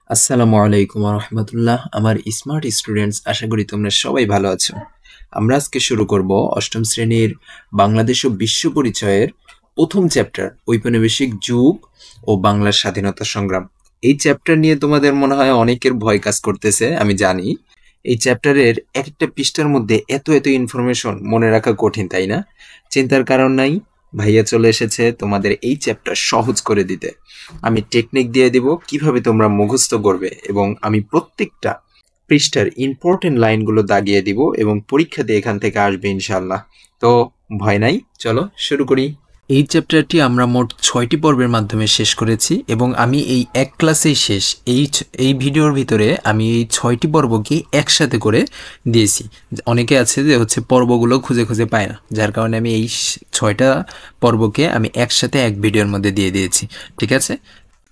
আসসালামু আলাইকুম রহমতুল্লাহ। আমার স্মার্ট স্টুডেন্টস, আশা করি তোমরা সবাই ভালো আছো। আমরা আজকে শুরু করব অষ্টম শ্রেণীর বাংলাদেশ ও বিশ্ব পরিচয়ের প্রথম চ্যাপ্টার, ঔপনিবেশিক যুগ ও বাংলার স্বাধীনতা সংগ্রাম। এই চ্যাপ্টার নিয়ে তোমাদের মনে হয় অনেকের ভয় কাজ করতেছে, আমি জানি। এই চ্যাপ্টারের একটা পৃষ্ঠার মধ্যে এত এত ইনফরমেশন মনে রাখা কঠিন, তাই না? চিন্তার কারণ নাই, ভাইয়া চলে এসেছে তোমাদের এই চ্যাপ্টার সহজ করে দিতে। আমি টেকনিক দিয়ে দিব কিভাবে তোমরা মুখস্থ করবে, এবং আমি প্রত্যেকটা পৃষ্ঠার ইম্পর্টেন্ট লাইনগুলো দাগিয়ে দিব এবং পরীক্ষাতে এখান থেকে আসবে ইনশাল্লাহ। তো ভয় নাই, চলো শুরু করি। এই চ্যাপ্টারটি আমরা মোট 6টি পর্বের মাধ্যমে শেষ করেছি, এবং আমি এই এক ক্লাসেই শেষ। এই ভিডিওর ভিতরে আমি এই 6টি পর্বকে একসাথে করে দিয়েছি। অনেকে আছে যে পর্বগুলো খুঁজে খুঁজে পায় না, যার কারণে আমি এই 6টা পর্বকে আমি একসাথে এক ভিডিওর মধ্যে দিয়ে দিয়েছি। ঠিক আছে,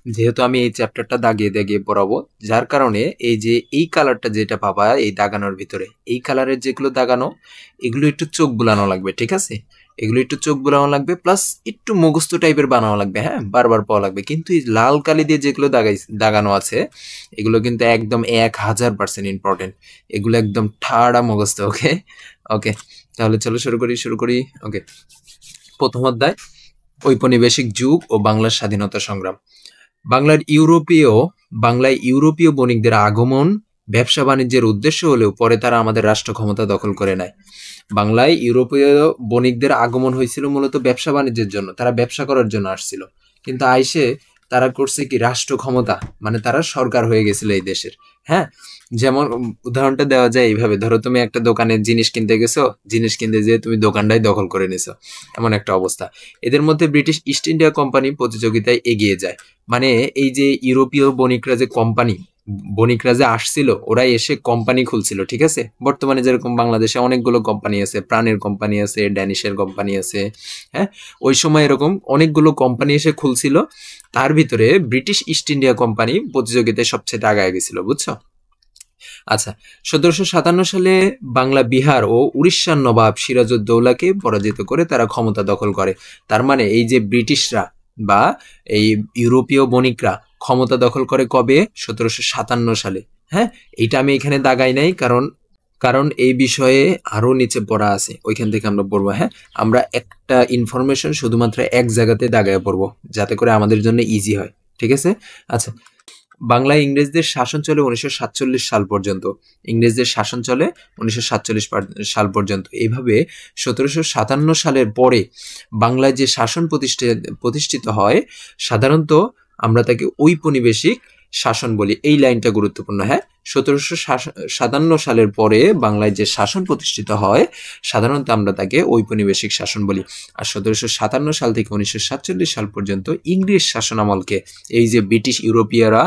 যেহেতু আমি এই চ্যাপ্টারটা দাগিয়ে দাগিয়ে পড়াবো, যার কারণে এই যে এই কালারটা যেটা পাবা এই দাগানোর ভিতরে, এই কালারের যেগুলো দাগানো, এগুলো একটু চোখ বুলানো লাগবে। ঠিক আছে, এগুলো একটু চোখ বুলানো লাগবে, প্লাস একটু মুখস্থ টাইপের বানানো লাগবে। হ্যাঁ, বারবার পাওয়া লাগবে। কিন্তু এই লাল কালি দিয়ে যেগুলো দাগানো আছে, এগুলো কিন্তু একদম 1000% ইম্পর্টেন্ট। এগুলো একদম ঠাড়া মুখস্থ। ওকে ওকে, তাহলে চলো শুরু করি। ওকে, প্রথম অধ্যায়, ঔপনিবেশিক যুগ ও বাংলার স্বাধীনতা সংগ্রাম। বাংলায় ইউরোপীয় বণিকদের আগমন ব্যবসা বাণিজ্যের উদ্দেশ্য হলেও পরে তারা আমাদের রাষ্ট্র ক্ষমতা দখল করে নেয়। বাংলায় ইউরোপীয় বণিকদের আগমন হয়েছিল মূলত ব্যবসা বাণিজ্যের জন্য, তারা ব্যবসা করার জন্য আসছিল। কিন্তু আইসে তারা করছে কি, রাষ্ট্র ক্ষমতা, মানে তারা সরকার হয়ে গেছিল এই দেশের। হ্যাঁ, যেমন উদাহরণটা দেওয়া যায় এইভাবে, ধরো তুমি একটা দোকানে জিনিস কিনতে গেছো, জিনিস কিনতে যেয়ে তুমি দোকানটাই দখল করে নিছো, এমন একটা অবস্থা। এদের মধ্যে ব্রিটিশ ইস্ট ইন্ডিয়া কোম্পানি প্রতিযোগিতায় এগিয়ে যায়। মানে এই যে ইউরোপীয় বণিকরা যে আসছিল, ওরাই এসে কোম্পানি খুলছিল। ঠিক আছে, বর্তমানে যেরকম বাংলাদেশে অনেকগুলো কোম্পানি আছে, প্রাণের কোম্পানি আছে, ড্যানিশের কোম্পানি আছে। হ্যাঁ, ওই সময় এরকম অনেকগুলো কোম্পানি এসে খুলছিল, তার ভিতরে ব্রিটিশ ইস্ট ইন্ডিয়া কোম্পানি প্রতিযোগিতায় সবচেয়ে আগায় গেছিল, বুঝছো? আচ্ছা, 1757 সালে বাংলা, বিহার ও উড়িষ্যার নবাব সিরাজউদ্দৌলাকে পরাজিত করে তারা ক্ষমতা দখল করে। তার মানে এই যে ব্রিটিশরা বা এই ইউরোপীয় বণিকরা ক্ষমতা দখল করে কবে? 1757 সালে। হ্যাঁ, এইটা আমি এখানে দাগাই নাই, কারণ কারণ এই বিষয়ে আরো নিচে পড়া আছে, ওইখান থেকে আমরা পড়বো। হ্যাঁ, আমরা একটা ইনফরমেশন শুধুমাত্র এক জায়গাতে দাগায় পড়বো, যাতে করে আমাদের জন্য ইজি হয়। ঠিক আছে, আচ্ছা। বাংলায় ইংরেজদের শাসন চলে 1947 সাল পর্যন্ত। ইংরেজদের শাসন চলে 1947 সাল পর্যন্ত। এইভাবে 1757 সালের পরে বাংলায় যে শাসন প্রতিষ্ঠিত হয়, সাধারণত আমরা তাকে ঔপনিবেশিক শাসন বলি। এই লাইনটা গুরুত্বপূর্ণ। হ্যাঁ, 1757 সালের পরে বাংলায় যে শাসন প্রতিষ্ঠিত হয়, সাধারণত আমরা তাকে ঔপনিবেশিক শাসন বলি। আর 1757 সাল থেকে 1947 সাল পর্যন্ত ইংরেজ শাসনামলকে, এই যে ব্রিটিশ ইউরোপীয়রা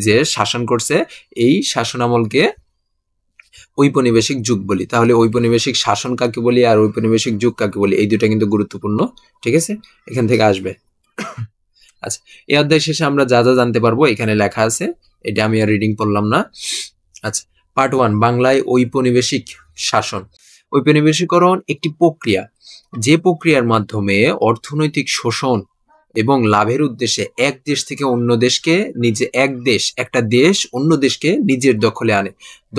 যে শাসন করছে, এই শাসনামলকে ঔপনিবেশিক যুগ বলি। তাহলে ঔপনিবেশিক শাসন কাকে বলি আর ঔপনিবেশিক যুগ কাকে বলি, এই দুটা কিন্তু গুরুত্বপূর্ণ। ঠিক আছে, এখান থেকে আসবে। আচ্ছা, এই অধ্যায় শেষে আমরা যা যা জানতে পারবো এখানে লেখা আছে, এটা আমি আর রিডিং করলাম না। আচ্ছা, পার্ট 1, বাংলায় ঔপনিবেশিক শাসন। ঔপনিবেশিকরণ একটি প্রক্রিয়া, যে প্রক্রিয়ার মাধ্যমে অর্থনৈতিক শোষণ এবং লাভের উদ্দেশ্যে একটা দেশ অন্য দেশকে নিজের দখলে আনে।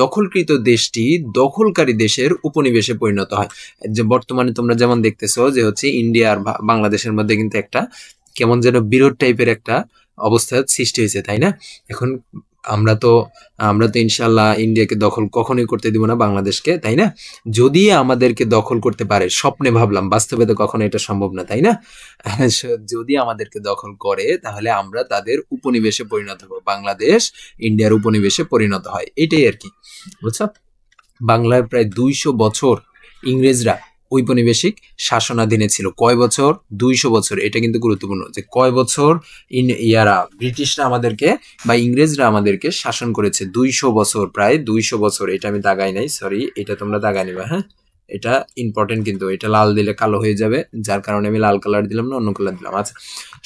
দখলকৃত দেশটি দখলকারী দেশের উপনিবেশে পরিণত হয়। যে বর্তমানে তোমরা যেমন দেখতেছো যে ইন্ডিয়া আর বাংলাদেশের মধ্যে কিন্তু একটা কেমন যেন বিরোধ টাইপের একটা অবস্থা সৃষ্টি হয়েছে, তাই না? এখন আমরা তো ইনশাল্লাহ ইন্ডিয়াকে দখল কখনোই করতে দিব না বাংলাদেশকে, তাই না? যদি আমাদেরকে দখল করতে পারে, স্বপ্নে ভাবলাম, বাস্তবে তো কখনো এটা সম্ভব না, তাই না? যদি আমাদেরকে দখল করে, তাহলে আমরা তাদের উপনিবেশে পরিণত হবো, বাংলাদেশ ইন্ডিয়ার উপনিবেশে পরিণত হয়, এটাই আর কি, বুঝছো? বাংলায় প্রায় 200 বছর ইংরেজরা ঔপনিবেশিক শাসনাধীনে ছিল। কয় বছর? 200 বছর। এটা কিন্তু গুরুত্বপূর্ণ, যে কয় বছর ব্রিটিশরা আমাদেরকে বা ইংরেজরা আমাদেরকে শাসন করেছে। 200 বছর, প্রায় 200 বছর। এটা আমি দাগাই নাই, সরি, এটা তোমরা দাগাই নিবা। হ্যাঁ, এটা ইম্পর্টেন্ট, কিন্তু এটা লাল দিলে কালো হয়ে যাবে, যার কারণে আমি লাল কালার দিলাম না, অন্য কালার দিলাম। আচ্ছা,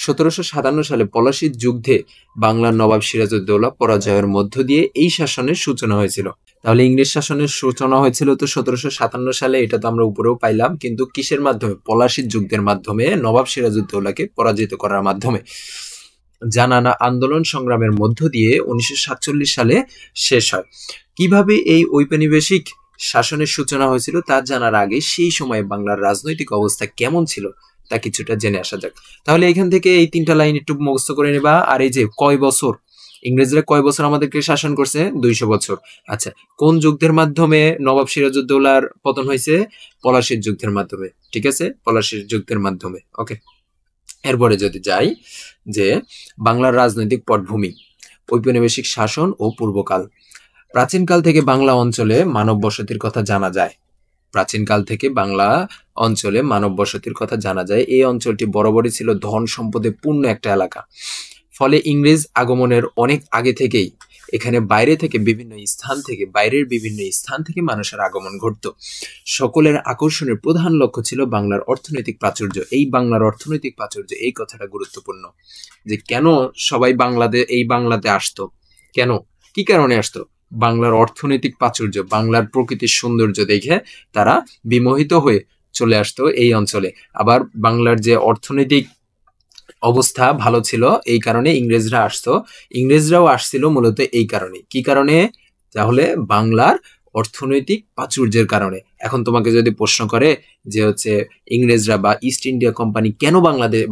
1757 সালে পলাশীর যুদ্ধে বাংলার নবাব সিরাজউদ্দৌলা পরাজয়ের মধ্য দিয়ে এই শাসনের সূচনা হয়েছিল। তাহলে ইংরেজ শাসনের সূচনা হয়েছিল তো 1757 সালে, এটা তো আমরা উপরেও পাইলাম, কিন্তু কিসের মাধ্যমে? পলাশীর যুদ্ধের মাধ্যমে, নবাব সিরাজউদ্দৌলাকে পরাজিত করার মাধ্যমে। জানানা আন্দোলন সংগ্রামের মধ্য দিয়ে 1947 সালে শেষ হয়। কিভাবে এই ঔপনিবেশিক শাসনের সূচনা হয়েছিল তা জানার আগে সেই সময়ে বাংলার রাজনৈতিক অবস্থা কেমন ছিল তা কিছুটা জেনে আসা যাক। তাহলে এখান থেকে এই 3টা লাইন একটু মুখস্থ করে নেবা। আর এই যে কয় বছর, ইংরেজরা কয় বছর আমাদেরকে শাসন করছে? 200 বছর। আচ্ছা, কোন যুদ্ধের মাধ্যমে নবাব সিরাজউদ্দৌলার পতন হয়েছে? পলাশির যুদ্ধের মাধ্যমে। ঠিক আছে, পলাশির যুদ্ধের মাধ্যমে। ওকে, এরপরে যদি যাই যে বাংলার রাজনৈতিক পটভূমি, ঔপনিবেশিক শাসন ও পূর্বকাল। প্রাচীনকাল থেকে বাংলা অঞ্চলে মানব বসতির কথা জানা যায়। প্রাচীনকাল থেকে বাংলা অঞ্চলে মানব বসতির কথা জানা যায়। এই অঞ্চলটি বরাবরই ছিল ধন সম্পদে পূর্ণ একটা এলাকা। ফলে ইংরেজ আগমনের অনেক আগে থেকেই এখানে বাইরের বিভিন্ন স্থান থেকে মানুষের আগমন ঘটত। সকলের আকর্ষণের প্রধান লক্ষ্য ছিল বাংলার অর্থনৈতিক প্রাচুর্য। এই বাংলার অর্থনৈতিক প্রাচুর্য, এই কথাটা গুরুত্বপূর্ণ, যে কেন সবাই বাংলাতে আসতো, কেন, কি কারণে আসতো? বাংলার অর্থনৈতিক প্রাচুর্য, বাংলার প্রকৃতির সৌন্দর্য দেখে তারা বিমোহিত হয়ে চলে আসতো এই অঞ্চলে। আবার বাংলার যে অর্থনৈতিক অবস্থা ভালো ছিল, এই কারণে ইংরেজরা আসতো। ইংরেজরাও আসছিল মূলত এই কারণে। কি কারণে? তাহলে বাংলার অর্থনৈতিক প্রাচুর্যের কারণে। এখন তোমাকে যদি প্রশ্ন করে যে হচ্ছে ইংরেজরা বা ইস্ট ইন্ডিয়া কোম্পানি কেন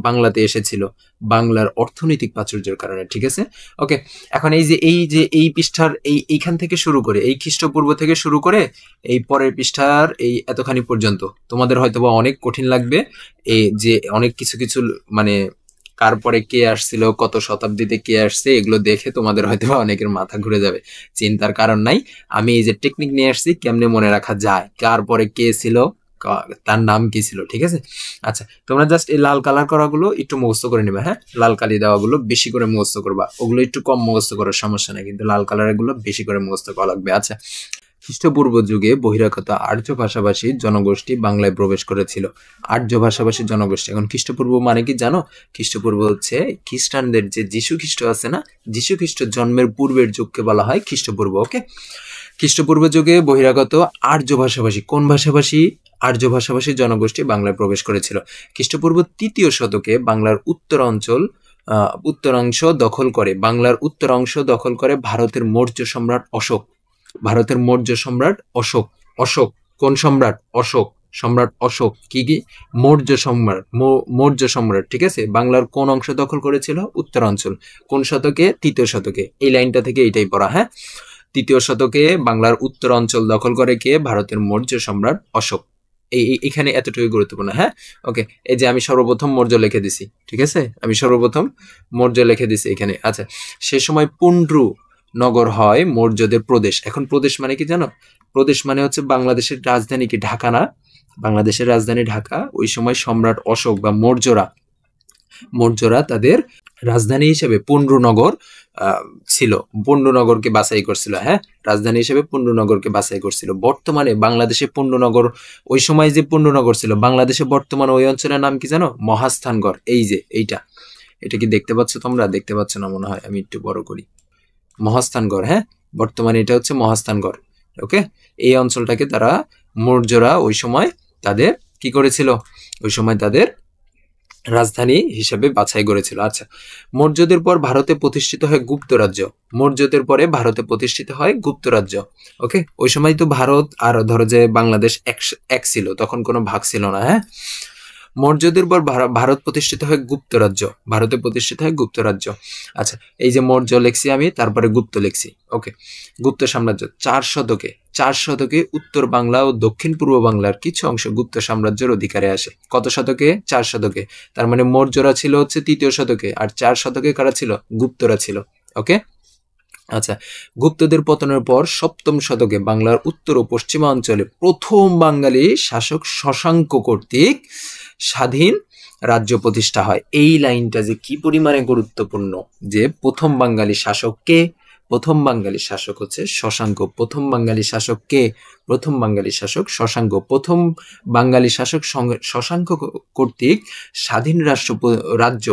বাংলাতে এসেছিল? বাংলার অর্থনৈতিক প্রাচুর্যের কারণে। ঠিক আছে, ওকে। এখন এই পৃষ্ঠার এইখান থেকে শুরু করে, এই খ্রিস্টপূর্ব থেকে শুরু করে এই পরের পৃষ্ঠার এই এতখানি পর্যন্ত তোমাদের হয়তোবা অনেক কঠিন লাগবে। এই যে অনেক কিছু কিছু মানে কার পরে কে আসছিল, কত শতাব্দীতে কে আসছে, এগুলো দেখে তোমাদের হয়তো অনেকের মাথা ঘুরে যাবে। চিন্তার কারণ নাই, আমি এই যে টেকনিক নিয়ে আসছি কেমনে মনে রাখা যায়, কার পরে কে ছিল, তার নাম কি ছিল। ঠিক আছে, আচ্ছা, তোমরা জাস্ট এই লাল কালার করাগুলো একটু মুখস্থ করে নেবে। হ্যাঁ, লাল কালি দেওয়াগুলো বেশি করে মুখস্থ করবা, ওগুলো একটু কম মুখস্থ করার সমস্যা নেই, কিন্তু লাল কালার গুলো বেশি করে মুখস্থ করা লাগবে। আচ্ছা, খ্রিস্টপূর্ব যুগে বহিরাগত আর্য ভাষাভাষী জনগোষ্ঠী বাংলায় প্রবেশ করেছিল। আর্য ভাষাভাষী জনগোষ্ঠী, এখন খ্রিস্টপূর্ব মানে কি জানো? খ্রিস্টপূর্ব হচ্ছে খ্রিস্টানদের যে যীশু খ্রিস্ট আছে না, যীশু খ্রিস্ট জন্মের পূর্বের যুগকে বলা হয় খ্রিস্টপূর্ব। ওকে, খ্রিস্টপূর্ব যুগে বহিরাগত আর্য ভাষাভাষী, কোন ভাষাভাষী? আর্য ভাষাভাষী জনগোষ্ঠী বাংলায় প্রবেশ করেছিল। খ্রিস্টপূর্ব 3য় শতকে বাংলার বাংলার উত্তরাংশ দখল করে ভারতের মৌর্য সম্রাট অশোক। ভারতের মৌর্য সম্রাট অশোক। অশোক কোন সম্রাট? সম্রাট অশোক। কি মৌর্য সম্রাট। ঠিক আছে, বাংলার কোন অংশ দখল করেছিল? উত্তরাঞ্চল। কোন শতকে? 3য় শতকে। এই লাইনটা থেকে এইটাই পড়া। হ্যাঁ, 3য় শতকে বাংলার উত্তর অঞ্চল দখল করে কে? ভারতের মৌর্য সম্রাট অশোক। এখানে এতটুকু গুরুত্বপূর্ণ। হ্যাঁ, ওকে, এই যে আমি সর্বপ্রথম মৌর্য লিখে দিছি। ঠিক আছে, আমি সর্বপ্রথম মৌর্য লিখে দিছি এখানে। আচ্ছা, সে সময় পুন্ড্রু নগর হয় মৌর্যদের প্রদেশ। এখন প্রদেশ মানে কি জানো? প্রদেশ মানে হচ্ছে বাংলাদেশের রাজধানী কি ঢাকা না? বাংলাদেশের রাজধানী ঢাকা। ওই সময় সম্রাট অশোক বা মৌর্যরা তাদের রাজধানী হিসেবে পুন্ড্রনগর ছিল, পুন্ড্রনগরকে বাছাই করছিল। হ্যাঁ, রাজধানী হিসেবে পুন্ড্রনগরকে বাছাই করছিল। বর্তমানে বাংলাদেশে পুন্ড্রনগর, ওই সময় যে পুন্ড্রনগর ছিল, বাংলাদেশে বর্তমানে ওই অঞ্চলের নাম কি জানো? মহাস্থানগড়। এই যে এটা কি দেখতে পাচ্ছ তোমরা? দেখতে পাচ্ছ না মনে হয়, আমি একটু বড় করি। মহাস্থানগড়। হ্যাঁ, বর্তমানে এটা হচ্ছে মহাস্থানগড়। ওকে, এই অঞ্চলটাকে তারা মৌর্যরা ওই সময় তাদের কি করেছিল? ওই সময় তাদের রাজধানী হিসেবে বাছাই করেছিল। আচ্ছা, মৌর্যদের পর ভারতে প্রতিষ্ঠিত হয় গুপ্তরাজ্য। মৌর্যদের পরে ভারতে প্রতিষ্ঠিত হয় গুপ্তরাজ্য। ওকে, ওই সময় তো ভারত আর ধরো যে বাংলাদেশ এক ছিল, তখন কোনো ভাগ ছিল না। হ্যাঁ, মৌর্যদের পর ভারত প্রতিষ্ঠিত হয় গুপ্তরাজ্য। ভারতে প্রতিষ্ঠিত হয় গুপ্তরাজ্য। আচ্ছা, এই যে মৌর্য লিখছি আমি, তারপরে গুপ্ত লিখছি। ওকে, গুপ্ত সাম্রাজ্য 4 শতকে উত্তর বাংলা ও দক্ষিণ পূর্ব বাংলার কিছু অংশ গুপ্ত সাম্রাজ্যের অধিকারে আসে। কত শতকে? 4 শতকে। তার মানে মৌর্যরা ছিল হচ্ছে 3য় শতকে, আর 4 শতকে কারা ছিল? গুপ্তরা ছিল। ওকে, আচ্ছা, গুপ্তদের পতনের পর 7ম শতকে বাংলার উত্তর ও পশ্চিমাঞ্চলে প্রথম বাঙালি শাসক শশাঙ্ক কর্তৃক স্বাধীন রাজ্য প্রতিষ্ঠা হয়। এই লাইনটা যে কি পরিমাণে গুরুত্বপূর্ণ, যে প্রথম বাঙালি শাসক কে? প্রথম বাঙালি শাসক হচ্ছে শশাঙ্ক। প্রথম বাঙালি শাসক কে? প্রথম বাঙালি শাসক শশাঙ্ক। প্রথম বাঙালি শাসক শশাঙ্ক কর্তৃক স্বাধীন রাজ্য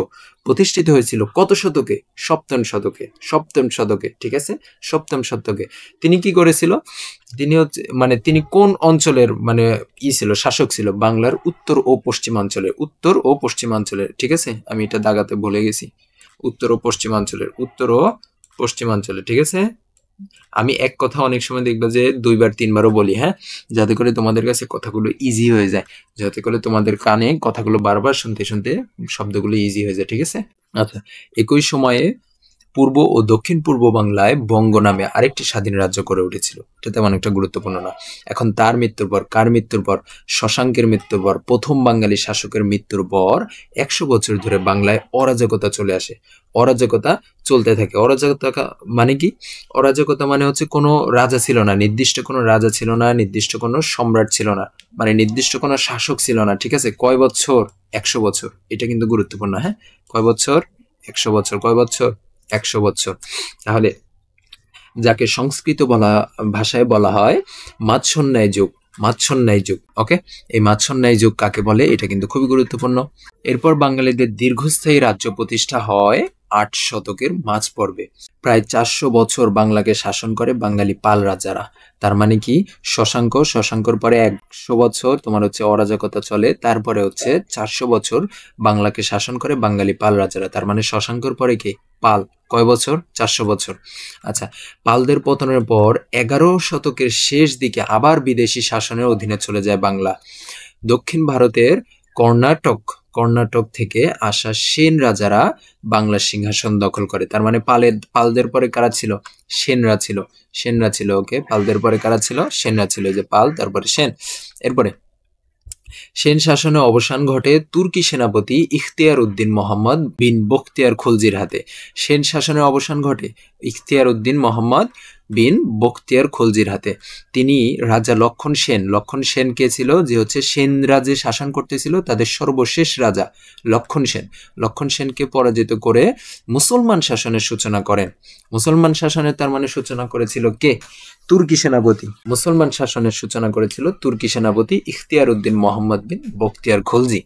প্রতিষ্ঠিত হয়েছিল কত শতকে? 7ম শতকে। 7ম শতকে। ঠিক আছে, 7ম শতকে। তিনি কি করেছিল? তিনি হচ্ছে তিনি কোন অঞ্চলের ছিল? শাসক ছিল বাংলার উত্তর ও পশ্চিমাঞ্চলের। ঠিক আছে, আমি এটা দাগাতে ভুলে গেছি। উত্তর ও পশ্চিমাঞ্চলে, ঠিক আছে। আমি এক কথা অনেক সময় দেখবে যে 2বার 3বারও বলি, হ্যাঁ, যাতে করে তোমাদের কাছে কথাগুলো ইজি হয়ে যায়, যাতে করে তোমাদের কানে কথাগুলো বারবার শুনতে শুনতে শব্দগুলো ইজি হয়ে যায়, ঠিক আছে। আচ্ছা, একই সময়ে পূর্ব ও দক্ষিণ পূর্ব বাংলায় বঙ্গ নামে আরেকটি স্বাধীন রাজ্য গড়ে উঠেছিল। এটা তেমন একটা গুরুত্বপূর্ণ না। এখন তার মৃত্যুর পর, কার মৃত্যুর পর? শশাঙ্কের মৃত্যুর পর, প্রথম বাঙালি শাসকের মৃত্যুর পর 100 বছর ধরে বাংলায় অরাজকতা চলে আসে। অরাজকতা চলতে থাকে। অরাজকতা মানে কি? অরাজকতা মানে হচ্ছে কোনো রাজা ছিল না, নির্দিষ্ট কোনো রাজা ছিল না, নির্দিষ্ট কোনো সম্রাট ছিল না, মানে নির্দিষ্ট কোনো শাসক ছিল না, ঠিক আছে। কয় বছর? 100 বছর। এটা কিন্তু গুরুত্বপূর্ণ, হ্যাঁ। কয় বছর? 100 বছর। কয় বছর? 100 বছর। তাহলে যাকে সংস্কৃত ভাষায় বলা হয় মাৎসন্যায় যুগ, মাৎসন্যায় যুগ, ওকে। এই মাৎসন্যায় যুগ কাকে বলে, এটা কিন্তু খুবই গুরুত্বপূর্ণ। এরপর বাঙালিদের দীর্ঘস্থায়ী রাজ্য প্রতিষ্ঠা হয় 8 শতকের মাঝ পর্বে। প্রায় 400 বছর বাংলাকে শাসন করে বাঙালি পাল রাজারা। তার মানে কি? শশাঙ্কর পরে 100 বছর তোমার হচ্ছে অরাজকতা চলে, তারপরে হচ্ছে 400 বছর বাংলাকে শাসন করে বাঙালি পাল রাজারা। তার মানে শশাঙ্কর পরে কি? পাল। কয় বছর? 400 বছর। আচ্ছা, পালদের পতনের পর 11 শতকের শেষ দিকে আবার বিদেশি শাসনের অধীনে চলে যায় বাংলা। দক্ষিণ ভারতের কর্ণাটক থেকে আসা সেন রাজারা বাংলার সিংহাসন দখল করে। তার মানে পালদের পরে কারা ছিল? সেনরা ছিল, ওকে। পালদের পরে কারা ছিল? সেনরা ছিল। এই যে পাল, তারপরে সেন। এরপরে সেন শাসনে অবসান ঘটে তুর্কি সেনাপতি ইখতিয়ার উদ্দিন মোহাম্মদ বিন বখতিয়ার খলজির হাতে। সেন শাসনের অবসান ঘটে ইখতিয়ার উদ্দিন মোহাম্মদ বিন বখতিয়ার খলজির হাতে। তিনি রাজা লক্ষণ সেন কে ছিল? যে হচ্ছে সেন রাজে শাসন করতেছিল, তাদের সর্বশেষ রাজা লক্ষণ সেনকে পরাজিত করে মুসলমান শাসনের সূচনা করেন। মুসলমান শাসনের তার মানে সূচনা করেছিল কে? তুর্কি সেনাপতি। মুসলমান শাসনের সূচনা করেছিল তুর্কি সেনাপতি ইখতিয়ার উদ্দিন মোহাম্মদ বিন বখতিয়ার খলজি।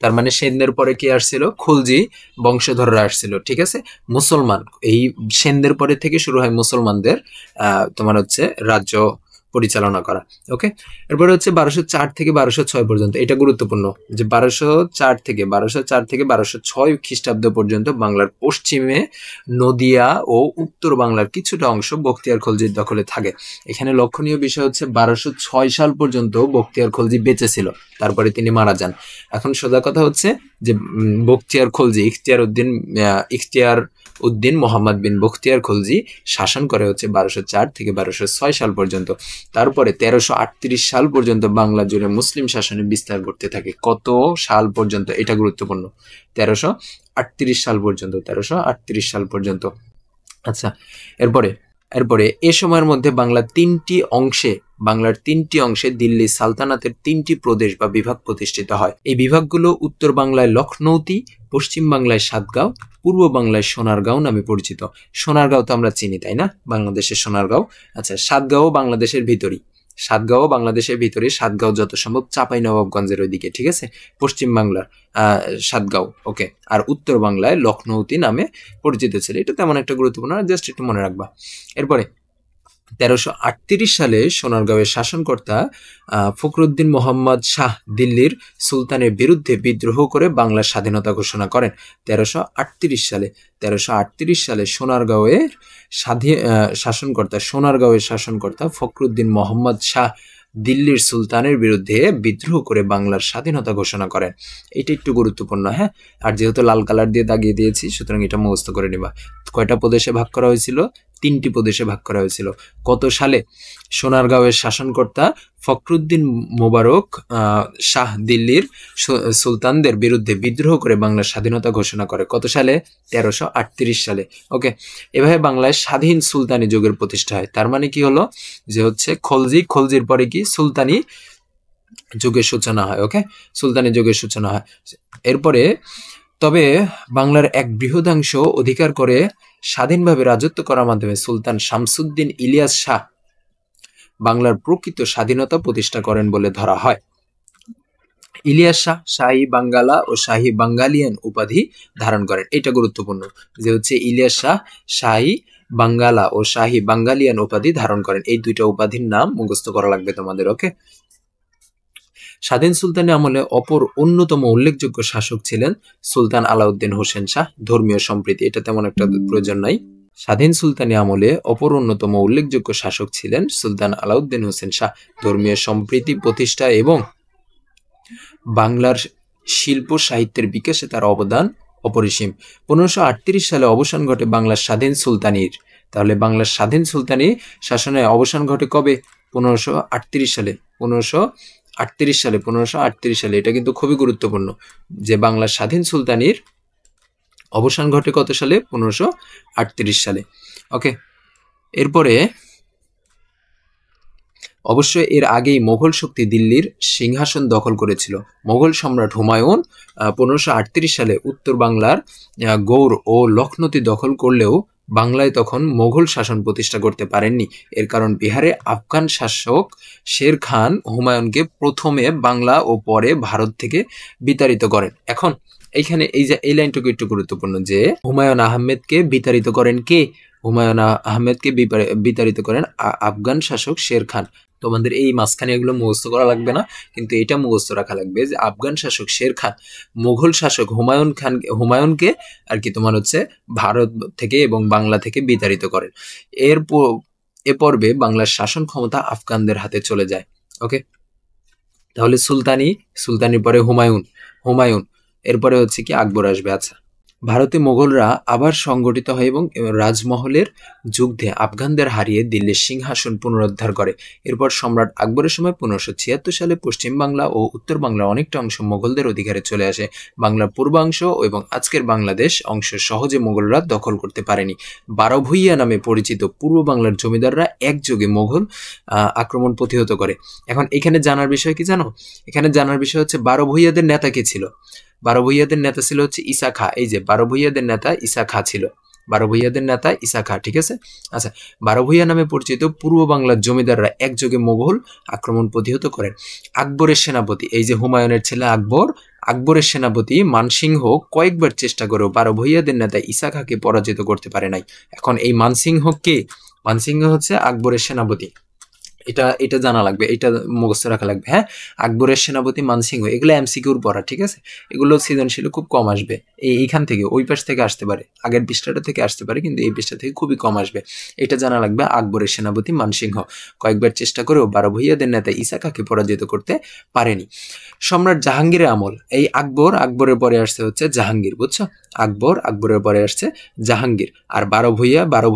তার মানে সেনদের পরে কি আসছিল? খলজি বংশধররা আসছিল, ঠিক আছে। মুসলমান, এই সেনদের পরে থেকে শুরু হয় মুসলমানদের তোমার হচ্ছে রাজ্য পরিচালনা করা, ওকে। এরপরে হচ্ছে 1204 থেকে 1206 পর্যন্ত। এটা গুরুত্বপূর্ণ যে 1204 থেকে 1206 খ্রিস্টাব্দ পর্যন্ত বাংলার পশ্চিমে নদিয়া ও উত্তর বাংলার কিছুটা অংশ বখতিয়ার খলজির দখলে থাকে। এখানে লক্ষণীয় বিষয় হচ্ছে 1206 সাল পর্যন্ত বখতিয়ার খলজি বেঁচে ছিল, তারপরে তিনি মারা যান। এখন সোজা কথা হচ্ছে যে বখতিয়ার খলজি ইখতিয়ার উদ্দিন মোহাম্মদ বিন বখতিয়ার খলজি শাসন করে হচ্ছে 1204 থেকে 1206 সাল পর্যন্ত। তারপরে 1338 সাল পর্যন্ত বাংলা জুড়ে মুসলিম শাসনের বিস্তার ঘটতে থাকে। কত সাল পর্যন্ত? এটা গুরুত্বপূর্ণ। 1338 সাল পর্যন্ত। 1338 সাল পর্যন্ত। আচ্ছা, এরপরে এ সময়ের মধ্যে বাংলার তিনটি অংশে দিল্লি সালতানাতের 3টি প্রদেশ বা বিভাগ প্রতিষ্ঠিত হয়। এই বিভাগগুলো উত্তর বাংলায় লখনৌতি, পশ্চিম বাংলায় সাতগাঁও, পূর্ব বাংলায় সোনারগাঁও নামে পরিচিত। সোনারগাঁও তো আমরা চিনি, তাই না? বাংলাদেশের সোনারগাঁও। আচ্ছা, সাতগাঁও বাংলাদেশের ভিতরই। সাতগাঁও যত সম্ভব চাঁপাইনবাবগঞ্জের ওইদিকে, ঠিক আছে। পশ্চিম বাংলার সাতগাঁও, ওকে। আর উত্তর বাংলায় লখনৌতি নামে পরিচিত ছিল। এটা তেমন একটা গুরুত্বপূর্ণ, জাস্ট একটু মনে রাখবা। এরপরে 1338 সালে সোনারগাঁওয়ের শাসনকর্তা ফখরুদ্দিন মোহাম্মদ শাহ দিল্লির সুলতানের বিরুদ্ধে বিদ্রোহ করে বাংলার স্বাধীনতা ঘোষণা করেন। 1338 সালে সোনারগাঁওয়ের শাসনকর্তা ফখরুদ্দিন মোহাম্মদ শাহ দিল্লির সুলতানের বিরুদ্ধে বিদ্রোহ করে বাংলার স্বাধীনতা ঘোষণা করেন। এটা একটু গুরুত্বপূর্ণ, হ্যাঁ। আর যেহেতু লাল কালার দিয়ে দাগিয়ে দিয়েছি, সুতরাং এটা মুখস্থ করে নিবা। কয়টা প্রদেশে ভাগ করা হয়েছিল? 3টি প্রদেশে ভাগ করা হয়েছিল। কত সালে? সোনারগাঁওয়ের শাসনকর্তা ফখরুদ্দিন মোবারক শাহ দিল্লির সুলতানদের বিরুদ্ধে বিদ্রোহ করে বাংলার স্বাধীনতা ঘোষণা করে। কত সালে? 1338 সালে, ওকে। এভাবে বাংলায় স্বাধীন সুলতানি যুগের প্রতিষ্ঠা হয়। তার মানে কি হলো? যে হচ্ছে খলজির পরে কি সুলতানি যুগের সূচনা হয়, ওকে। সুলতানি যুগের সূচনা হয়। এরপরে তবে বাংলার এক বৃহদাংশ অধিকার করে স্বাধীনভাবে রাজত্ব করার মাধ্যমে সুলতান শামসুদ্দিন ইলিয়াস শাহ বাংলার প্রকৃত স্বাধীনতা প্রতিষ্ঠা করেন বলে ধরা হয়। ইলিয়াস শাহ শাহী বাঙ্গালা ও শাহী বাঙ্গালিয়ান উপাধি ধারণ করেন। এটা গুরুত্বপূর্ণ যে হচ্ছে ইলিয়াস শাহ শাহী বাঙ্গালা ও শাহী বাঙ্গালিয়ান উপাধি ধারণ করেন। এই দুইটা উপাধির নাম মুখস্থ করা লাগবে তোমাদের, ওকে। স্বাধীন সুলতানি আমলে অপর অন্যতম উল্লেখযোগ্য শাসক ছিলেন সুলতান আলাউদ্দিন হোসেন শাহ। ধর্মীয় সম্প্রীতি, এটা তেমন একটা প্রয়োজন নাই। স্বাধীন সুলতানি আমলে অপর অন্যতম উল্লেখযোগ্য শাসক ছিলেন সুলতান আলাউদ্দিন হোসেন শাহ। ধর্মীয় সম্প্রীতি প্রতিষ্ঠা এবং বাংলার শিল্প সাহিত্যের বিকাশে তার অবদান অপরিসীম। 1538 সালে অবসান ঘটে বাংলার স্বাধীন সুলতানির। তাহলে বাংলার স্বাধীন সুলতানি শাসনের অবসান ঘটে কবে? 1538 সালে। 1538 সালে এটা কিন্তু খুবই গুরুত্বপূর্ণ যে বাংলার স্বাধীন সুলতানির অবসান ঘটে কত সালে? 1538 সালে। ওকে, এরপরে অবশ্য এর আগেই মোগল শক্তি দিল্লির সিংহাসন দখল করেছিল। মোগল সম্রাট হুমায়ুন 1538 সালে উত্তর বাংলার গৌড় ও লখনৌতি দখল করলেও বাংলায় তখন মোগল শাসন প্রতিষ্ঠা করতে পারেননি। এর কারণ বিহারে আফগান শাসক শের খান হুমায়ুনকে প্রথমে বাংলা ও পরে ভারত থেকে বিতাড়িত করেন। এখন এইখানে এই লাইনটুকু একটু গুরুত্বপূর্ণ যে হুমায়ুন আহমেদকে বিতাড়িত করেন কে? হুমায়ুন আহমেদকে বিতাড়িত করেন আফগান শাসক শের খান। তোমাদের এই মাঝখানে এগুলো মুখস্থ করা লাগবে না, কিন্তু এটা মুখস্থ রাখা লাগবে যে আফগান শাসক শের খান মুঘল শাসক হুমায়ুনকে আর কি তোমার হচ্ছে ভারত থেকে এবং বাংলা থেকে বিতাড়িত করেন। এ পর্বে বাংলার শাসন ক্ষমতা আফগানদের হাতে চলে যায়। ওকে, তাহলে সুলতানির পরে হুমায়ুন এরপরে হচ্ছে কি আকবর আসবে। আচ্ছা, ভারতে মোগলরা আবার সংগঠিত হয় এবং রাজমহলের যুদ্ধে আফগানদের হারিয়ে দিল্লির সিংহাসন পুনরুদ্ধার করে। এরপর সম্রাট আকবরের সময় 1576 সালে পশ্চিম বাংলা ও উত্তর বাংলার অনেকটা অংশ মোগলদের অধিকারে চলে আসে। বাংলার পূর্বাংশ এবং আজকের বাংলাদেশ অংশ সহজে মোগলরা দখল করতে পারেনি। 12 ভূঁইয়া নামে পরিচিত পূর্ব বাংলার জমিদাররা একযোগে মোগল আক্রমণ প্রতিহত করে। এখন এখানে জানার বিষয় কি জানো? এখানে জানার বিষয় হচ্ছে 12 ভূঁইয়াদের নেতা কে ছিল? 12 ভূঁইয়াদের নেতা ছিল হচ্ছে ঈসা খাঁ। এই যে 12 ভূঁইয়াদের নেতা ঈসা খাঁ ছিল। 12 ভূঁইয়াদের নেতা ঈসা খাঁ, ঠিক আছে। আচ্ছা, 12 ভূঁইয়া নামে পরিচিত পূর্ব বাংলার জমিদাররা একযোগে মোগল আক্রমণ প্রতিহত করেন। আকবরের সেনাপতি, এই যে হুমায়ুনের ছেলে আকবরের সেনাপতি মানসিংহ কয়েকবার চেষ্টা করেও 12 ভূঁইয়াদের নেতা ঈসা খাঁকে পরাজিত করতে পারে নাই। এখন এই মানসিংহ কে? মানসিংহ হচ্ছে আকবরের সেনাপতি। এটা জানা লাগবে, এটা মুখস্থ রাখা লাগবে। হ্যাঁ, আকবরের সেনাপতি মানসিংহ, এগুলো এমসিকিউর পড়া, ঠিক আছে। এগুলো সৃজনশীল খুব কম আসবে। এইখান থেকে ওই পাশ থেকে আসতে পারে, আগের পৃষ্ঠাটা থেকে আসতে পারে, কিন্তু এই পৃষ্ঠা থেকে খুবই কম আসবে। এটা জানা লাগবে, আকবরের সেনাপতি মানসিংহ কয়েকবার চেষ্টা করেও 12 ভূঁইয়াদের নেতা ঈসা খাঁকে পরাজিত করতে পারেনি। সম্রাট জাহাঙ্গীরের আমল, এই আকবরের পরে আসছে হচ্ছে জাহাঙ্গীর, বুঝছো? আকবরের পরে আসছে জাহাঙ্গীর। আর 12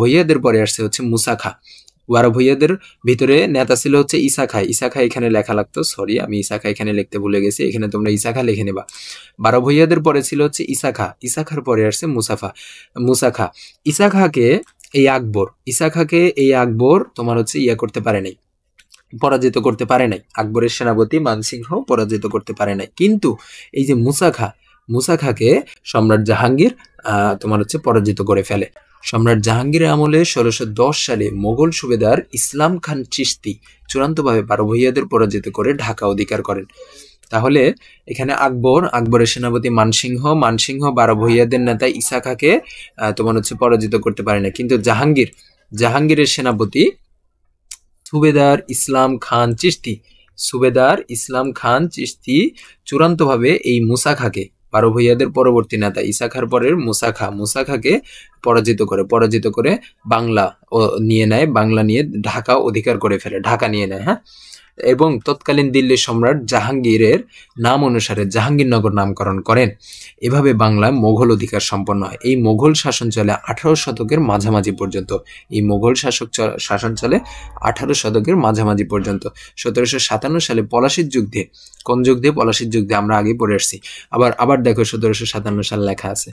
ভূঁইয়াদের পরে আসছে হচ্ছে মুসা খাঁ। 12 ভূঁইয়াদের ভিতরে নেতা ছিল হচ্ছে ঈসা খাঁ। ঈসা খাঁ এখানে লেখা লাগতো, সরি আমি ঈসা খাঁ এখানে লিখতে ভুলে গেছি, এখানে তোমরা ঈসা খাঁ লিখে নেবা। 12 ভূঁইয়াদের পরে ছিল হচ্ছে ঈসা খাঁ। ঈসা খাঁর পরে আসছে মুসা খাঁ। ঈসা খাঁকে এই আকবর তোমার হচ্ছে করতে পারে নাই, পরাজিত করতে পারে নাই। আকবরের সেনাপতি মানসিংহ পরাজিত করতে পারে নাই, কিন্তু এই যে মুসা খাঁকে সম্রাট জাহাঙ্গীর তোমার হচ্ছে পরাজিত করে ফেলে। সম্রাট জাহাঙ্গীরের আমলে 1610 সালে মোগল সুবেদার ইসলাম খান চিশতি চূড়ান্তভাবে 12 ভূঁইয়াদের পরাজিত করে ঢাকা অধিকার করেন। তাহলে এখানে আকবরের সেনাপতি মানসিংহ 12 ভূঁইয়াদের নেতা ঈসা খাঁকে তোমার হচ্ছে পরাজিত করতে পারে না, কিন্তু জাহাঙ্গীরের সেনাপতি সুবেদার ইসলাম খান চিশতি চূড়ান্তভাবে এই মুসা খাঁকে, 12 ভূঁইয়াদের পরবর্তী নেতা ঈসা খাঁর পরের মুসা খাঁকে পরাজিত করে বাংলা বাংলা নিয়ে ঢাকা অধিকার করে ফেলে, ঢাকা নিয়ে নেয়। হ্যাঁ, এবং তৎকালীন দিল্লির সম্রাট জাহাঙ্গীরের নাম অনুসারে জাহাঙ্গীরনগর নামকরণ করেন। এভাবে বাংলায় মোগল অধিকার সম্পন্ন হয়। এই মোগল শাসন চলে 18 শতকের মাঝামাঝি পর্যন্ত। 1757 সালে পলাশীর যুদ্ধে, কোন যুদ্ধে? পলাশীর যুদ্ধে, আমরা আগে পড়ে আসছি। আবার দেখো 1757 সাল লেখা আছে।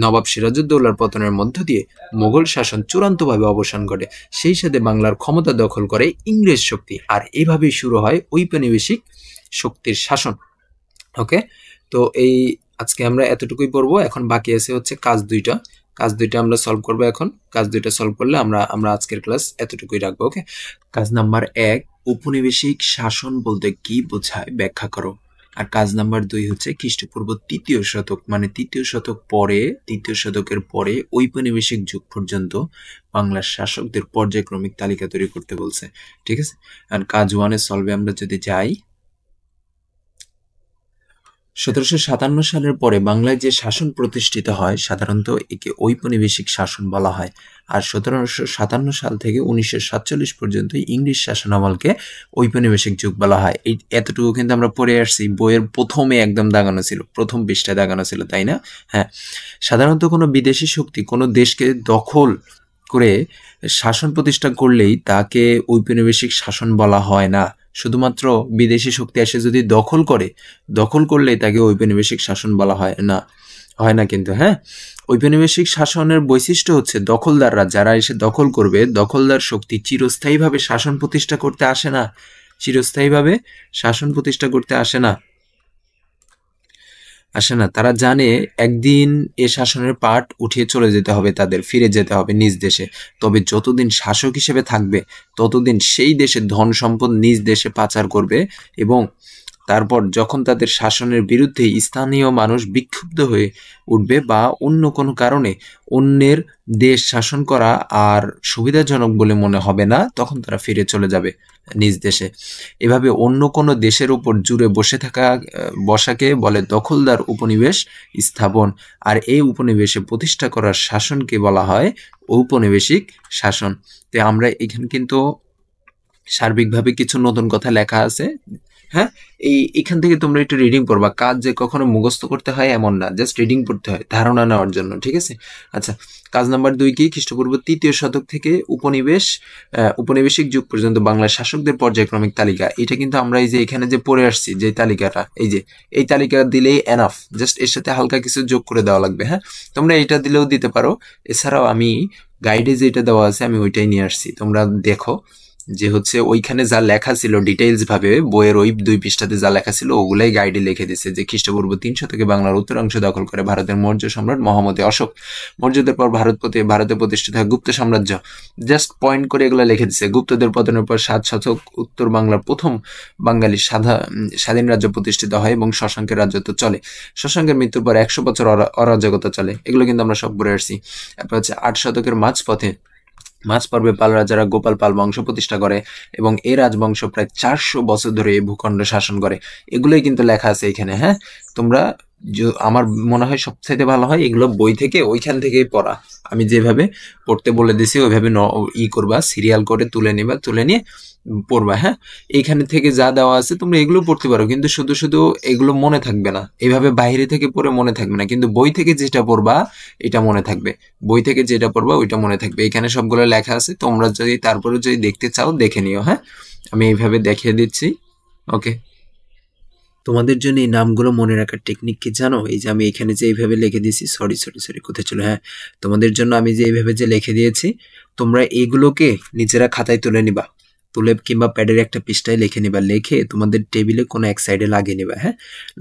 নবাব সিরাজউদ্দৌলার পতনের মধ্য দিয়ে মোগল শাসন চূড়ান্তভাবে অবসান ঘটে। সেই সাথে বাংলার ক্ষমতা দখল করে ইংরেজ শক্তি, আর এইভাবেই শুরু হয় ঔপনিবেশিক শক্তির শাসন। ওকে, তো আজকে আমরা এতটুকুই পড়বো। এখন বাকি আছে হচ্ছে কাজ দুইটা আমরা সলভ করবো। এখন কাজ দুইটা সলভ করলে আমরা আজকের ক্লাস এতটুকুই রাখবো। ওকে, কাজ নাম্বার 1, ঔপনিবেশিক শাসন বলতে কি বোঝায় ব্যাখ্যা করো। আর কাজ নাম্বার 2 হচ্ছে খ্রিস্টপূর্ব 3য় শতক, মানে 3য় শতকের পরে ঔপনিবেশিক যুগ পর্যন্ত বাংলার শাসকদের পর্যায়ক্রমিক তালিকা তৈরি করতে বলছে। ঠিক আছে, আর কাজ 1 এর সলভে আমরা যদি যাই, 1757 সালের পরে বাংলায় যে শাসন প্রতিষ্ঠিত হয় সাধারণত একে ঔপনিবেশিক শাসন বলা হয়। আর 1757 সাল থেকে 1947 পর্যন্ত ইংরেজ শাসনামলকে ঔপনিবেশিক যুগ বলা হয়। এই এতটুকু কিন্তু আমরা পড়ে আসছি, বইয়ের প্রথমে একদম দাগানো ছিল, প্রথম পৃষ্ঠায় দাগানো ছিল, তাই না? হ্যাঁ, সাধারণত কোনো বিদেশি শক্তি কোনো দেশকে দখল করে শাসন প্রতিষ্ঠা করলেই তাকে ঔপনিবেশিক শাসন বলা হয় না। শুধুমাত্র বিদেশি শক্তি এসে যদি দখল করলেই তাকে ঔপনিবেশিক শাসন বলা হয় না কিন্তু। হ্যাঁ, ঔপনিবেশিক শাসনের বৈশিষ্ট্য হচ্ছে দখলদাররা যারা এসে দখল করবে, দখলদার শক্তি চিরস্থায়ীভাবে শাসন প্রতিষ্ঠা করতে আসে না, চিরস্থায়ীভাবে শাসন প্রতিষ্ঠা করতে আসে না। তারা জানে একদিন এ শাসনের পাট উঠিয়ে চলে যেতে হবে, তাদের ফিরে যেতে হবে নিজ দেশে। তবে যতদিন শাসক হিসেবে থাকবে ততদিন সেই দেশের ধন সম্পদ নিজ দেশে পাচার করবে, এবং তারপর যখন তাদের শাসনের বিরুদ্ধে স্থানীয় মানুষ বিক্ষুব্ধ হয়ে উঠবে বা অন্য কোনো কারণে অন্যের দেশ শাসন করা আর সুবিধাজনক বলে মনে হবে না, তখন তারা ফিরে চলে যাবে নিজ দেশে। এভাবে অন্য কোনো দেশের উপর জুড়ে বসাকে বলে দখলদার উপনিবেশ স্থাপন। আর এই উপনিবেশে প্রতিষ্ঠা করার শাসনকে বলা হয় ঔপনিবেশিক শাসন। তো আমরা এখানে কিন্তু সার্বিকভাবে কিছু নতুন কথা লেখা আছে। হ্যাঁ, এখান থেকে তোমরা একটু রিডিং পড়বা। কাজ যে কখনো মুখস্থ করতে হয় এমন না, জাস্ট রিডিং পড়তে হয় ধারণা নেওয়ার জন্য, ঠিক আছে? আচ্ছা, কাজ নাম্বার 2 কি? খ্রিস্টপূর্ব 3য় শতক থেকে উপনিবেশিক যুগ পর্যন্ত বাংলার শাসকদের পর্যায়ক্রমিক তালিকা। এটা কিন্তু আমরা এই যে এখানে যে পড়ে আসছি যে তালিকাটা, এই তালিকা দিলেই এনাফ, জাস্ট এর সাথে হালকা কিছু যোগ করে দেওয়া লাগবে। হ্যাঁ, তোমরা এটা দিলেও দিতে পারো। এছাড়াও আমি গাইডে যেটা দেওয়া আছে আমি ওইটাই নিয়ে আসছি, তোমরা দেখো যে হচ্ছে ওইখানে যা লেখা ছিল ডিটেইলস ভাবে বইয়ের ওই 2 পৃষ্ঠাতে যা লেখা ছিল ওগুলাই গাইডে লিখে দিছে যে খ্রিস্টপূর্ব 300 থেকে বাংলার উত্তরাংশ দখল করে ভারতের মৌর্য সম্রাট মহামতি অশোক। মৌর্যদের পর ভারতে প্রতিষ্ঠিত হয় গুপ্ত সাম্রাজ্য। জাস্ট পয়েন্ট করে এগুলো লিখে দিছে। গুপ্তদের পতনের পর 7 শতক উত্তর বাংলার প্রথম বাঙালি স্বাধীন রাজ্য প্রতিষ্ঠিত হয় এবং শশাঙ্কের রাজত্ব চলে। শশাঙ্কের মৃত্যুর পর 100 বছর অরাজকতা চলে। এগুলো কিন্তু আমরা সব পড়ে আসছি। তারপর হচ্ছে 8 শতকের মাঝপর্বে পাল রাজারা গোপাল পাল বংশ প্রতিষ্ঠা করে এবং এই রাজবংশ প্রায় 400 বছর ধরে এই ভূখণ্ড শাসন করে। এগুলোই কিন্তু লেখা আছে এখানে। হ্যাঁ, তোমরা আমার মনে হয় সবচাইতে ভালো হয় এগুলো বই থেকে ওইখান থেকেই পড়া। আমি যেভাবে পড়তে বলে দিছি ওইভাবে করবা, সিরিয়াল করে তুলে নিয়ে পড়বা। হ্যাঁ, এইখানে থেকে যা দেওয়া আছে তোমরা এগুলো পড়তে পারো, কিন্তু শুধু শুধু এগুলো মনে থাকবে না, এইভাবে বাইরে থেকে পড়ে মনে থাকবে না, কিন্তু বই থেকে যেটা পড়বা এটা মনে থাকবে। বই থেকে যেটা পড়বা ওইটা মনে থাকবে। এখানে সবগুলো লেখা আছে, তোমরা তারপরে যদি দেখতে চাও দেখে নিও। হ্যাঁ, আমি এইভাবে দেখিয়ে দিচ্ছি। ওকে, তোমাদের জন্য এই নামগুলো মনে রাখার টেকনিক কি জানো? এই যে আমি এখানে যে এইভাবে লিখে দিয়েছি, সরি কোথায় ছিল, হ্যাঁ, তোমাদের জন্য আমি যে এইভাবে যে লিখে দিয়েছি, তোমরা এইগুলোকে নিজেরা খাতায় তুলে কিংবা প্যাডের একটা পৃষ্ঠায় লিখে নিবা, লিখে তোমাদের টেবিলে কোনো এক সাইডে লাগিয়ে নিবা। হ্যাঁ,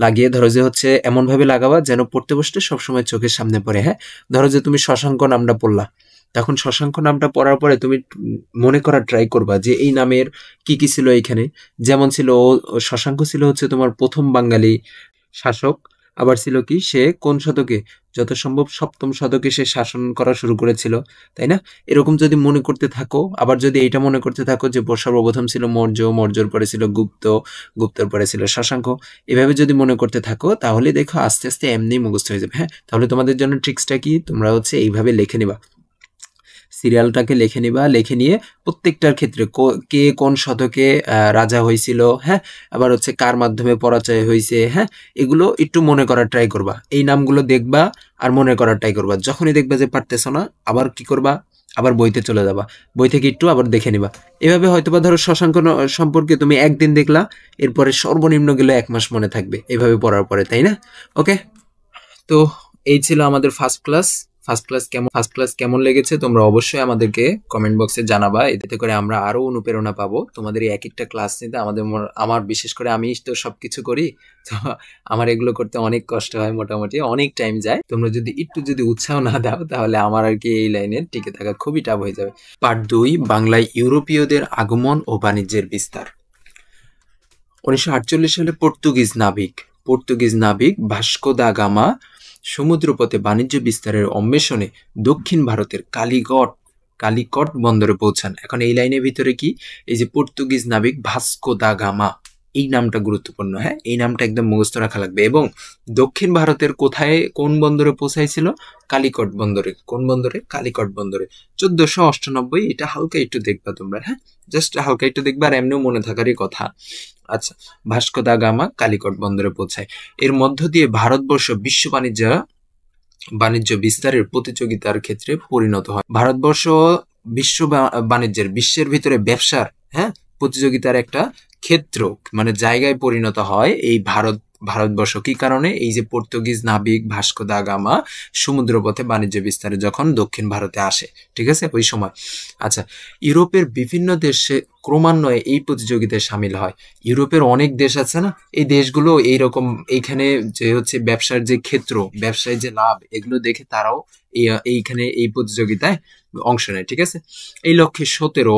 লাগিয়ে ধরো যে হচ্ছে এমনভাবে লাগাবা যেন পড়তে বসতে সবসময় চোখের সামনে পড়ে। হ্যাঁ, ধরো যে তুমি শশাঙ্ক নামটা পড়লা, তখন শশাঙ্ক নামটা পড়ার পরে তুমি মনে করার ট্রাই করবা যে এই নামের কি কি ছিল এইখানে। যেমন ছিল শশাঙ্ক ছিল হচ্ছে তোমার প্রথম বাঙালি শাসক। আবার ছিল কি, সে কোন শতকে, যত সম্ভব 7ম শতকে সে শাসন করা শুরু করেছিল, তাই না? এরকম যদি মনে করতে থাকো, আবার যদি এইটা মনে করতে থাকো যে সর্বপ্রথম ছিল মৌর্যর পরে ছিল গুপ্তর পরে ছিল শশাঙ্ক, এভাবে যদি মনে করতে থাকো তাহলে দেখো আস্তে আস্তে এমনি মুখস্থ হয়ে যাবে। হ্যাঁ, তাহলে তোমাদের জন্য ট্রিক্সটা কি, তোমরা হচ্ছে এইভাবে লিখে নিবা, সিরিয়ালটাকে লিখে নিবা, লিখে নিয়ে প্রত্যেকটার ক্ষেত্রে কে কোন শতকে রাজা হয়েছিল, হ্যাঁ, আবার হচ্ছে কার মাধ্যমে পরাজয় হয়েছে, হ্যাঁ, এগুলো একটু মনে করার ট্রাই করবা। এই নামগুলো দেখবা আর মনে করার ট্রাই করবা। যখনই দেখবা যে পারতেছো না, আবার কি করবা, আবার বইতে চলে যাবা, বই থেকে একটু আবার দেখে নিবা। এভাবে হয়তোবা ধরো শশাঙ্ক সম্পর্কে তুমি একদিন দেখলা, এরপরে সর্বনিম্ন গেলে 1 মাস মনে থাকবে এভাবে পড়ার পরে, তাই না? ওকে, তো এই ছিল আমাদের ফার্স্ট ক্লাস কেমন লেগেছে তোমরা অবশ্যই আমাদেরকে কমেন্ট বক্সে জানাবা, এতে করে আমরা আরো অনুপ্রেরণা পাবো তোমাদের এই এক একটা ক্লাস নিতে। আমার বিশেষ করে আমি তো সবকিছু করি, তো আমার এগুলো করতে অনেক কষ্ট হয়, মোটামুটি অনেক টাইম যায়। তোমরা যদি উৎসাহ না দাও তাহলে আমার আর কি এই লাইনে টিকে থাকা খুবই টাফ হয়ে যাবে। পার্ট 2, বাংলায় ইউরোপীয়দের আগমন ও বাণিজ্যের বিস্তার। 1948 সালে পর্তুগিজ নাবিক ভাস্কো দা গামা সমুদ্রপথে বাণিজ্য বিস্তারের অন্বেষণে দক্ষিণ ভারতের কালিকট বন্দরে পৌঁছান। এখন এই লাইনের ভিতরে কি, এই যে পর্তুগিজ নাবিক ভাস্কো দা গামা, এই নামটা গুরুত্বপূর্ণ, হ্যাঁ, এই নামটা একদম মুখস্থ রাখা লাগবে। এবং দক্ষিণ ভারতের কোথায়, কোন বন্দরে পৌঁছাইছিল? কালিকট বন্দরে। কোন বন্দরে? কালিকট বন্দরে। 1498। এটা হালকা একটু দেখবা তোমরা, হ্যাঁ, জাস্ট হালকা একটু দেখবা, আর এমনিও মনে থাকারই কথা। আচ্ছা, ভাস্কো দা গামা কালিকট বন্দরে পৌঁছায়। এর মধ্য দিয়ে ভারতবর্ষ বিশ্ব বাণিজ্য বিস্তারের প্রতিযোগিতার ক্ষেত্রে পরিণত হয়। ভারতবর্ষ বিশ্ব বাণিজ্যের, বিশ্বের ভিতরে ব্যবসার, হ্যাঁ, প্রতিযোগিতার একটা ক্ষেত্র, মানে জায়গায় পরিণত হয় এই ভারতবর্ষ। কি কারণে? এই যে পর্তুগিজ নাবিক ভাস্কো দা গামা সমুদ্রপথে বাণিজ্য বিস্তারে যখন দক্ষিণ ভারতে আসে, ঠিক আছে, ওই সময়। আচ্ছা, ইউরোপের বিভিন্ন দেশে ক্রমান্বয়ে এই প্রতিযোগিতায় সামিল হয়। ইউরোপের অনেক দেশ আছে না, এই দেশগুলো এইরকম, এইখানে যে হচ্ছে ব্যবসার যে ক্ষেত্র, ব্যবসায় যে লাভ, এগুলো দেখে তারাও এইখানে এই প্রতিযোগিতায় অংশ নেয়, ঠিক আছে। এই লক্ষ্যে 17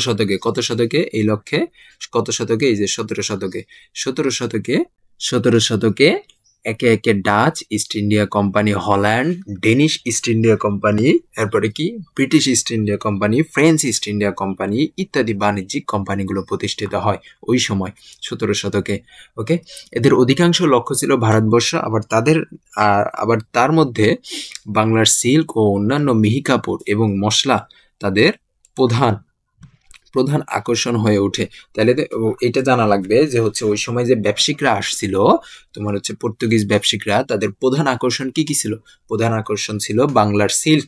শতকে, কত শতকে? এই লক্ষ্যে কত শতকে? এই যে 17 শতকে একে একে Dutch East India company, Holland Danish East India company, এরপরে কি British East India company, French East India company ইত্যাদি বাণিজ্যিক কোম্পানিগুলো প্রতিষ্ঠিত হয় ওই সময় 17 শতকে। ওকে, এদের অধিকাংশ লক্ষ্য ছিল ভারতবর্ষ। আবার তার মধ্যে বাংলার সিল্ক ও অন্যান্য মিহি কাপড় এবং মশলা তাদের প্রধান প্রধান আকর্ষণ হয়ে ওঠে। তাহলে এটা জানা লাগবে যে হচ্ছে ওই সময় যে ব্যবসায়িকরা আসছিল, তোমার হচ্ছে পর্তুগিজ ব্যবসায়িকরা, তাদের প্রধান আকর্ষণ কি কি ছিল? প্রধান আকর্ষণ ছিল বাংলার সিল্ক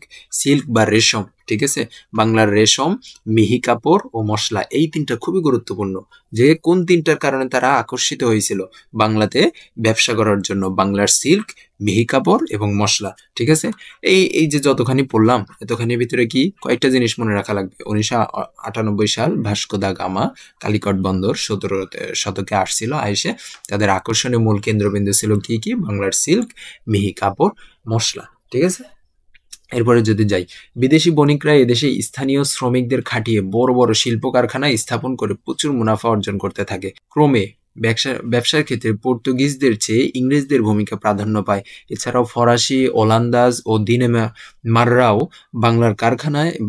বা রেশম, ঠিক আছে, বাংলার রেশম, মিহি কাপড় ও মশলা। এই তিনটা খুবই গুরুত্বপূর্ণ, যে কোন তিনটার কারণে তারা আকর্ষিত হয়েছিল বাংলাতে ব্যবসা করার জন্য? বাংলার সিল্ক, মিহি কাপড় এবং মশলা, ঠিক আছে। এই যে যতখানি পড়লাম, এতখানির ভিতরে কি কয়েকটা জিনিস মনে রাখা লাগবে। 1998 সাল ভাস্কো দা গামা কালিকট বন্দর 17 শতকে আসছিল, আইসে তাদের আকর্ষণীয় মূল কেন্দ্রবিন্দু ছিল কি কি? বাংলার সিল্ক, মিহি কাপড়, মশলা, ঠিক আছে। এরপরে যদি যাই, বিদেশি বণিকরা এদেশে স্থানীয় শ্রমিকদের খাটিয়ে বড় বড় শিল্প কারখানা স্থাপন করে প্রচুর মুনাফা অর্জন করতে থাকে। ক্রমে ব্যবসার ক্ষেত্রে পর্তুগিজদের চেয়ে ইংরেজদের ভূমিকা প্রাধান্য পায়। এছাড়াও ফরাসি, ওলান্দাজ ও মাররাও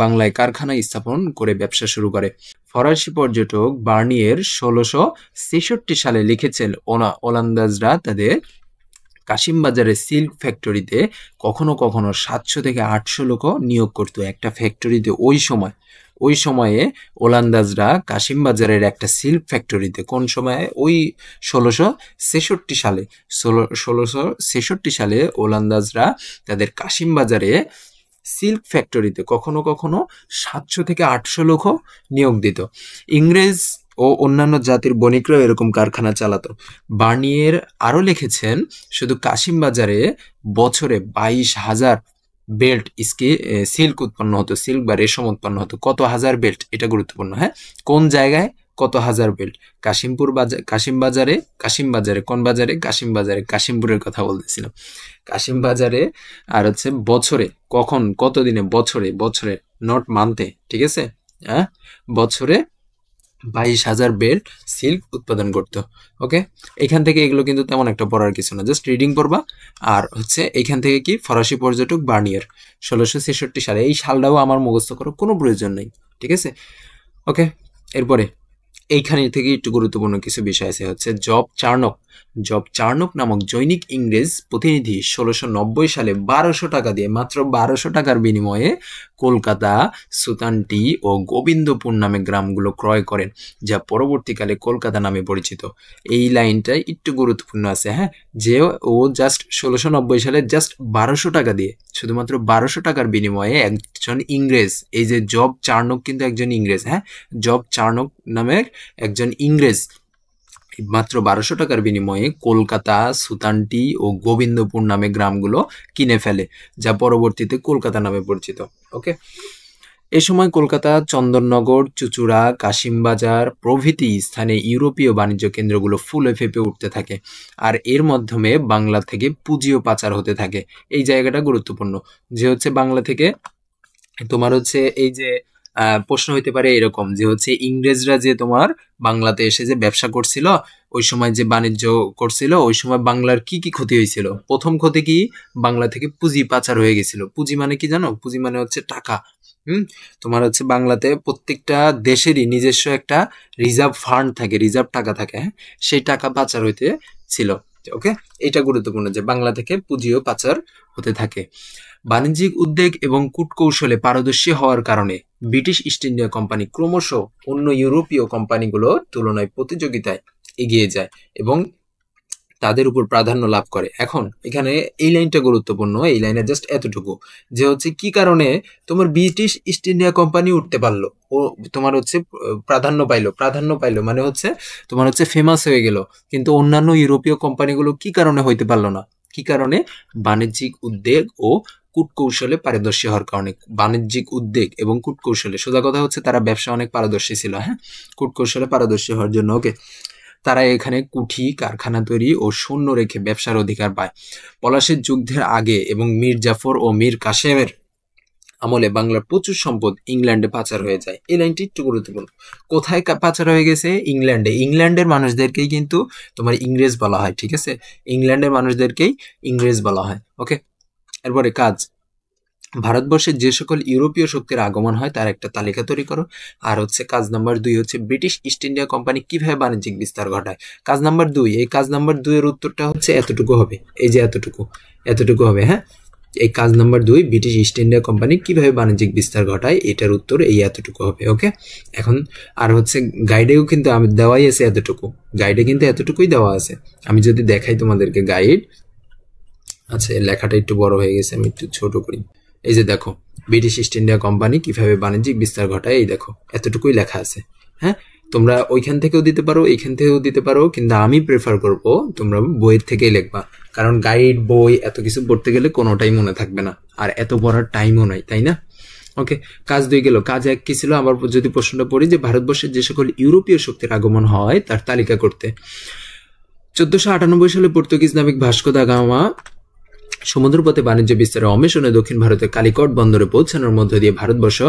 বাংলায় কারখানা স্থাপন করে ব্যবসা শুরু করে। ফরাসি পর্যটক বার্নিয়ের 1666 সালে লিখেছেন, ওলান্দাজরা তাদের কাশিমবাজারের সিল্ক ফ্যাক্টরিতে কখনো কখনো 700 থেকে 800 লোক নিয়োগ করত একটা ফ্যাক্টরিতে। ওই সময়ে ওলান্দাজরা কাশিমবাজারের একটা সিল্ক ফ্যাক্টরিতে, কোন সময়ে? ওই 1666 সালে ওলান্দাজরা তাদের কাশিমবাজারে সিল্ক ফ্যাক্টরিতে কখনো কখনো 700 থেকে 800 লোক নিয়োগ দিত। ইংরেজ ও অন্যান্য জাতির বণিকরাও এরকম কারখানা চালাতো। বার্নিয়ের আরো লিখেছেন, শুধু কাশিমবাজারে বছরে 22,000 বেল্ট সিল্ক উৎপন্ন হতো, সিল্ক বা রেশম উৎপন্ন হতো। কত হাজার বেল্ট? এটা গুরুত্বপূর্ণ, হ্যাঁ, কোন জায়গায় কত হাজার বেল্ট? কাশিমবাজারে কোন বাজারে? কাশিমবাজারে, কাশিমপুরের কথা বলতেছিলাম, কাশিমবাজারে। আর হচ্ছে বছরে, কখন, কত দিনে? বছরে, নট মান্থে, ঠিক আছে, হ্যাঁ, বছরে 22,000 বেল্ট সিল্ক উৎপাদন করত। ওকে, এখান থেকে এগুলো কিন্তু তেমন একটা পড়ার কিছু না, জাস্ট রিডিং পড়বা। আর হচ্ছে এখান থেকে কি, ফরাসি পর্যটক বার্নিয়ার 1666 সালে, এই সালটাও আমার মুখস্থ করার কোনো প্রয়োজন নেই, ঠিক আছে। ওকে, এরপরে এইখানে থেকে একটু গুরুত্বপূর্ণ কিছু বিষয় আছে, হচ্ছে জব চার্নক নামক জৈনিক ইংরেজ প্রতিনিধি 1690 সালে 1200 টাকা দিয়ে, মাত্র 1200 টাকার বিনিময়ে কলকাতা, সুতানটি ও গোবিন্দপুর নামে গ্রামগুলো ক্রয় করেন, যা পরবর্তীকালে কলকাতা নামে পরিচিত। এই লাইনটাই একটু গুরুত্বপূর্ণ আছে, হ্যাঁ, যে ও জাস্ট 1690 সালে জাস্ট 1200 টাকা দিয়ে, শুধুমাত্র 1200 টাকার বিনিময়ে একজন ইংরেজ, এই যে জব চার্নক কিন্তু একজন ইংরেজ, হ্যাঁ, জব চার্নক নামের একজন ইংরেজ মাত্র 1200 টাকার বিনিময়ে কলকাতা, সুতানটি ও গোবিন্দপুর নামে গ্রামগুলো কিনে ফেলে, যা পরবর্তীতে কলকাতা নামে পরিচিত। ওকে, এ সময় কলকাতা, চন্দননগর, চুঁচুড়া, কাশিমবাজার প্রভৃতি স্থানে ইউরোপীয় বাণিজ্য কেন্দ্রগুলো ফুলে ফেঁপে উঠতে থাকে, আর এর মাধ্যমে বাংলা থেকে পুঁজিও পাচার হতে থাকে। এই জায়গাটা গুরুত্বপূর্ণ, যে হচ্ছে বাংলা থেকে তোমার হচ্ছে এই যে প্রশ্ন হইতে পারে এরকম, যে হচ্ছে ইংরেজরা যে তোমার বাংলাতে এসে যে ব্যবসা করছিল, ওই সময় যে বাণিজ্য করছিল, ওই সময় বাংলার কি কি ক্ষতি হয়েছিল? প্রথম ক্ষতি কি? বাংলা থেকে পুঁজি পাচার হয়ে গেছিল। পুঁজি মানে কি জানো? পুঁজি মানে হচ্ছে টাকা, হুম, তোমার হচ্ছে বাংলাতে প্রত্যেকটা দেশেরই নিজস্ব একটা রিজার্ভ ফান্ড থাকে, রিজার্ভ টাকা থাকে, হ্যাঁ, সেই টাকা পাচার হইতে ছিল। ওকে, এটা গুরুত্বপূর্ণ যে বাংলা থেকে পুঁজিও পাচার হতে থাকে। বাণিজ্যিক উদ্যোগ এবং কূটকৌশলে পারদর্শী হওয়ার কারণে ব্রিটিশ ইস্ট ইন্ডিয়া কোম্পানি ক্রমশ অন্য ইউরোপীয় কোম্পানিগুলোর তুলনায় প্রতিযোগিতায় এগিয়ে যায় এবং তাদের উপর প্রাধান্য লাভ করে। এখন এখানে এই লাইনটা গুরুত্বপূর্ণ, এই লাইনে জাস্ট এতটুকু যে হচ্ছে কি কারণে তোমার ব্রিটিশ ইস্ট ইন্ডিয়া কোম্পানি উঠতে পারলো, ও তোমার হচ্ছে প্রাধান্য পাইলো মানে হচ্ছে তোমার হচ্ছে ফেমাস হয়ে গেল, কিন্তু অন্যান্য ইউরোপীয় কোম্পানিগুলো কি কারণে হইতে পারলো না? কি কারণে? বাণিজ্যিক উদ্যোগ ও কূটকৌশলে পারদর্শী হওয়ার কারণে। বাণিজ্যিক উদ্যোগ এবং কূটকৌশলে, সোজা কথা হচ্ছে তারা ব্যবসা অনেক পারদর্শী ছিল, হ্যাঁ, কূটকৌশলে পারদর্শী হওয়ার জন্য। ওকে, তারা এখানে কুঠি কারখানা তৈরি ও সৈন্য রেখে ব্যবসার অধিকার পায়। পলাশীর যুদ্ধের আগে এবং মীর জাফর ও মীর কাসেমের আমলে বাংলার প্রচুর সম্পদ ইংল্যান্ডে পাচার হয়ে যায়। এই লাইনটি একটু গুরুত্বপূর্ণ। কোথায় পাচার হয়ে গেছে? ইংল্যান্ডে। ইংল্যান্ডের মানুষদেরকেই কিন্তু তোমার ইংরেজ বলা হয়, ঠিক আছে, ইংল্যান্ডের মানুষদেরকেই ইংরেজ বলা হয়। ওকে, এরপরে কাজ। ভারতবর্ষে যে সকল ইউরোপীয় শক্তির আগমন হয় তার একটা তালিকা তৈরি করো। আর হচ্ছে কাজ নাম্বার 2 হচ্ছে ব্রিটিশ ইস্ট ইন্ডিয়া কোম্পানি কিভাবে বাণিজ্যিক বিস্তার ঘটায়। কাজ নাম্বার 2, এই কাজ নাম্বার 2 এর উত্তরটা হচ্ছে এতটুকু হবে, এই যে এতটুকু হবে, হ্যাঁ। এই কাজ number 2, British East India company কিভাবে বাণিজ্যিক বিস্তার ঘটায়, এটার উত্তর এই এতটুকু হবে। ওকে, এখন আর হচ্ছে গাইডেও কিন্তু আমি দেওয়াই আছে এতটুকু, গাইডে কিন্তু এতটুকুই দেওয়া আছে। আমি যদি দেখাই তোমাদেরকে গাইড, আচ্ছা লেখাটা একটু বড় হয়ে গেছে, আমি একটু ছোট করি। এই যে দেখো, ব্রিটিশ ইস্ট ইন্ডিয়া কোম্পানি কিভাবে বাণিজ্যিক বিস্তার ঘটায়, এই দেখো এতটুকুই লেখা আছে, হ্যাঁ। তোমরা ওইখান থেকেও দিতে পারো, এইখান থেকেও দিতে পারো, কিন্তু আমি প্রেফার করব তোমরা বইয়ের থেকেই লিখবা, কারণ গাইড বই এত কিছু পড়তে গেলে কোনোটাই মনে থাকবে না, আর এত পড়ার টাইমও নাই, তাই না? ওকে, কাজ 2 গেল। কাজ 1 কি ছিল? আবার যদি প্রশ্নটা পড়ি যে ভারতবর্ষের যে সকল ইউরোপীয় শক্তির আগমন হয় তার তালিকা করতে। 1498 সালে পর্তুগিজ নাবিক ভাস্কো দা গামা সমুদ্রপথে বাণিজ্য বিস্তারের অন্বেষণে দক্ষিণ ভারতের কালিকট বন্দরে পৌঁছানোর মধ্য দিয়ে ভারতবর্ষ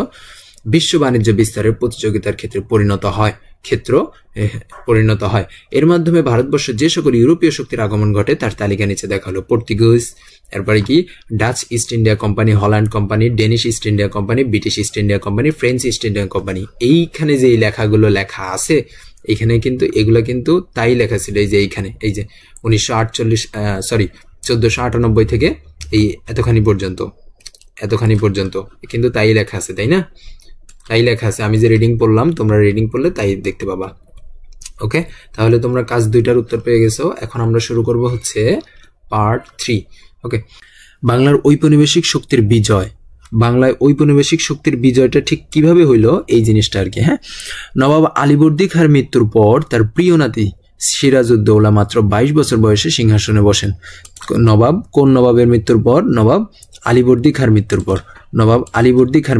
বিশ্ব বাণিজ্য বিস্তারের প্রতিযোগিতার ক্ষেত্রে পরিণত হয়। এর মাধ্যমে ভারতবর্ষ যে সকল ইউরোপীয় শক্তির আগমন ঘটে তার তালিকা নিচে দেখা হলো। পর্তুগিজ, এরপরে কি Dutch East India company, Holland company, Danish East India company, British East India company, French East India company. এইখানে যে লেখাগুলো লেখা আছে, এখানে কিন্তু এগুলো কিন্তু তাই লেখা ছিল, এই যে এইখানে, এই যে 1498 থেকে এই এতখানি পর্যন্ত কিন্তু তাই লেখা আছে, তাই না? তাই লেখা আছে। আমি যে রিডিং পড়লাম, তোমরা রিডিং পড়লে তাই দেখতে পাবা। ওকে, তাহলে তোমরা কাজ 2টার উত্তর পেয়ে গেছো। এখন আমরা শুরু করব হচ্ছে পার্ট 3। ওকে, বাংলার ঔপনিবেশিক শক্তির বিজয়। বাংলায় ঔপনিবেশিক শক্তির বিজয়টা ঠিক কিভাবে হইলো, এই জিনিসটা আর কি, হ্যাঁ। নবাব আলীবর্দী খাঁর মৃত্যুর পর তার প্রিয় নাতি সিরাজউদ্দৌলা মাত্র 22 বছর বয়সে সিংহাসনে বসেন। কোন নবাবের মৃত্যুর পর? নবাব আলীবর্দী খাঁর মৃত্যুর পর। নবাব আলীবর্দী খাঁর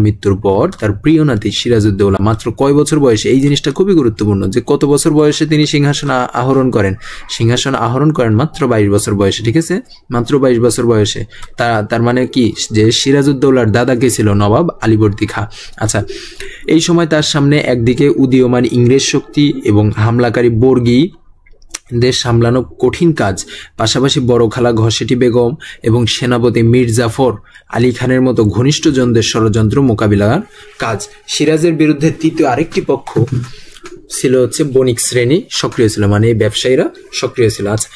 মৃত্যুর পর তার প্রিয় নাতি সিরাজউদ্দৌলা মাত্র কয় বছর বয়সে? এই জিনিসটা খুবই গুরুত্বপূর্ণ যে কত বছর বয়সে তিনি সিংহাসন আহরণ করেন মাত্র 22 বছর বয়সে, ঠিক আছে, মাত্র 22 বছর বয়সে। তার মানে কি যে সিরাজউদ্দৌলার দাদা কে ছিল? নবাব আলীবর্দী খাঁ। আচ্ছা, এই সময় তার সামনে একদিকে উদীয়মান ইংরেজ শক্তি এবং হামলাকারী বর্গী দেশ সামলানো কঠিন কাজ, পাশাপাশি বড় খালা ঘসেটি বেগম এবং সেনাপতি মীর জাফর আলী খানের মতো ঘনিষ্ঠজনদের ষড়যন্ত্র মোকাবিলার কাজ। সিরাজের বিরুদ্ধে তৃতীয় আরেকটি পক্ষ ছিল হচ্ছে বণিক শ্রেণী সক্রিয় ছিল, মানে এই ব্যবসায়ীরা সক্রিয় ছিল। আচ্ছা,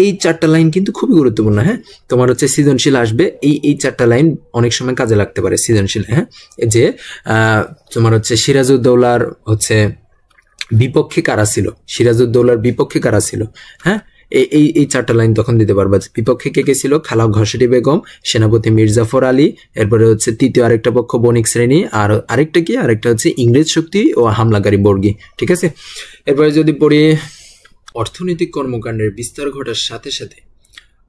এই 4টা লাইন কিন্তু খুবই গুরুত্বপূর্ণ, হ্যাঁ। তোমার হচ্ছে সৃজনশীল আসবে, এই 4টা লাইন অনেক সময় কাজে লাগতে পারে সৃজনশীল, হ্যাঁ। যে তোমার হচ্ছে সিরাজউদ্দৌলার হচ্ছে বিপক্ষে কারা ছিল, হ্যাঁ। এই 4টা লাইন তখন দিতে পারবা। বিপক্ষে কে ছিল? খালা ঘসেটি বেগম, সেনাপতি মীর জাফর আলী, এরপরে হচ্ছে তৃতীয় আরেকটা পক্ষ বণিক শ্রেণী, আর আরেকটা হচ্ছে ইংরেজ শক্তি ও হামলাকারী বর্গী, ঠিক আছে। এরপরে যদি পড়ি, অর্থনৈতিক কর্মকাণ্ডের বিস্তার ঘটার সাথে সাথে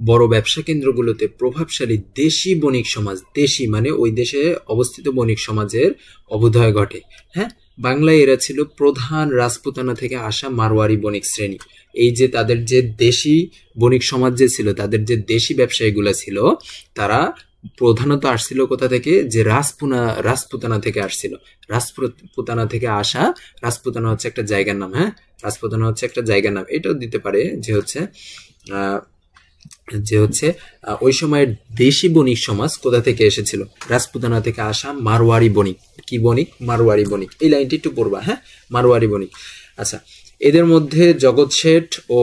বড় ব্যবসা কেন্দ্রগুলোতে প্রভাবশালী দেশি বণিক সমাজ, দেশি মানে ওই দেশে অবস্থিত বণিক সমাজের অভ্যুদয় ঘটে, হ্যাঁ। বাংলায় এরা ছিল প্রধান রাজপুতানা থেকে আসা মারোয়ারি বণিক শ্রেণী। এই যে তাদের যে দেশি বণিক সমাজ যে ছিল, তাদের যে দেশি ব্যবসায়ীগুলা ছিল, তারা প্রধানত আসছিল কোথা থেকে? যে রাজপুতানা থেকে আসছিল। রাজপুতানা থেকে আসা, রাজপুতানা হচ্ছে একটা জায়গার নাম, হ্যাঁ, রাজপুতানা হচ্ছে একটা জায়গার নাম। এটাও দিতে পারে যে হচ্ছে যে হচ্ছে ওই সময়ের দেশি বণিক সমাজ কোথা থেকে এসেছিল? রাজপুতানা থেকে আসা মারওয়ারি বণিক। কি বণিক? মারওয়ারি বণিক। এই লাইনটি একটু পড়বা, হ্যাঁ, মারওয়ারি বণিক। আচ্ছা, এদের মধ্যে জগৎ শেঠ ও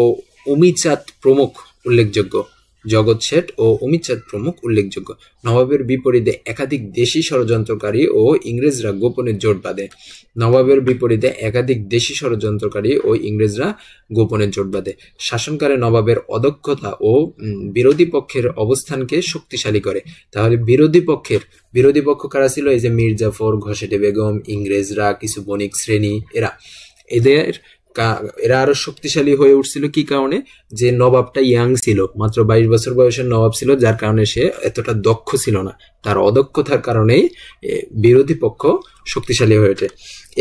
অমিচাঁদ প্রমুখ উল্লেখযোগ্য। জগৎ শেঠ ও অমিচাঁদ প্রমুখ উল্লেখযোগ্য। নবাবের বিপরীতে একাধিক দেশি ষড়যন্ত্রকারী ও ইংরেজরা গোপনে জোট বাঁধে। নবাবের বিপরীতে একাধিক দেশি ষড়যন্ত্রকারী ও ইংরেজরা গোপনে জোট বাঁধে। শাসনকালে নবাবের অদক্ষতা ও বিরোধী পক্ষের অবস্থানকে শক্তিশালী করে। তাহলে বিরোধী পক্ষ কারা ছিল? এই যে মীর জাফর, ঘসেটে বেগম, ইংরেজরা, কিছু বণিক শ্রেণী, এরা আরো শক্তিশালী হয়ে উঠছিল কি কারণে? যে নবাবটা ইয়াং ছিল, মাত্র 22 বছর বয়সের নবাব ছিল, যার কারণে সে এতটা দক্ষ ছিল না। তার অদক্ষতার কারণেই বিরোধী পক্ষ শক্তিশালী হয়ে ওঠে।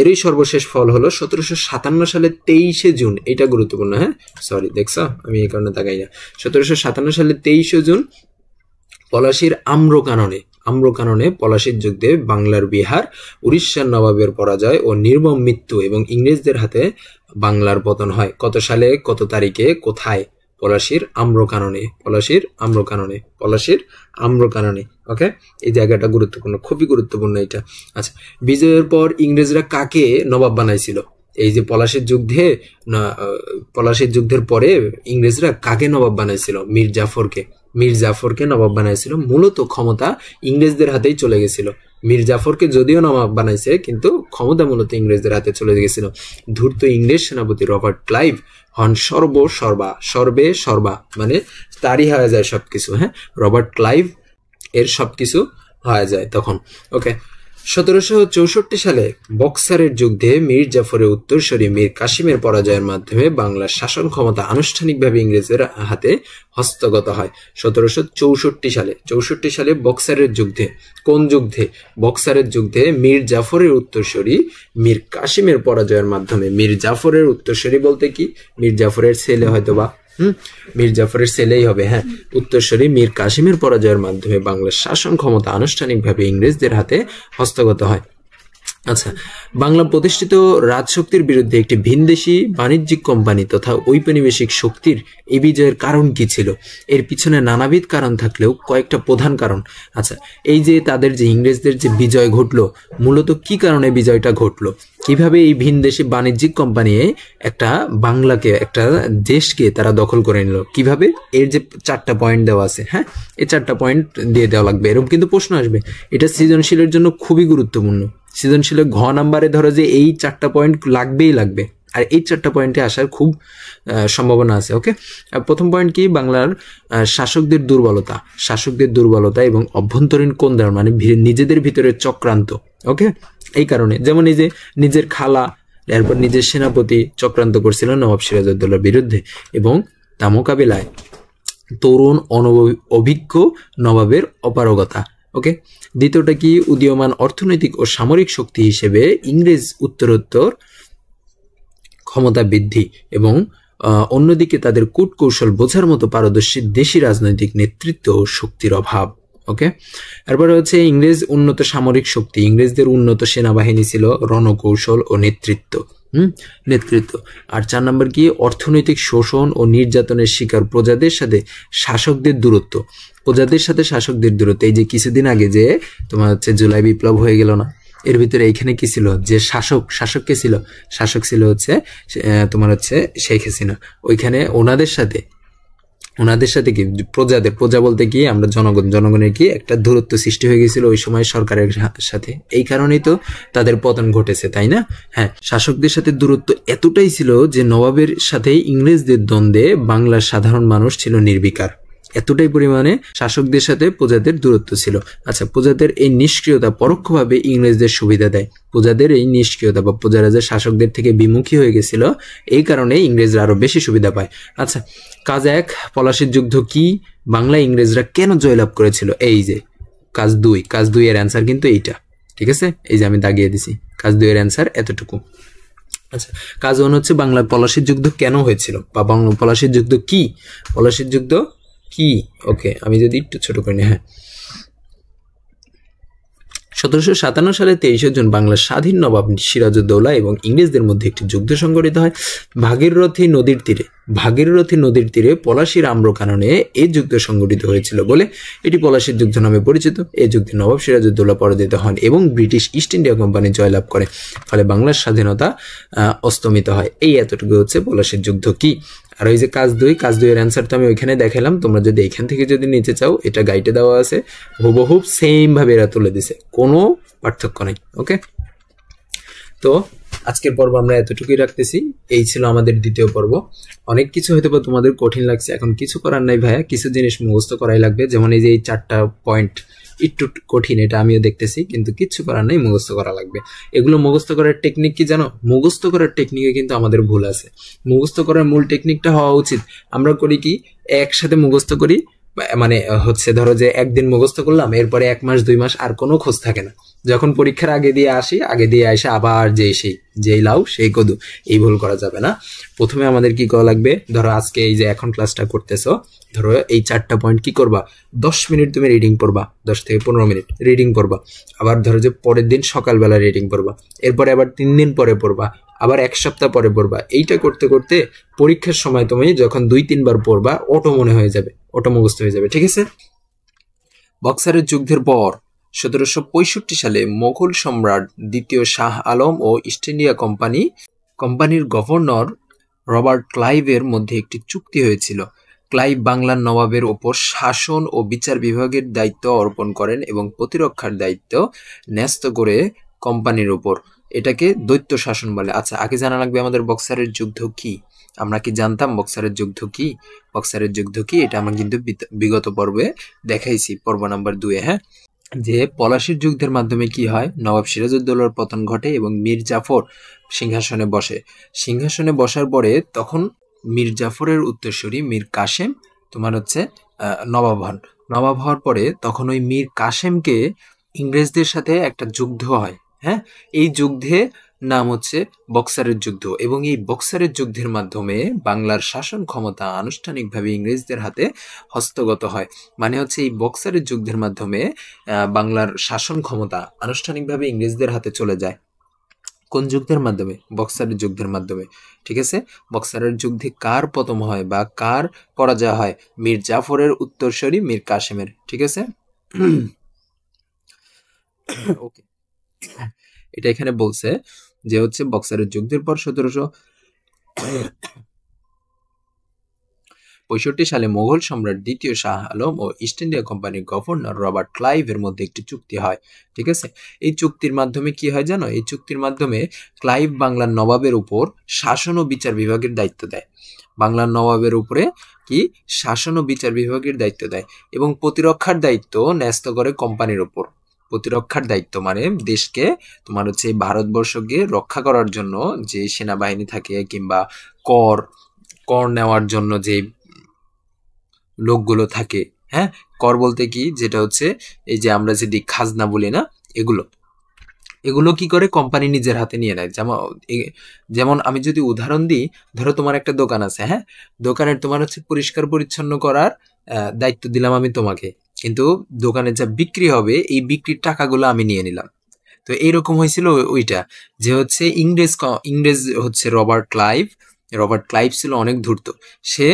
এরই সর্বশেষ ফল হলো 1757 সালে 23শে জুন, এটা গুরুত্বপূর্ণ, হ্যাঁ, সরি দেখছো আমি এই কারণে তাকাই না। 1757 সালে 23শে জুন পলাশীর আম্রকাননে পলাশীর যুদ্ধে বাংলার বিহার, উড়িষ্যার নবাবের পরাজয় ও নির্মম মৃত্যু এবং ইংরেজদের হাতে বাংলার পতন হয়। কত সালে, কত তারিখে, কোথায়? পলাশীর আম্রকাননে। ওকে, এই জায়গাটা গুরুত্বপূর্ণ, খুবই গুরুত্বপূর্ণ এটা। আচ্ছা, বিজয়ের পর ইংরেজরা কাকে নবাব বানাইছিল? এই যে পলাশীর যুদ্ধের পরে ইংরেজরা কাকে নবাব বানাইছিল? মীর জাফরকে নবাব বানাইছিল। মূলত ক্ষমতা ইংরেজদের হাতেই চলে গেছিল। মীর জাফরকে যদিও নবাব বানাইছে, কিন্তু ক্ষমতা মূলত ইংরেজদের হাতে চলে গেছিল। ধূর্ত ইংরেজ সেনাপতি রবার্ট ক্লাইভ হন সর্বা, মানে তারই হয়ে যায় সবকিছু, হ্যাঁ, রবার্ট ক্লাইভ এর সবকিছু হয়ে যায় তখন। ওকে, 1764 সালে বক্সারের যুদ্ধে মীর জাফরের উত্তরসূরি মীর কাসিমের পরাজয়ের মাধ্যমে বাংলার শাসন ক্ষমতা আনুষ্ঠানিকভাবে ইংরেজদের হাতে হস্তগত হয়। 1764 সালে বক্সারের যুদ্ধে, কোন যুদ্ধে? বক্সারের যুদ্ধে মীর জাফরের উত্তরসূরি মীর কাসিমের পরাজয়ের মাধ্যমে। মীর জাফরের উত্তরসূরি বলতে কি? মীর জাফরের ছেলে হয়তোবা, মীর জাফরের ছেলেই হবে, হ্যাঁ, উত্তরসূরি মীর কাসিমের পরাজয়ের মাধ্যমে বাংলার শাসন ক্ষমতা আনুষ্ঠানিকভাবে ইংরেজদের হাতে হস্তগত হয়। আচ্ছা, বাংলা প্রতিষ্ঠিত রাজশক্তির বিরুদ্ধে একটি ভিনদেশী বাণিজ্যিক কোম্পানি তথা ঔপনিবেশিক শক্তির এই বিজয়ের কারণ কি ছিল? এর পিছনে নানাবিধ কারণ থাকলেও কয়েকটা প্রধান কারণ। আচ্ছা, এই যে তাদের যে ইংরেজদের যে বিজয় ঘটলো, মূলত কি কারণে বিজয়টা ঘটলো? কিভাবে এই ভিনদেশী বাণিজ্যিক কোম্পানি একটা দেশকে তারা দখল করে নিল? কিভাবে? এর যে 4টা পয়েন্ট দেওয়া আছে, হ্যাঁ, এই 4টা পয়েন্ট দিয়ে দেওয়া লাগবে। এরকম কিন্তু প্রশ্ন আসবে, এটা সৃজনশীলের জন্য খুবই গুরুত্বপূর্ণ। সৃজনশীলে ঘ নাম্বারে ধরো যে এই 4টা পয়েন্ট লাগবে, আর এই 4টা পয়েন্টে আসার খুব সম্ভাবনা আছে। ওকে, প্রথম পয়েন্ট কি? বাংলার শাসকদের দুর্বলতা এবং অভ্যন্তরীণ কোণধার, মানে নিজেদের ভিতরে চক্রান্ত। ওকে, এই কারণে, যেমন এই যে নিজের খালা, এরপর নিজের সেনাপতি চক্রান্ত করছিল নবাব সিরাজউদ্দৌলার বিরুদ্ধে, এবং তা মোকাবিলায় তরুণ অভিজ্ঞ নবাবের অপারগতা। ওকে, দ্বিতীয়টা কি? উদীয়মান অর্থনৈতিক ও সামরিক শক্তি হিসেবে ইংরেজ উত্তরোত্তর ক্ষমতা বৃদ্ধি এবং অন্যদিকে তাদের কূটকৌশল বোঝার মতো পারদর্শী দেশি রাজনৈতিক নেতৃত্ব ও শক্তির অভাব। ওকে, এরপরে হচ্ছে ইংরেজ উন্নত সামরিক শক্তি, ইংরেজদের উন্নত সেনাবাহিনী ছিল, রণকৌশল ও নেতৃত্ব। আর 4 নম্বর কি? অর্থনৈতিক শোষণ ও নির্যাতনের শিকার প্রজাদের সাথে শাসকদের দূরত্ব। এই যে কিছুদিন আগে যে তোমার হচ্ছে জুলাই বিপ্লব হয়ে গেল না, এর ভিতরে এইখানে কি ছিল? যে শাসক কে ছিল? শাসক ছিল হচ্ছে তোমার হচ্ছে শেখ হাসিনা। ওইখানে ওনাদের সাথে কি প্রজা বলতে কি আমরা জনগণের কি একটা দূরত্ব সৃষ্টি হয়ে গেছিল ওই সময় সরকারের সাথে। এই কারণেই তো তাদের পতন ঘটেছে, তাই না? হ্যাঁ, শাসকদের সাথে দূরত্ব এতটাই ছিল যে নবাবের সাথে ইংরেজদের দ্বন্দ্বে বাংলার সাধারণ মানুষ ছিল নির্বিকার। এতটাই পরিমাণে শাসকদের সাথে প্রজাদের দূরত্ব ছিল। আচ্ছা, প্রজাদের এই নিষ্ক্রিয়তা পরোক্ষভাবে ইংরেজদের সুবিধা দেয়। প্রজাদের এই নিষ্ক্রিয়তা বা প্রজারা যে শাসকদের থেকে বিমুখী হয়ে গেছিল, এই কারণে ইংরেজরা আরো বেশি সুবিধা পায়। আচ্ছা, কাজ 1, পলাশীর যুদ্ধ কি? বাংলা ইংরেজরা কেন জয়লাভ করেছিল? এই যে কাজ 2 এর অ্যান্সার কিন্তু এইটা, ঠিক আছে? এই যে আমি দাগিয়ে দিছি, কাজ 2 এর অ্যান্সার এতটুকু। আচ্ছা, কাজ 1 হচ্ছে বাংলার পলাশীর যুদ্ধ কেন হয়েছিল, বা পলাশীর যুদ্ধ কি? পলাশীর যুদ্ধ কি? ওকে, আমি যদি একটু ছোট করে নিই, হ্যাঁ, 1757 সালে 23শে জুন বাংলার স্বাধীন নবাব সিরাজউদ্দৌলা এবং ইংরেজদের মধ্যে একটি যুদ্ধ সংঘটিত হয় ভাগীরথী নদীর তীরে। ভাগীরথী নদীর তীরে পলাশীর আম্রকাননে এই যুদ্ধ সংঘটিত হয়েছিল বলে এটি পলাশীর যুদ্ধ নামে পরিচিত। এই যুদ্ধে নবাব সিরাজউদ্দৌলা পরাজিত হন এবং ব্রিটিশ ইস্ট ইন্ডিয়া কোম্পানি জয়লাভ করে, ফলে বাংলার স্বাধীনতা অস্তমিত হয়। এই এতটুকু হচ্ছে পলাশীর যুদ্ধ কি। আর ওই যে কাজ 2, কাজ 2 এর অ্যান্সার তো আমি ওইখানে দেখালাম, তোমরা যদি এখান থেকে যদি নিতে চাও এটা গাইডে দেওয়া আছে, হুবহুব সেম ভাবে এরা তুলে দিছে, কোনো পার্থক্য নেই। ওকে, তো আজকের পর্ব আমরা এতটুকুই রাখতেছি। এই ছিল আমাদের দ্বিতীয় পর্ব। অনেক কিছু হয়তো বা তোমাদের কঠিন লাগছে, এখন কিছু করার নাই ভাইয়া, কিছু জিনিস মুখস্থ করাই লাগবে। যেমন এই যে এই 4টা পয়েন্ট একটু কঠিন, এটা আমিও দেখতেছি, কিন্তু কিচ্ছু করার নাই, মুখস্থ করা লাগবে। এগুলো মুখস্থ করার টেকনিক কি জানো? মুখস্থ করার টেকনিকে কিন্তু আমাদের ভুল আছে। মুখস্থ করার মূল টেকনিকটা হওয়া উচিত, আমরা করি কি একসাথে মুখস্থ করি, মানে হচ্ছে ধরো যে একদিন মুখস্থ করলাম, এরপরে 1 মাস 2 মাস আর কোনো খোঁজ থাকে না। যখন পরীক্ষার আগে দিয়ে আসি, আগে দিয়ে আসে আবার যেই লাউ সেই কদু, এই ভুল করা যাবে না। প্রথমে আমাদের কি করা লাগবে, ধরো আজকে এই যে এখন ক্লাসটা করতেছো, ধরো এই 4টা পয়েন্ট কি করবা, 10 মিনিট তুমি রিডিং পড়বা, 10 থেকে 15 মিনিট রিডিং পড়বা। আবার ধরো যে পরের দিন সকালবেলা রিডিং পড়বা, এরপরে আবার 3 দিন পরে পড়বা, আবার 1 সপ্তাহ পরে পড়বা। এইটা করতে করতে পরীক্ষার সময় তুমি যখন 2-3 বার পড়বা, অটো মনে হয়ে যাবে, অটো মুখস্থ হয়ে যাবে। ঠিক আছে। বক্সারের যুদ্ধের পর 1765 সালে মোগল সম্রাট দ্বিতীয় শাহ আলম ও ইস্ট ইন্ডিয়া কোম্পানির গভর্নর রবার্ট ক্লাইভের মধ্যে একটি চুক্তি হয়েছিল। ক্লাইভ বাংলার নবাবের ওপর শাসন ও বিচার বিভাগের দায়িত্ব অর্পণ করেন এবং প্রতিরক্ষার দায়িত্ব ন্যস্ত করে কোম্পানির উপর। এটাকে দ্বৈত শাসন বলে। আচ্ছা, আগে জানা লাগবে আমাদের বক্সারের যুদ্ধ কি। আমরা কি জানতাম বক্সারের যুদ্ধ কি? বক্সারের যুদ্ধ কি এটা আমরা কিন্তু বিগত পর্বে দেখাইছি, পর্ব নাম্বার 2। হ্যাঁ, যে পলাশীর যুদ্ধের মাধ্যমে কি হয়, নবাব সিরাজউদ্দৌলার পতন ঘটে এবং মীর জাফর সিংহাসনে বসে। সিংহাসনে বসার পরে তখন মীর জাফরের উত্তরসূরি মীর কাসেম তোমার হচ্ছে নবাব হন। নবাব হওয়ার পরে তখন ওই মীর কাসেমকে ইংরেজদের সাথে একটা যুদ্ধ হয়। হ্যাঁ, এই যুদ্ধে নাম হচ্ছে বক্সারের যুদ্ধ, এবং এই বক্সারের যুদ্ধের মাধ্যমে বাংলার শাসন ক্ষমতা আনুষ্ঠানিকভাবে ইংরেজদের হাতে হস্তগত হয়। মানে হচ্ছে এই বক্সারের যুদ্ধের মাধ্যমে বাংলার শাসন ক্ষমতা আনুষ্ঠানিকভাবে ইংরেজদের হাতে চলে যায়। কোন যুদ্ধের মাধ্যমে? বক্সারের যুদ্ধের মাধ্যমে। ঠিক আছে। বক্সারের যুদ্ধে কার পতন হয় বা কার পরাজয় হয়? মীর জাফরের উত্তরসূরি মীর কাসেমের। ঠিক আছে। ওকে, এটা এখানে বলছে যে হচ্ছে বক্সারের যুদ্ধের পর 1765 সালে মোগল সম্রাট দ্বিতীয় শাহ আলম ও ইস্ট ইন্ডিয়া কোম্পানির গভর্নর রবার্ট ক্লাইভের মধ্যে একটি চুক্তি হয়। ঠিক আছে। এই চুক্তির মাধ্যমে কি হয় জানো? এই চুক্তির মাধ্যমে ক্লাইভ বাংলার নবাবের উপর শাসন ও বিচার বিভাগের দায়িত্ব দেয়। বাংলার নবাবের উপরে কি শাসন ও বিচার বিভাগের দায়িত্ব দেয় এবং প্রতিরক্ষার দায়িত্ব ন্যস্ত করে কোম্পানির উপর। প্রতিরক্ষার দায়িত্ব মানে দেশকে তোমার হচ্ছে ভারতবর্ষকে রক্ষা করার জন্য যে সেনাবাহিনী থাকে কিংবা কর কর নেওয়ার জন্য যে লোকগুলো থাকে। হ্যাঁ, কর বলতে কি, যেটা হচ্ছে এই যে আমরা যদি খাজনা বলি না, এগুলো কি করে কোম্পানি নিজের হাতে নিয়ে নেয়। যেমন আমি যদি উদাহরণ দিই, ধরো তোমার একটা দোকান আছে। হ্যাঁ, দোকানের তোমার হচ্ছে পরিষ্কার পরিচ্ছন্ন করার দায়িত্ব দিলাম আমি তোমাকে, কিন্তু দোকানে যা বিক্রি হবে এই বিক্রির টাকাগুলো আমি নিয়ে নিলাম। তো এইরকম হয়েছিল ওইটা, যে হচ্ছে ইংরেজ হচ্ছে রবার্ট ক্লাইভ ছিল অনেক ধূর্ত। সে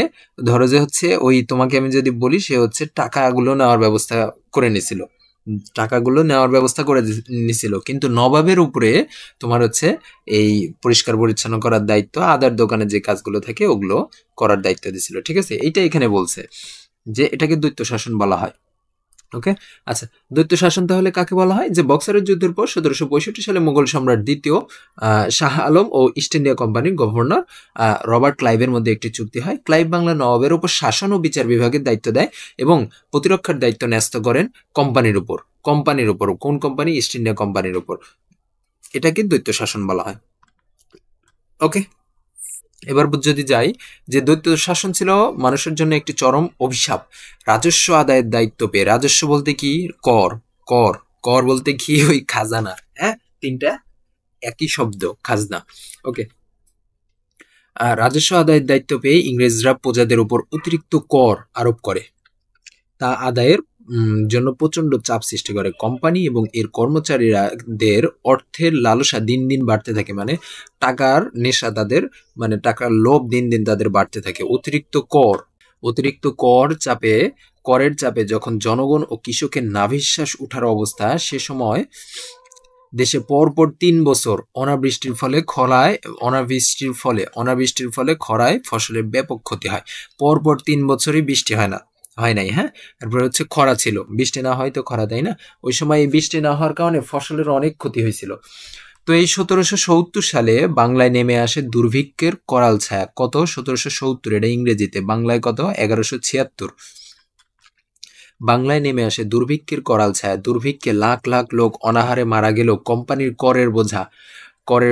ধরো যে হচ্ছে ওই তোমাকে আমি যদি বলি, সে হচ্ছে টাকাগুলো নেওয়ার ব্যবস্থা করে নিছিল, নিছিল, কিন্তু নবাবের উপরে তোমার হচ্ছে এই পরিষ্কার পরিচ্ছন্ন করার দায়িত্ব, আদার দোকানে যে কাজগুলো থাকে ওগুলো করার দায়িত্ব দিছিল। ঠিক আছে, এইটা এখানে বলছে যে এটাকে দ্বৈত শাসন বলা হয়। ওকে, আচ্ছা, দ্বৈত শাসন তাহলে কাকে বলা হয়? যে বক্সারের যুদ্ধের পর 1765 সালে মুঘল সম্রাট দ্বিতীয় শাহ আলম ও ইস্ট ইন্ডিয়া কোম্পানির গভর্নর রবার্ট ক্লাইভের মধ্যে একটি চুক্তি হয়। ক্লাইভ বাংলা নবাবের উপর শাসন ও বিচার বিভাগের দায়িত্ব দেয় এবং প্রতিরক্ষার দায়িত্ব ন্যস্ত করেন কোম্পানির উপর। কোন কোম্পানি? ইস্ট ইন্ডিয়া কোম্পানির উপর। এটাকে দ্বৈত শাসন বলা হয়। ওকে, এবার যদি যাই, যে দ্বৈত শাসন ছিল মানুষের জন্য একটি চরম অভিশাপ। রাজস্ব আদায়ের দায়িত্ব পেয়ে, রাজস্ব বলতে কি? কর। কর কর বলতে কি? ওই খাজানা। হ্যাঁ, তিনটা একই শব্দ, খাজনা। ওকে, রাজস্ব আদায়ের দায়িত্ব পেয়ে ইংরেজরা প্রজাদের উপর অতিরিক্ত কর আরোপ করে। তা আদায়ের জন্য প্রচন্ড চাপ সৃষ্টি করে। কোম্পানি এবং এর কর্মচারীরাদের অর্থের লালসা দিন দিন বাড়তে থাকে, মানে টাকার নেশা তাদের, মানে টাকার লোভ দিন দিন তাদের বাড়তে থাকে। অতিরিক্ত করের চাপে যখন জনগণ ও কৃষকের নাভিশ্বাস উঠার অবস্থা, সে সময় দেশে পরপর ৩ বছর অনাবৃষ্টির ফলে খরায় ফসলের ব্যাপক ক্ষতি হয়। পরপর ৩ বছরই বৃষ্টি হয় নাই, হ্যাঁ। তারপরে হচ্ছে খরা ছিল, বৃষ্টি না হয় তো খরা, তাই না? ওই সময় এই বৃষ্টি না হওয়ার কারণে ফসলের অনেক ক্ষতি হয়েছিল। তো এই ১৭৭০ সালে বাংলায় নেমে আসে দুর্ভিক্ষের করাল ছায়া। কত? ১৭৭০, এটা ইংরেজিতে, বাংলায় কত? ১১৭৬। বাংলায় নেমে আসে দুর্ভিক্ষের করাল ছায়া। দুর্ভিক্ষে লাখ লাখ লোক অনাহারে মারা গেলেও কোম্পানির করের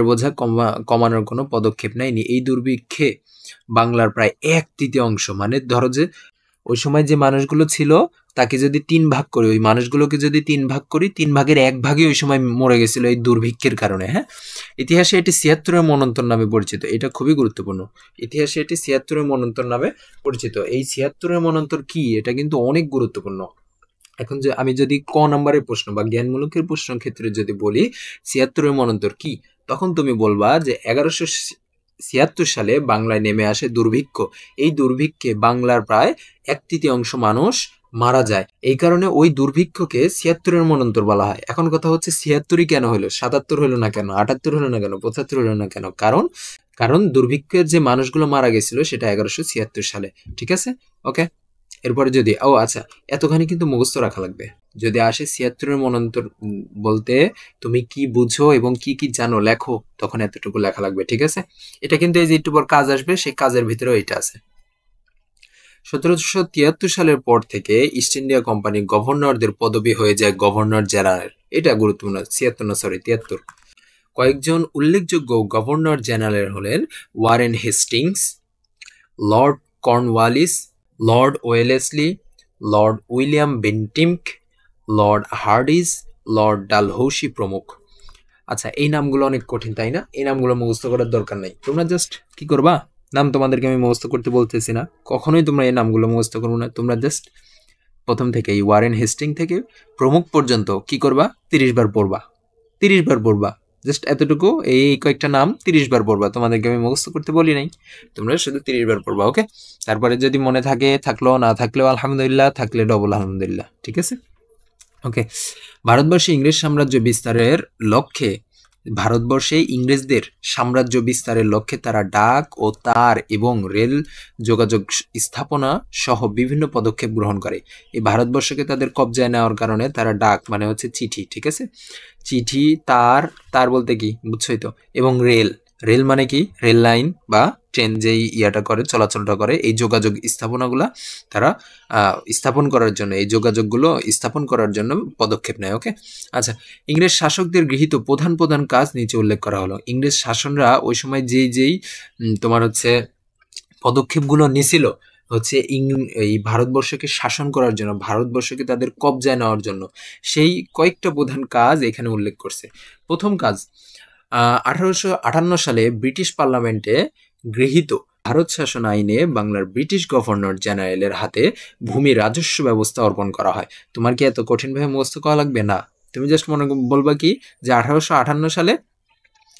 বোঝা কমানোর কোনো পদক্ষেপ নেয়নি। এই দুর্ভিক্ষে বাংলার প্রায় ১/৩ মানে ধরো যে ওই সময় যে মানুষগুলো ছিল তাকে যদি ৩ ভাগ করি, ওই মানুষগুলোকে যদি ৩ ভাগ করি, ৩ ভাগের ১ ভাগই ওই সময় মরে গেছিল এই দুর্ভিক্ষের কারণে, হ্যাঁ। ইতিহাসে এটি ৭৬-এর মন্বন্তর নামে পরিচিত। এটা খুবই গুরুত্বপূর্ণ। ইতিহাসে এটি ৭৬-এর মন্বন্তর নামে পরিচিত। এই ৭৬-এর মন্বন্তর কি, এটা কিন্তু অনেক গুরুত্বপূর্ণ। এখন যে আমি যদি ক নাম্বারের প্রশ্ন বা জ্ঞানমূলকের প্রশ্ন ক্ষেত্রে যদি বলি ৭৬-এর মন্বন্তর কি, তখন তুমি বলবা যে ১১৭৬ সালে বাংলায় নেমে আসে দুর্ভিক্ষ। এই দুর্ভিক্ষে বাংলার প্রায় ১/৩ মানুষ মারা যায়। এই কারণে ওই দুর্ভিক্ষকে ৭৬-এর মন্বন্তর বলা হয়। এখন কথা হচ্ছে ৭৬-ই কেন হলো, ৭৭ হলো না কেন, ৭৮ হলো না কেন, ৭৫ হলো না কেন? কারণ দুর্ভিক্ষের যে মানুষগুলো মারা গেছিল সেটা ১১৭৬ সালে। ঠিক আছে, ওকে। এরপরে যদি আচ্ছা, এতখানি কিন্তু মুখস্থ রাখা লাগবে। যদি আসে ৭৬-এর মন্বন্তর বলতে তুমি কি বুঝো এবং কি কি জানো লেখো, তখন এতটুকু লেখা লাগবে। ঠিক আছে, এটা কিন্তু এই যে একটু পর কাজ আসবে, সেই কাজের ভিতরেও এটা আছে। ১৭৭৩ সালের পর থেকে ইস্ট ইন্ডিয়া কোম্পানির গভর্নরদের পদবি হয়ে যায় গভর্নর জেনারেল। এটা গুরুত্বপূর্ণ। ৭৩। কয়েকজন উল্লেখযোগ্য গভর্নর জেনারেল হলেন Warren Hastings, Lord Cornwallis, Lord Wellesley, Lord William Bentinck, Lord Hardinge, Lord Dalhousie প্রমুখ। আচ্ছা, এই নামগুলো অনেক কঠিন, তাই না? এই নামগুলো মুখস্থ করার দরকার নেই। তোমরা জাস্ট কি করবা, নাম তোমাদেরকে আমি মুখস্থ করতে বলতেছি না, কখনোই তোমরা এই নামগুলো মুখস্থ করবো না। তোমরা জাস্ট প্রথম থেকে এই ওয়ারেন হেস্টিং থেকে প্রমুখ পর্যন্ত কি করবা, ৩০ বার পড়বা। ৩০ বার পড়বা, জাস্ট এতটুকু। এই কয়েকটা নাম ৩০ বার পড়বা, তোমাদেরকে আমি মুখস্থ করতে বলি নাই, তোমরা শুধু ৩০ বার পড়বা, ওকে। তারপরে যদি মনে থাকে থাকলো, না থাকলেও আলহামদুলিল্লাহ, থাকলে ডবল আলহামদুলিল্লাহ। ঠিক আছে, ওকে। ভারতবর্ষে ইংরেজদের সাম্রাজ্য বিস্তারের লক্ষ্যে তারা ডাক ও তার এবং রেল যোগাযোগ স্থাপনা সহ বিভিন্ন পদক্ষেপ গ্রহণ করে। এই ভারতবর্ষকে তাদের কবজায় নেওয়ার কারণে তারা ডাক মানে হচ্ছে চিঠি, ঠিক আছে, চিঠি, তার বলতে কি বুঝছোই তো, এবং রেল মানে কি, রেল লাইন বা ট্রেন যেই চলাচলটা করে, এই যোগাযোগ স্থাপনাগুলা তারা স্থাপন করার জন্য, এই যোগাযোগগুলো স্থাপন করার জন্য পদক্ষেপ নেয়, ওকে। আচ্ছা, ইংরেজ শাসকদের গৃহীত প্রধান প্রধান কাজ নিচে উল্লেখ করা হলো। ইংরেজ শাসনরা ওই সময় যেই তোমার হচ্ছে পদক্ষেপগুলো নিছিল হচ্ছে এই ভারতবর্ষকে শাসন করার জন্য, ভারতবর্ষকে তাদের কবজায় নেওয়ার জন্য, সেই কয়েকটা প্রধান কাজ এখানে উল্লেখ করছে। প্রথম কাজ, ১৮৫৮ সালে ব্রিটিশ পার্লামেন্টে গৃহীত ভারত শাসন আইনে বাংলার ব্রিটিশ গভর্নর জেনারেলের হাতে ভূমি রাজস্ব ব্যবস্থা অর্পণ করা হয়। তোমার কি এত কঠিনভাবে মুখস্থ করা লাগবে না? তুমি জাস্ট বলবা কি যে ১৮৫৮ সালে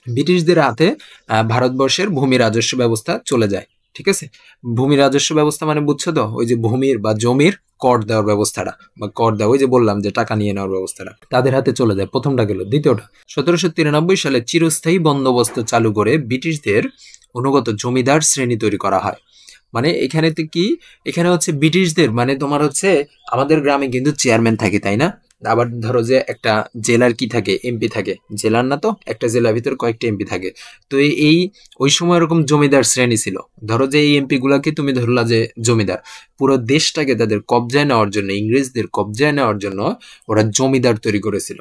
ব্রিটিশদের হাতে ভারতবর্ষের ভূমি রাজস্ব ব্যবস্থা চলে যায়। ঠিক আছে, ভূমি রাজস্ব ব্যবস্থা মানে বুঝছো তো, ওই যে ভূমির বা জমির কর দেওয়ার ব্যবস্থাটা, বা কর দেওয়া, ওই যে বললাম যে টাকা নিয়ে নেওয়ার ব্যবস্থাটা তাদের হাতে চলে যায়। প্রথমটা গেল। দ্বিতীয়টা, ১৭৯৩ সালে চিরস্থায়ী বন্দোবস্ত চালু করে ব্রিটিশদের অনুগত জমিদার শ্রেণী তৈরি করা হয়। মানে এখানে হচ্ছে ব্রিটিশদের, মানে তোমার হচ্ছে আমাদের গ্রামে কিন্তু চেয়ারম্যান থাকে, তাই না? আবার ধরো যে একটা জেলার কি থাকে, এমপি থাকে, জেলার না তো, একটা জেলার ভিতর কয়েকটা এমপি থাকে। তো ওই সময় এরকম জমিদার শ্রেণী ছিল। ধরো যে এই এমপি গুলাকে তুমি ধরলা যে জমিদার, পুরো দেশটাকে তাদের কবজায় নেওয়ার জন্য, ইংরেজদের কবজায় নেওয়ার জন্য ওরা জমিদার তৈরি করেছিল।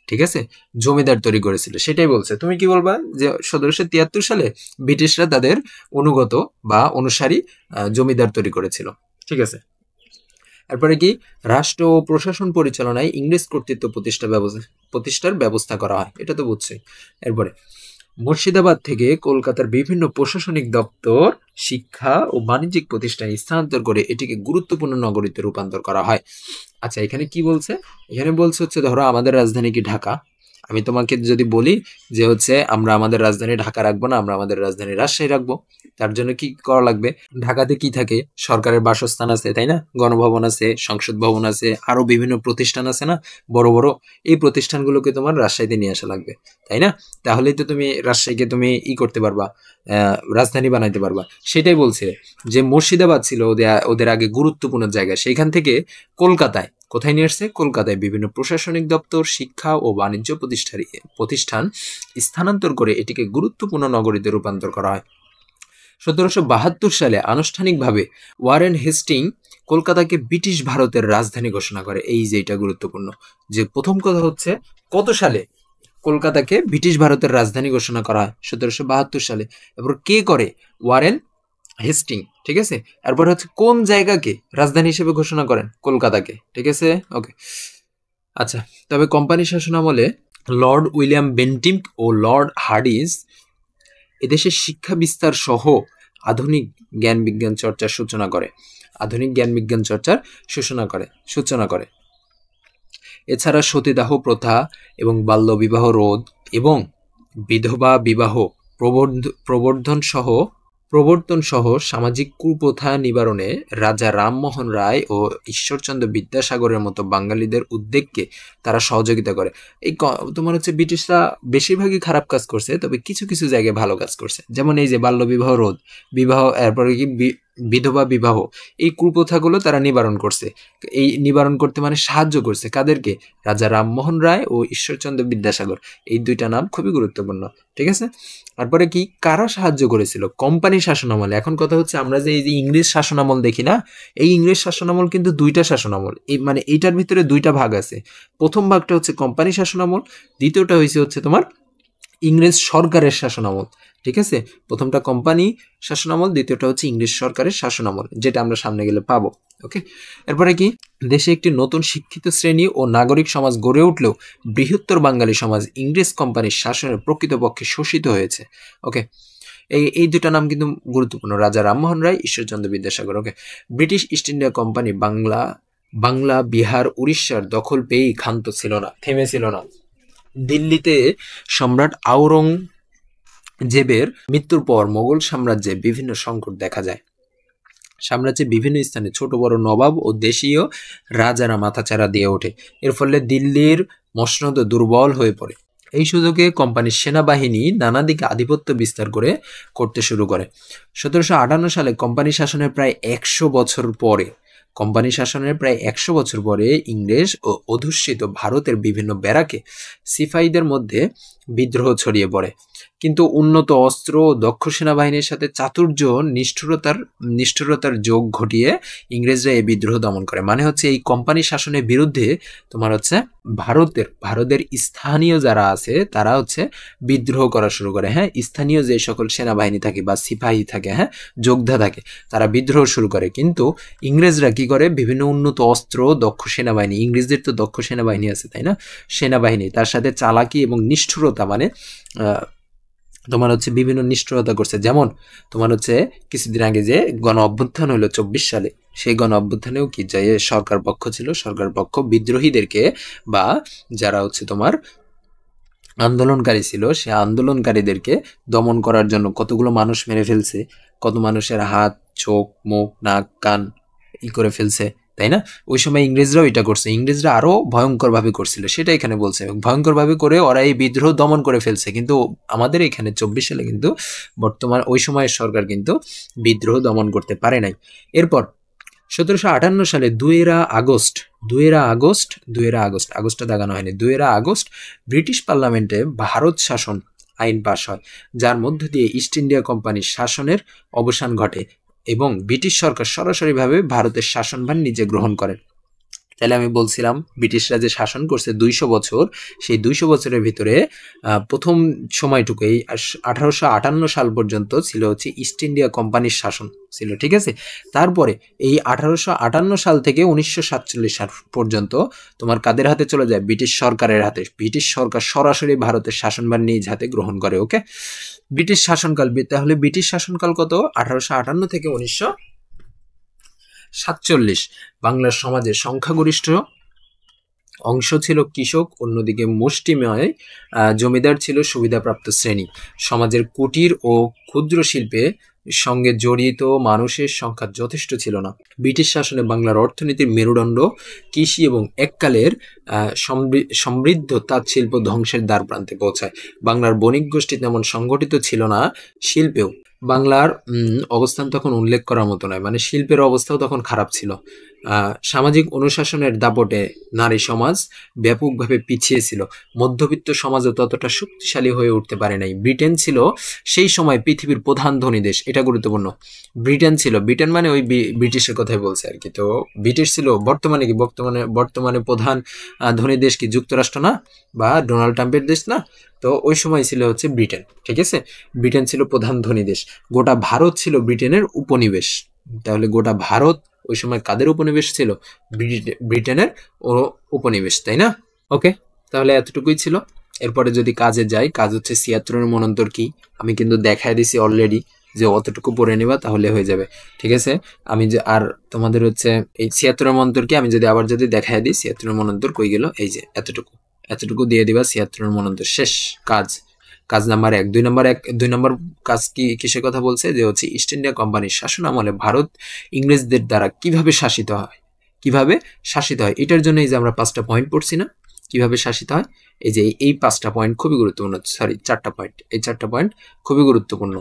ঠিক আছে, জমিদার তৈরি করেছিল, সেটাই বলছে। তুমি কি বলবা যে ১৭৭৩ সালে ব্রিটিশরা তাদের অনুগত বা অনুসারী জমিদার তৈরি করেছিল। ঠিক আছে, এরপরে কি, রাষ্ট্র ও প্রশাসন পরিচালনায় ইংরেজ কর্তৃত্ব প্রতিষ্ঠার ব্যবস্থা করা হয়, এটা তো বুঝছি। এরপরে মুর্শিদাবাদ থেকে কলকাতার বিভিন্ন প্রশাসনিক দপ্তর, শিক্ষা ও বাণিজ্যিক প্রতিষ্ঠানে স্থানান্তর করে এটিকে গুরুত্বপূর্ণ নগরীতে রূপান্তর করা হয়। আচ্ছা, এখানে কি বলছে? এখানে বলছে হচ্ছে ধরো আমাদের রাজধানী কি ঢাকা। আমি তোমাকে যদি বলি যে হচ্ছে আমরা আমাদের রাজধানী ঢাকা রাখবো না, আমরা আমাদের রাজধানী রাজশাহী রাখবো। তার জন্য কি করা লাগবে? ঢাকাতে কি থাকে? সরকারের বাসস্থান আছে, তাই না? গণভবন আছে, সংসদ ভবন আছে, আরো বিভিন্ন প্রতিষ্ঠান আছে না, বড় বড়। এই প্রতিষ্ঠানগুলোকে তোমার রাজশাহীতে নিয়ে আসা লাগবে, তাই না? তাহলেই তো তুমি রাজশাহীকে তুমি করতে পারবা, রাজধানী বানাইতে পারবা। সেটাই বলছে যে মুর্শিদাবাদ ছিল ওদের ওদের আগে গুরুত্বপূর্ণ জায়গা, সেইখান থেকে কলকাতায় কোথায় নিয়ে আসছে? কলকাতায় বিভিন্ন প্রশাসনিক দপ্তর, শিক্ষা ও বাণিজ্য প্রতিষ্ঠান স্থানান্তর করে এটিকে গুরুত্বপূর্ণ নগরীতে রূপান্তর করা হয়। 1772 সালে আনুষ্ঠানিকভাবে ওয়ারেন হেস্টিং কলকাতাকে ব্রিটিশ ভারতের রাজধানী ঘোষণা করে। এই যে এটা গুরুত্বপূর্ণ, যে প্রথম কথা হচ্ছে কত সালে কলকাতাকে ব্রিটিশ ভারতের রাজধানী ঘোষণা করা হয়? 1772 সালে। এরপর কে করে? ওয়ারেন হেস্টিং, ঠিক আছে। এরপর হচ্ছে কোন জায়গাকে রাজধানী হিসেবে ঘোষণা করেন? কলকাতাকে, ঠিক আছে। ওকে, আচ্ছা। তবে কোম্পানি শাসনামলে লর্ড উইলিয়াম বেন্টিঙ্ক ও লর্ড হার্ডিজ এদেশের শিক্ষা বিস্তার সহ আধুনিক জ্ঞান বিজ্ঞান চর্চার সূচনা করে। আধুনিক জ্ঞান বিজ্ঞান চর্চার সূচনা করে। এছাড়া সতীদাহ প্রথা এবং বাল্যবিবাহ রোধ এবং বিধবা বিবাহ প্রবর্তন সহ সামাজিক কুপ্রথা নিবারণে রাজা রামমোহন রায় ও ঈশ্বরচন্দ্র বিদ্যাসাগরের মতো বাঙালিদের উদ্যোগকে তারা সহযোগিতা করে। এই তোমার হচ্ছে ব্রিটিশরা বেশিরভাগই খারাপ কাজ করছে, তবে কিছু কিছু জায়গায় ভালো কাজ করছে। যেমন এই যে বাল্যবিবাহ রোধ, বিবাহ, এরপরে কি বিধবা বিবাহ, এই কুপ্রথাগুলো তারা নিবারণ করছে। এই নিবারণ করতে মানে সাহায্য করছে কাদেরকে? রাজা রামমোহন রায় ও ঈশ্বরচন্দ্র বিদ্যাসাগর। এই দুইটা নাম খুবই গুরুত্বপূর্ণ, ঠিক আছে। তারপরে কি কারা সাহায্য করেছিল? কোম্পানি শাসনামলে। এখন কথা হচ্ছে আমরা যে এই যে ইংরেজ শাসনামল দেখি না, এই ইংরেজ শাসনামল কিন্তু দুইটা শাসনামল, এই মানে এইটার ভিতরে দুইটা ভাগ আছে। প্রথম ভাগটা হচ্ছে কোম্পানি শাসনামল, দ্বিতীয়টা হচ্ছে তোমার ইংরেজ সরকারের শাসনামল, ঠিক আছে। প্রথমটা কোম্পানি শাসনামল, দ্বিতীয়টা হচ্ছে ইংরেজ সরকারের শাসনামল, যেটা আমরা সামনে গেলে পাবো। ওকে, এরপরে কি দেশে একটি নতুন শিক্ষিত শ্রেণী ও নাগরিক সমাজ গড়ে উঠলেও বৃহত্তর বাঙালি সমাজ ইংরেজ কোম্পানির শাসনের প্রকৃতপক্ষে শোষিত হয়েছে। ওকে, এই দুটা নাম কিন্তু গুরুত্বপূর্ণ, Raja Rammohan Roy, Ishwarchandra Vidyasagar. Okay, British East India Company Bangla, Bihar, উড়িষ্যার দখল পেয়েই ক্ষান্ত ছিল না, থেমেছিল না। দিল্লিতে সম্রাট আওরঙ্গজেবের মৃত্যুর পর মোগল সাম্রাজ্যে বিভিন্ন সংকট দেখা যায়। সাম্রাজ্যে বিভিন্ন স্থানে ছোট বড় নবাব ও দেশীয় রাজারা মাথাচাড়া দিয়ে ওঠে। এর ফলে দিল্লির মসনদ দুর্বল হয়ে পড়ে। এই সুযোগে কোম্পানির সেনাবাহিনী নানা দিকে আধিপত্য বিস্তার করতে শুরু করে। 1758 সালে কোম্পানি শাসনের প্রায় 100 বছর পরে ইংরেজ ও অধ্যুষিত ভারতের বিভিন্ন ব্যারাকে সিপাহীদের মধ্যে বিদ্রোহ ছড়িয়ে পড়ে। কিন্তু উন্নত অস্ত্র ও দক্ষ সেনাবাহিনীর সাথে চাতুর্য নিষ্ঠুরতার যোগ ঘটিয়ে ইংরেজরা এই বিদ্রোহ দমন করে। মানে হচ্ছে এই কোম্পানি শাসনের বিরুদ্ধে তোমার হচ্ছে ভারতের স্থানীয় যারা আছে তারা হচ্ছে বিদ্রোহ করা শুরু করে। হ্যাঁ, স্থানীয় যে সকল সেনাবাহিনী থাকে বা সিপাহী থাকে, হ্যাঁ, যোদ্ধা থাকে, তারা বিদ্রোহ শুরু করে। কিন্তু ইংরেজরা কি করে? বিভিন্ন উন্নত অস্ত্র, দক্ষ সেনাবাহিনী, ইংরেজদের তো দক্ষ সেনাবাহিনী আছে, তাই না? সেনাবাহিনী তার সাথে চালাকি এবং নিষ্ঠুরতা, মানে তোমার হচ্ছে বিভিন্ন নিষ্ঠুরতা করছে। যেমন তোমার হচ্ছে কিছুদিন আগে যে গণ অভ্যুত্থান হলো 24 সালে, সেই গণ অভ্যুত্থানেও কি যে সরকার পক্ষ ছিল, সরকার পক্ষ বিদ্রোহীদেরকে বা যারা হচ্ছে তোমার আন্দোলনকারী ছিল, সে আন্দোলনকারীদেরকে দমন করার জন্য কতগুলো মানুষ মেরে ফেলছে, কত মানুষের হাত, চোখ, মুখ, নাক, কান করে ফেলছে, তাই না? ওই সময় ইংরেজরাও এটা করছে, ইংরেজরা আরো ভয়ঙ্কর ভাবে করছিল, সেটা এখানে বলছে। ভয়ঙ্কর ভাবে করে ওরা এই বিদ্রোহ দমন করে ফেলছে। কিন্তু আমাদের এখানে 24 সালে কিন্তু বর্তমান ওই সময়ের সরকার কিন্তু বিদ্রোহ দমন করতে পারে নাই। এরপর 1758 সালে 2 আগস্টটা দাগানো হয়নি, 2 আগস্ট ব্রিটিশ পার্লামেন্টে ভারত শাসন আইন পাশ হয়, যার মধ্য দিয়ে ইস্ট ইন্ডিয়া কোম্পানির শাসনের অবসান ঘটে এবং ব্রিটিশ সরকার সরাসরিভাবে ভারতের শাসনভার নিজে গ্রহণ করেন। তাহলে আমি বলছিলাম ব্রিটিশরা যে শাসন করছে 200 বছর, সেই 200 বছরের ভিতরে প্রথম সময়টুকু এই 1858 সাল পর্যন্ত ছিল হচ্ছে ইস্ট ইন্ডিয়া কোম্পানির শাসন ছিল, ঠিক আছে। তারপরে এই 1858 সাল থেকে 1947 সাল পর্যন্ত তোমার কাদের হাতে চলে যায়? ব্রিটিশ সরকারের হাতে। ব্রিটিশ সরকার সরাসরি ভারতের শাসনভার নিজ হাতে গ্রহণ করে। ওকে, ব্রিটিশ শাসনকাল, তাহলে ব্রিটিশ শাসনকাল কত? 1858 থেকে 1947। বাংলার সমাজের সংখ্যাগরিষ্ঠ অংশ ছিল কৃষক, অন্যদিকে মুষ্টিমেয় জমিদার ছিল সুবিধাপ্রাপ্ত শ্রেণী। সমাজের কুটির ও ক্ষুদ্র শিল্পে সঙ্গে জড়িত মানুষের সংখ্যা যথেষ্ট ছিল না। ব্রিটিশ শাসনে বাংলার অর্থনীতির মেরুদণ্ড কৃষি এবং এককালের সমৃদ্ধ তাঁত শিল্প ধ্বংসের দ্বার প্রান্তে পৌঁছায়। বাংলার বণিক গোষ্ঠী তেমন সংগঠিত ছিল না শিল্পেও। বাংলার অবস্থান তখন উল্লেখ করার মতো নয়, মানে শিল্পের অবস্থাও তখন খারাপ ছিল। সামাজিক অনুশাসনের দাপটে নারী সমাজ ব্যাপকভাবে পিছিয়ে ছিল। মধ্যবিত্ত সমাজও ততটা শক্তিশালী হয়ে উঠতে পারে নাই। ব্রিটেন ছিল সেই সময় পৃথিবীর প্রধান ধনী দেশ, এটা গুরুত্বপূর্ণ। ব্রিটেন ছিল, ব্রিটেন মানে ওই ব্রিটিশের কথাই বলছে আর কি। তো ব্রিটিশ ছিল বর্তমানে কি, বর্তমানে প্রধান ধনী দেশ কি যুক্তরাষ্ট্র না, বা ডোনাল্ড ট্রাম্পের দেশ না? তো ওই সময় ছিল হচ্ছে ব্রিটেন, ঠিক আছে। ব্রিটেন ছিল প্রধান ধনী দেশ। গোটা ভারত ছিল ব্রিটেনের উপনিবেশ। তাহলে গোটা ভারত ওই সময় কাদের উপনিবেশ ছিল? ব্রিটেনের উপনিবেশ, তাই না? ওকে, তাহলে এতটুকুই ছিল। এরপরে যদি কাজে যাই, কাজ হচ্ছে 76 মনন্তর কি, আমি কিন্তু দেখাই দিছি অলরেডি, যে অতটুকু পড়ে নিবা তাহলে হয়ে যাবে, ঠিক আছে। আমি যে আর তোমাদের হচ্ছে এই 76 মনন্তর কি আমি যদি আবার যদি দেখাই দিই, 76 মনন্তর কই গেল, এই যে এতটুকু, এতটুকু দিয়ে দিবা। 76 মনন্তর শেষ কাজ। কাজ নাম্বার 1, 2 নম্বর কাজ কি কিসের কথা বলছে? যে হচ্ছে ইস্ট ইন্ডিয়া কোম্পানির শাসন আমলে ভারত ইংরেজদের দ্বারা কিভাবে শাসিত হয়, কিভাবে শাসিত হয়। এটার জন্য এই যে আমরা 5টা পয়েন্ট পড়ছি না, কিভাবে শাসিত হয়। এই যে এই 5টা পয়েন্ট খুবই গুরুত্বপূর্ণ, সরি 4টা পয়েন্ট, এই 4টা পয়েন্ট খুবই গুরুত্বপূর্ণ।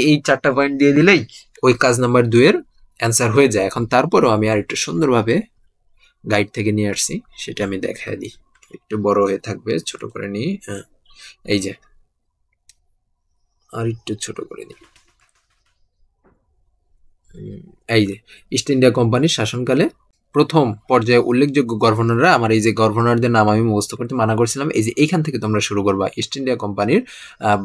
এই 4টা পয়েন্ট দিয়ে দিলেই ওই কাজ নাম্বার 2 এর অ্যান্সার হয়ে যায়। এখন তারপরও আমি আর একটু সুন্দরভাবে গাইড থেকে নিয়ে আসছি, সেটা আমি দেখাই দিই। একটু বড় হয়ে থাকবে, ছোট করে নিই। হ্যাঁ, এই যে আর একটু ছোট করে দিই। এই যে ইস্ট ইন্ডিয়া কোম্পানির শাসনকালে প্রথম পর্যায়ে উল্লেখযোগ্য গভর্নররা, আমার এই যে গভর্নরদের নাম আমি মুখস্থ করতে মানা করছিলাম, এই যে এইখান থেকে তোমরা শুরু করবা। ইস্ট ইন্ডিয়া কোম্পানির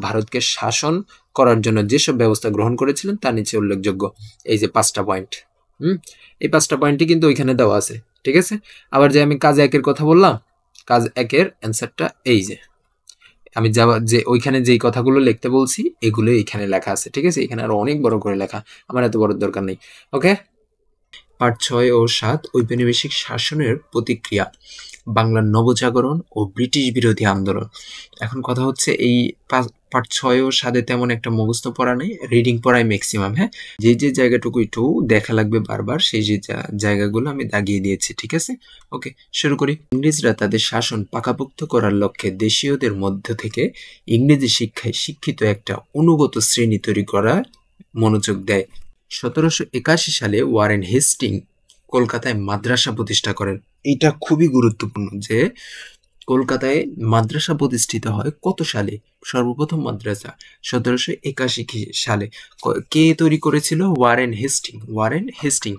ভারতকে শাসন করার জন্য যেসব ব্যবস্থা গ্রহণ করেছিলেন তার নিচে উল্লেখযোগ্য এই যে 5টা পয়েন্ট। এই 5টা পয়েন্টই কিন্তু ওইখানে দেওয়া আছে, ঠিক আছে। আবার যে আমি কাজ 1-এর কথা বললাম, কাজ 1-এর অ্যান্সারটা এই যে আমি যে ওইখানে যেই কথাগুলো লিখতে বলছি এগুলো এখানে লেখা আছে, ঠিক আছে। এখানে আরো অনেক বড় করে লেখা, আমার এত বড় দরকার নেই। ওকে, পার্ট 6 ও 7 ঔপনিবেশিক শাসনের প্রতিক্রিয়া, বাংলার নবজাগরণ ও ব্রিটিশ বিরোধী আন্দোলন। এখন কথা হচ্ছে এই পার্ট 6 ও 7 তেমন একটা মুখস্থ পড়া নেই, রিডিং পড়াই ম্যাক্সিমাম। হ্যাঁ, যে জায়গাটুকু একটু দেখা লাগবে বারবার, সেই যে জায়গাগুলো আমি দাগিয়ে দিয়েছি, ঠিক আছে। ওকে, শুরু করি। ইংরেজরা তাদের শাসন পাকাপোক্ত করার লক্ষ্যে দেশীয়দের মধ্য থেকে ইংরেজি শিক্ষায় শিক্ষিত একটা অনুগত শ্রেণী তৈরি করার মনোযোগ দেয়। 1781 সালে ওয়ারেন হেস্টিং কলকাতায় মাদ্রাসা প্রতিষ্ঠা করেন। এটা খুবই গুরুত্বপূর্ণ যে কলকাতায় মাদ্রাসা প্রতিষ্ঠিত হয় কত সালে? সর্বপ্রথম মাদ্রাসা 1781 সালে। কে তৈরি করেছিল? Warren Hastings. ওয়ারেন হেস্টিং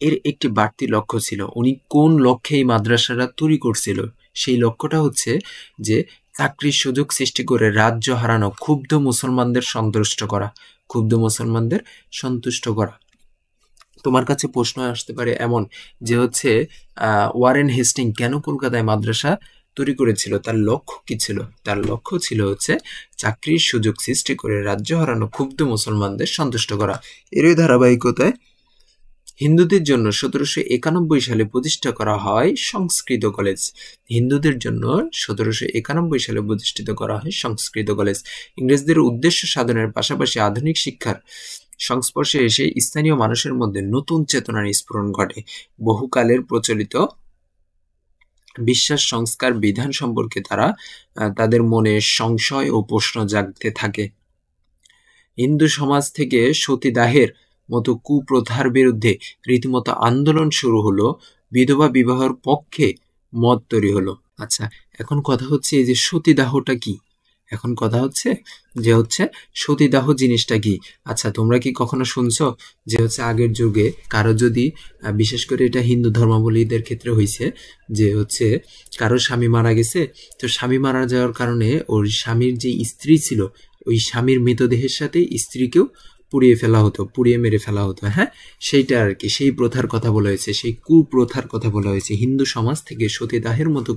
এর একটি বাড়তি লক্ষ্য ছিল। উনি কোন লক্ষ্যে এই মাদ্রাসাটা তৈরি করছিল? সেই লক্ষ্যটা হচ্ছে যে চাকরির সুযোগ সৃষ্টি করে রাজ্য হারানো ক্ষুব্ধ মুসলমানদের সন্তুষ্ট করা, ক্ষুব্ধ মুসলমানদের সন্তুষ্ট করা। তোমার কাছে প্রশ্ন আসতে পারে এমন যে হচ্ছে ওয়ারেন হেস্টিং কেন কলকাতায় মাদ্রাসা তৈরি করেছিল? তার লক্ষ্য কি ছিল? তার লক্ষ্য ছিল হচ্ছে চাকরির সুযোগ সৃষ্টি করে রাজ্য হারানো ক্ষুব্ধ মুসলমানদের সন্তুষ্ট করা। এরই ধারাবাহিকতায় হিন্দুদের জন্য 1791 সালে প্রতিষ্ঠা করা হয় সংস্কৃত কলেজ। হিন্দুদের জন্য 1791 সালে প্রতিষ্ঠিত করা হয় সংস্কৃত কলেজ। ইংরেজদের উদ্দেশ্য সাধনের পাশাপাশি আধুনিক শিক্ষার সংস্পর্শে এসে স্থানীয় মানুষের মধ্যে নতুন চেতনার স্ফুরণ ঘটে। বহুকালের প্রচলিত বিশ্বাস, সংস্কার, বিধান সম্পর্কে তাদের মনে সংশয় ও প্রশ্ন জাগতে থাকে। হিন্দু সমাজ থেকে সতীদাহের মতো কুপ্রথার বিরুদ্ধে রীতিমতো আন্দোলন শুরু হলো। বিধবা বিবাহের পক্ষে মত তৈরি হলো। আচ্ছা, এখন কথা হচ্ছে এই যে সতীদাহটা কি? এখন কথা হচ্ছে যে হচ্ছে সতীদাহ জিনিসটা কি। আচ্ছা, তোমরা কি কখনো শুনছো যে হচ্ছে আগের যুগে কারো যদি বিশেষ করে এটা হিন্দু ধর্মাবলম্বীদের ক্ষেত্রে হয়েছে যে হচ্ছে কারো স্বামী মারা গেছে, তো স্বামী মারা যাওয়ার কারণে ওর স্বামীর যে স্ত্রী ছিল ওই স্বামীর মৃতদেহের সাথে স্ত্রীকেও পুড়িয়ে ফেলা হতো, পুড়িয়ে মেরে ফেলা হতো। হ্যাঁ, সেইটা আর কি, সেই প্রথার কথা বলা হয়েছে, সেই কুপ্রথার কথা বলা হয়েছে। হিন্দু সমাজ থেকে সতীদাহের মতো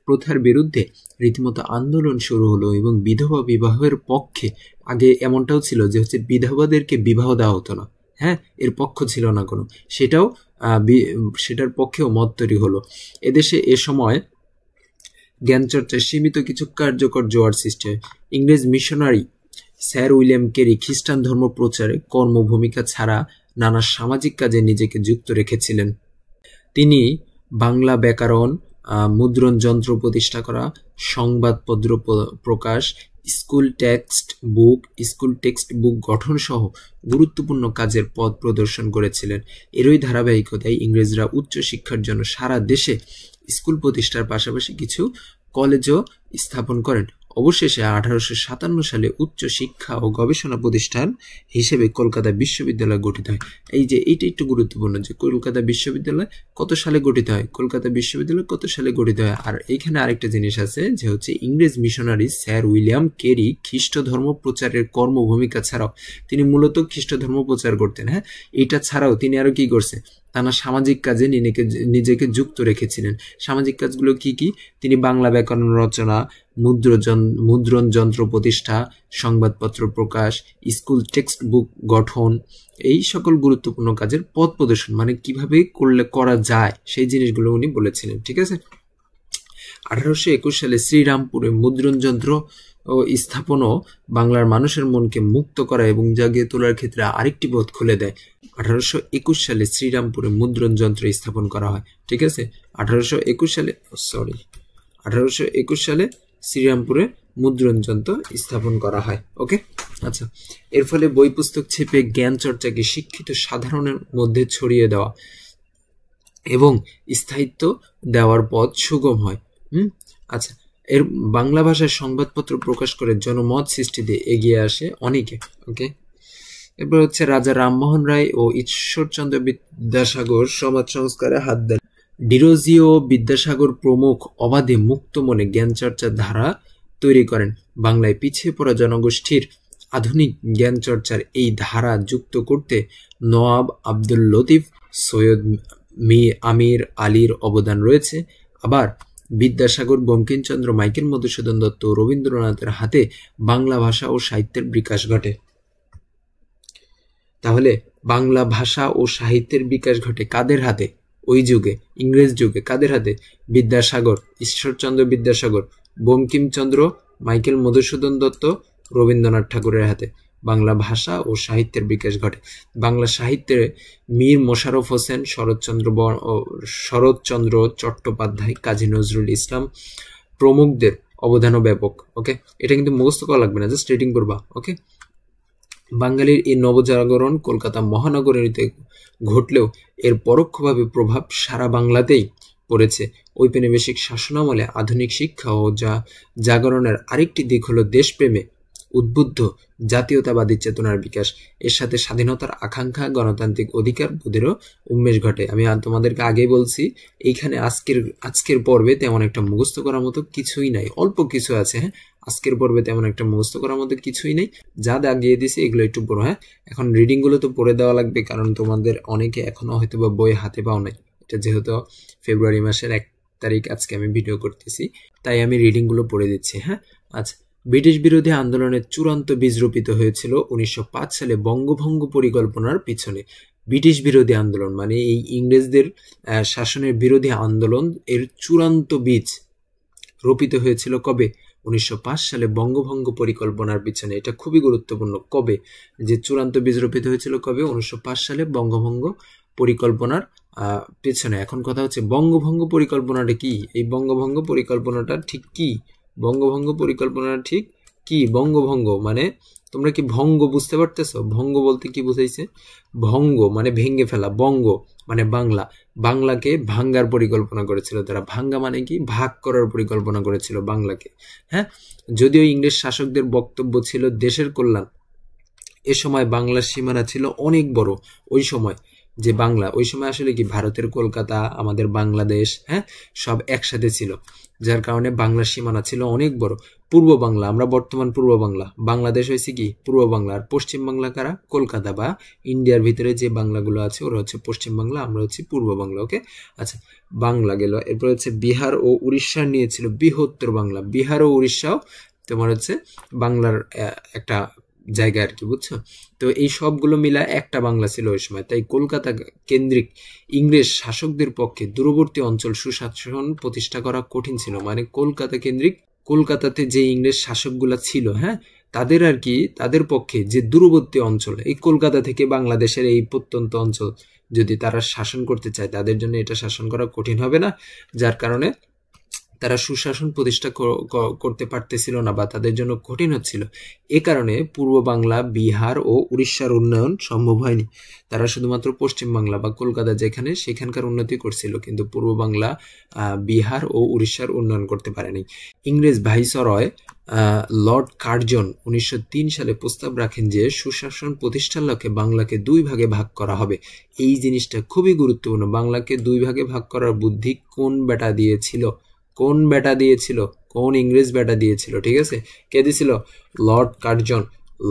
প্রথার বিরুদ্ধে রীতিমতো আন্দোলন শুরু হলো এবং বিধবা বিবাহের পক্ষে আগে এমনটাও ছিল যে হচ্ছে বিধবাদেরকে বিবাহ দেওয়া হতো না। হ্যাঁ, এর পক্ষ ছিল না কোনো, সেটার পক্ষেও মত তৈরি হলো। এদেশে এ সময় জ্ঞানচর্চায় সীমিত কিছু কার্যকর জোয়ার সৃষ্টি হয়। ইংরেজ মিশনারি স্যার উইলিয়াম কেরি খ্রিস্টান ধর্ম প্রচারে কর্মভূমিকা ছাড়া নানা সামাজিক কাজে নিজেকে যুক্ত রেখেছিলেন। তিনি বাংলা ব্যাকরণ, মুদ্রণ যন্ত্র প্রতিষ্ঠা করা, সংবাদপত্র প্রকাশ, স্কুল টেক্সট বুক গঠন সহ গুরুত্বপূর্ণ কাজের পথ প্রদর্শন করেছিলেন। এরই ধারাবাহিকতায় ইংরেজরা উচ্চ শিক্ষার জন্য সারা দেশে স্কুল প্রতিষ্ঠার পাশাপাশি কিছু কলেজও স্থাপন করেন। অবশেষে 1857 সালে উচ্চ শিক্ষা ও গবেষণা প্রতিষ্ঠান হিসেবে কলকাতা বিশ্ববিদ্যালয় গঠিত হয়। এই যে এইটা একটু গুরুত্বপূর্ণ যে কলকাতা বিশ্ববিদ্যালয় কত সালে গঠিত হয়, কলকাতা বিশ্ববিদ্যালয় কত সালে গঠিত হয়। আর এইখানে আরেকটা জিনিস আছে যে হচ্ছে ইংরেজ মিশনারি স্যার উইলিয়াম কেরি খ্রিস্ট ধর্ম প্রচারের কর্মভূমিকা ছাড়াও তিনি মূলত খ্রিস্ট ধর্ম প্রচার করতেন। হ্যাঁ, এটা ছাড়াও তিনি আরো কি করছে, তারা সামাজিক কাজে নিজেকে যুক্ত রেখেছিলেন। সামাজিক কাজগুলো কি কি? তিনি বাংলা ব্যাকরণ রচনা, মুদ্রণ যন্ত্র প্রতিষ্ঠা, সংবাদপত্র প্রকাশ, স্কুল টেক্সট বুক গঠন, এই সকল গুরুত্বপূর্ণ কাজের পথ প্রদর্শন, মানে কিভাবে করা যায় সেই জিনিসগুলো উনি বলেছিলেন। ঠিক আছে। 1821 সালে শ্রীরামপুরে মুদ্রণ যন্ত্র ও স্থাপনও বাংলার মানুষের মনকে মুক্ত করা এবং জাগিয়ে তোলার ক্ষেত্রে আরেকটি পথ খুলে দেয়। 1821 সালে শ্রীরামপুরে মুদ্রণ যন্ত্র স্থাপন করা হয়। ঠিক আছে, 1821 সালে শ্রীরামপুরে মুদ্রণ যন্ত্র স্থাপন করা হয়। ওকে, আচ্ছা। এর ফলে বই পুস্তক ছেপে জ্ঞান চর্চাকে শিক্ষিত সাধারণের মধ্যে ছড়িয়ে দেওয়া এবং স্থায়িত্ব দেওয়ার পথ সুগম হয়। আচ্ছা, এর বাংলা ভাষায় সংবাদপত্র প্রকাশ করে জনমত সৃষ্টিতে এগিয়ে আসে অনেকে। ওকে, এরপর হচ্ছে রাজা রামমোহন রায় ও ঈশ্বরচন্দ্র বিদ্যাসাগর সমাজ সংস্কারে হাত দেন। ডিরোজিও বিদ্যাসাগর প্রমুখ অবাধে মুক্ত মনে জ্ঞানচর্চার ধারা তৈরি করেন। বাংলায় পিছিয়ে পড়া জনগোষ্ঠীর আধুনিক জ্ঞানচর্চার এই ধারা যুক্ত করতে নওয়াব আব্দুল লতিফ, সৈয়দ আমির আলীর অবদান রয়েছে। আবার বিদ্যাসাগর, বঙ্কিমচন্দ্র, মাইকেল মধুসূদন দত্ত, রবীন্দ্রনাথের হাতে বাংলা ভাষা ও সাহিত্যের বিকাশ ঘটে। তাহলে বাংলা ভাষা ও সাহিত্যের বিকাশ ঘটে কাদের হাতে? ওই যুগে, ইংরেজ যুগে কাদের হাতে? বিদ্যাসাগর, ঈশ্বরচন্দ্র বিদ্যাসাগর, বঙ্কিমচন্দ্র, মাইকেল মধুসূদন দত্ত, রবীন্দ্রনাথ ঠাকুরের হাতে বাংলা ভাষা ও সাহিত্যের বিকাশ ঘটে। বাংলা সাহিত্যে মীর মোশাররফ হোসেন, শরৎচন্দ্র চট্টোপাধ্যায়, কাজী নজরুল ইসলাম প্রমুখদের অবদানও ব্যাপক। ওকে, এটা কিন্তু মুখস্থ করা লাগবে না, জাস্ট রিডিং করবা। ওকে, বাঙালির এই নবজাগরণ কলকাতা মহানগরীতে ঘটলেও এর পরোক্ষভাবে প্রভাব সারা বাংলাতেই পড়েছে। ঔপনিবেশিক শাসনামলে আধুনিক শিক্ষা ও জাগরণের আরেকটি দিক হলো দেশপ্রেমে উদ্বুদ্ধ জাতীয়তাবাদী চেতনার বিকাশ। এর সাথে স্বাধীনতার আকাঙ্ক্ষা, গণতান্ত্রিক অধিকার বোধেরও উন্মেষ ঘটে। আমি তোমাদেরকে আগেই বলছি, এইখানে আজকের পর্বে তেমন একটা মুখস্থ করার মতো কিছুই নাই, অল্প কিছু আছে। হ্যাঁ, আজকের পর্বে তেমন একটা মুখস্থ করার মতো কিছুই নেই, যা দাগিয়ে দিছি এগুলো একটু পড়ো। হ্যাঁ, এখন রিডিং গুলো তো পড়ে দেওয়া লাগবে, কারণ তোমাদের অনেকে এখনো হয়তো বা বই হাতে পাও নাই। এটা যেহেতু ফেব্রুয়ারি মাসের 1 তারিখ আজকে আমি ভিডিও করতেছি, তাই আমি রিডিং গুলো পড়ে দিচ্ছি। হ্যাঁ, আচ্ছা। ব্রিটিশ বিরোধী আন্দোলনের চূড়ান্ত বীজ রোপিত হয়েছিল 1905 সালে বঙ্গভঙ্গ পরিকল্পনার পিছনে। ব্রিটিশ বিরোধী আন্দোলন মানে এই ইংরেজদের শাসনের বিরোধী আন্দোলন, এর চূড়ান্ত বীজ রোপিত হয়েছিল কবে? 1905 সালে বঙ্গভঙ্গ পরিকল্পনার পিছনে। এটা খুবই গুরুত্বপূর্ণ, কবে যে চূড়ান্ত বীজ রোপিত হয়েছিল কবে? 1905 সালে বঙ্গভঙ্গ পরিকল্পনার পেছনে। এখন কথা হচ্ছে বঙ্গভঙ্গ পরিকল্পনাটা কি? এই বঙ্গভঙ্গ পরিকল্পনাটা ঠিক কি? বঙ্গভঙ্গ পরিকল্পনাটা ঠিক কি? বঙ্গভঙ্গ মানে তোমরা কি ভঙ্গ বুঝতে পারতেছো? ভঙ্গ বলতে কি বুঝাইছে? ভঙ্গ মানে ভেঙে ফেলা, বঙ্গ মানে বাংলা, বাংলাকে ভাঙ্গার পরিকল্পনা করেছিল তারা। ভাঙ্গা মানে কি? ভাগ করার পরিকল্পনা করেছিল বাংলাকে। হ্যাঁ, যদিও ইংরেজ শাসকদের বক্তব্য ছিল দেশের কল্যাণ, এ সময় বাংলার সীমানা ছিল অনেক বড়। ওই সময় যে বাংলা, ওই সময় আসলে কি ভারতের কলকাতা, আমাদের বাংলাদেশ, হ্যাঁ, সব একসাথে ছিল, যার কারণে বাংলার সীমানা ছিল অনেক বড়। পূর্ব বাংলা, আমরা বর্তমান পূর্ব বাংলা, বাংলাদেশ হয়েছে কি পূর্ব বাংলা, আর পশ্চিম বাংলা কারা? কলকাতা বা ইন্ডিয়ার ভিতরে যে বাংলাগুলো আছে ওরা হচ্ছে পশ্চিম বাংলা, আমরা হচ্ছে পূর্ব বাংলা। ওকে, আচ্ছা, বাংলা গেল। এরপর হচ্ছে বিহার ও উড়িষ্যা নিয়েছিল বৃহত্তর বাংলা। বিহার ও উড়িষ্যাও তোমার হচ্ছে বাংলার একটা জায়গা আর কি, বুঝছো? তো এই সবগুলো মিলা একটা বাংলা ছিল ওই সময়। তাই কলকাতা কেন্দ্রিক ইংরেজ শাসকদের পক্ষে দূরবর্তী অঞ্চল সুশাসন প্রতিষ্ঠা করা কঠিন ছিল। মানে কলকাতা কেন্দ্রিক, কলকাতাতে যে ইংরেজ শাসকগুলা ছিল, হ্যাঁ, তাদের আর কি, তাদের পক্ষে যে দূরবর্তী অঞ্চল, এই কলকাতা থেকে বাংলাদেশের এই প্রত্যন্ত অঞ্চল যদি তারা শাসন করতে চায়, তাদের জন্য এটা শাসন করা কঠিন হবে না, যার কারণে তারা সুশাসন প্রতিষ্ঠা করতে পারতেছিল না বা তাদের জন্য কঠিন হচ্ছিল। এ কারণে পূর্ব বাংলা, বিহার ও উড়িষ্যার উন্নয়ন সম্ভব হয়নি। তারা শুধুমাত্র পশ্চিম বাংলা বা কলকাতা যেখানে, সেখানকার উন্নতি করছিল, কিন্তু পূর্ব বাংলা, বিহার ও উড়িষ্যার উন্নয়ন করতে পারেনি। ইংরেজ ভাইসরয় লর্ড কার্জন 1903 সালে প্রস্তাব রাখেন যে সুশাসন প্রতিষ্ঠার লক্ষ্যে বাংলাকে 2 ভাগে ভাগ করা হবে। এই জিনিসটা খুবই গুরুত্বপূর্ণ। বাংলাকে 2 ভাগে ভাগ করার বুদ্ধি কোন বেটা দিয়েছিল? কোন বেটা দিয়েছিল? কোন ইংরেজ বেটা দিয়েছিল? ঠিক আছে, কে দিয়েছিল? Lord Curzon.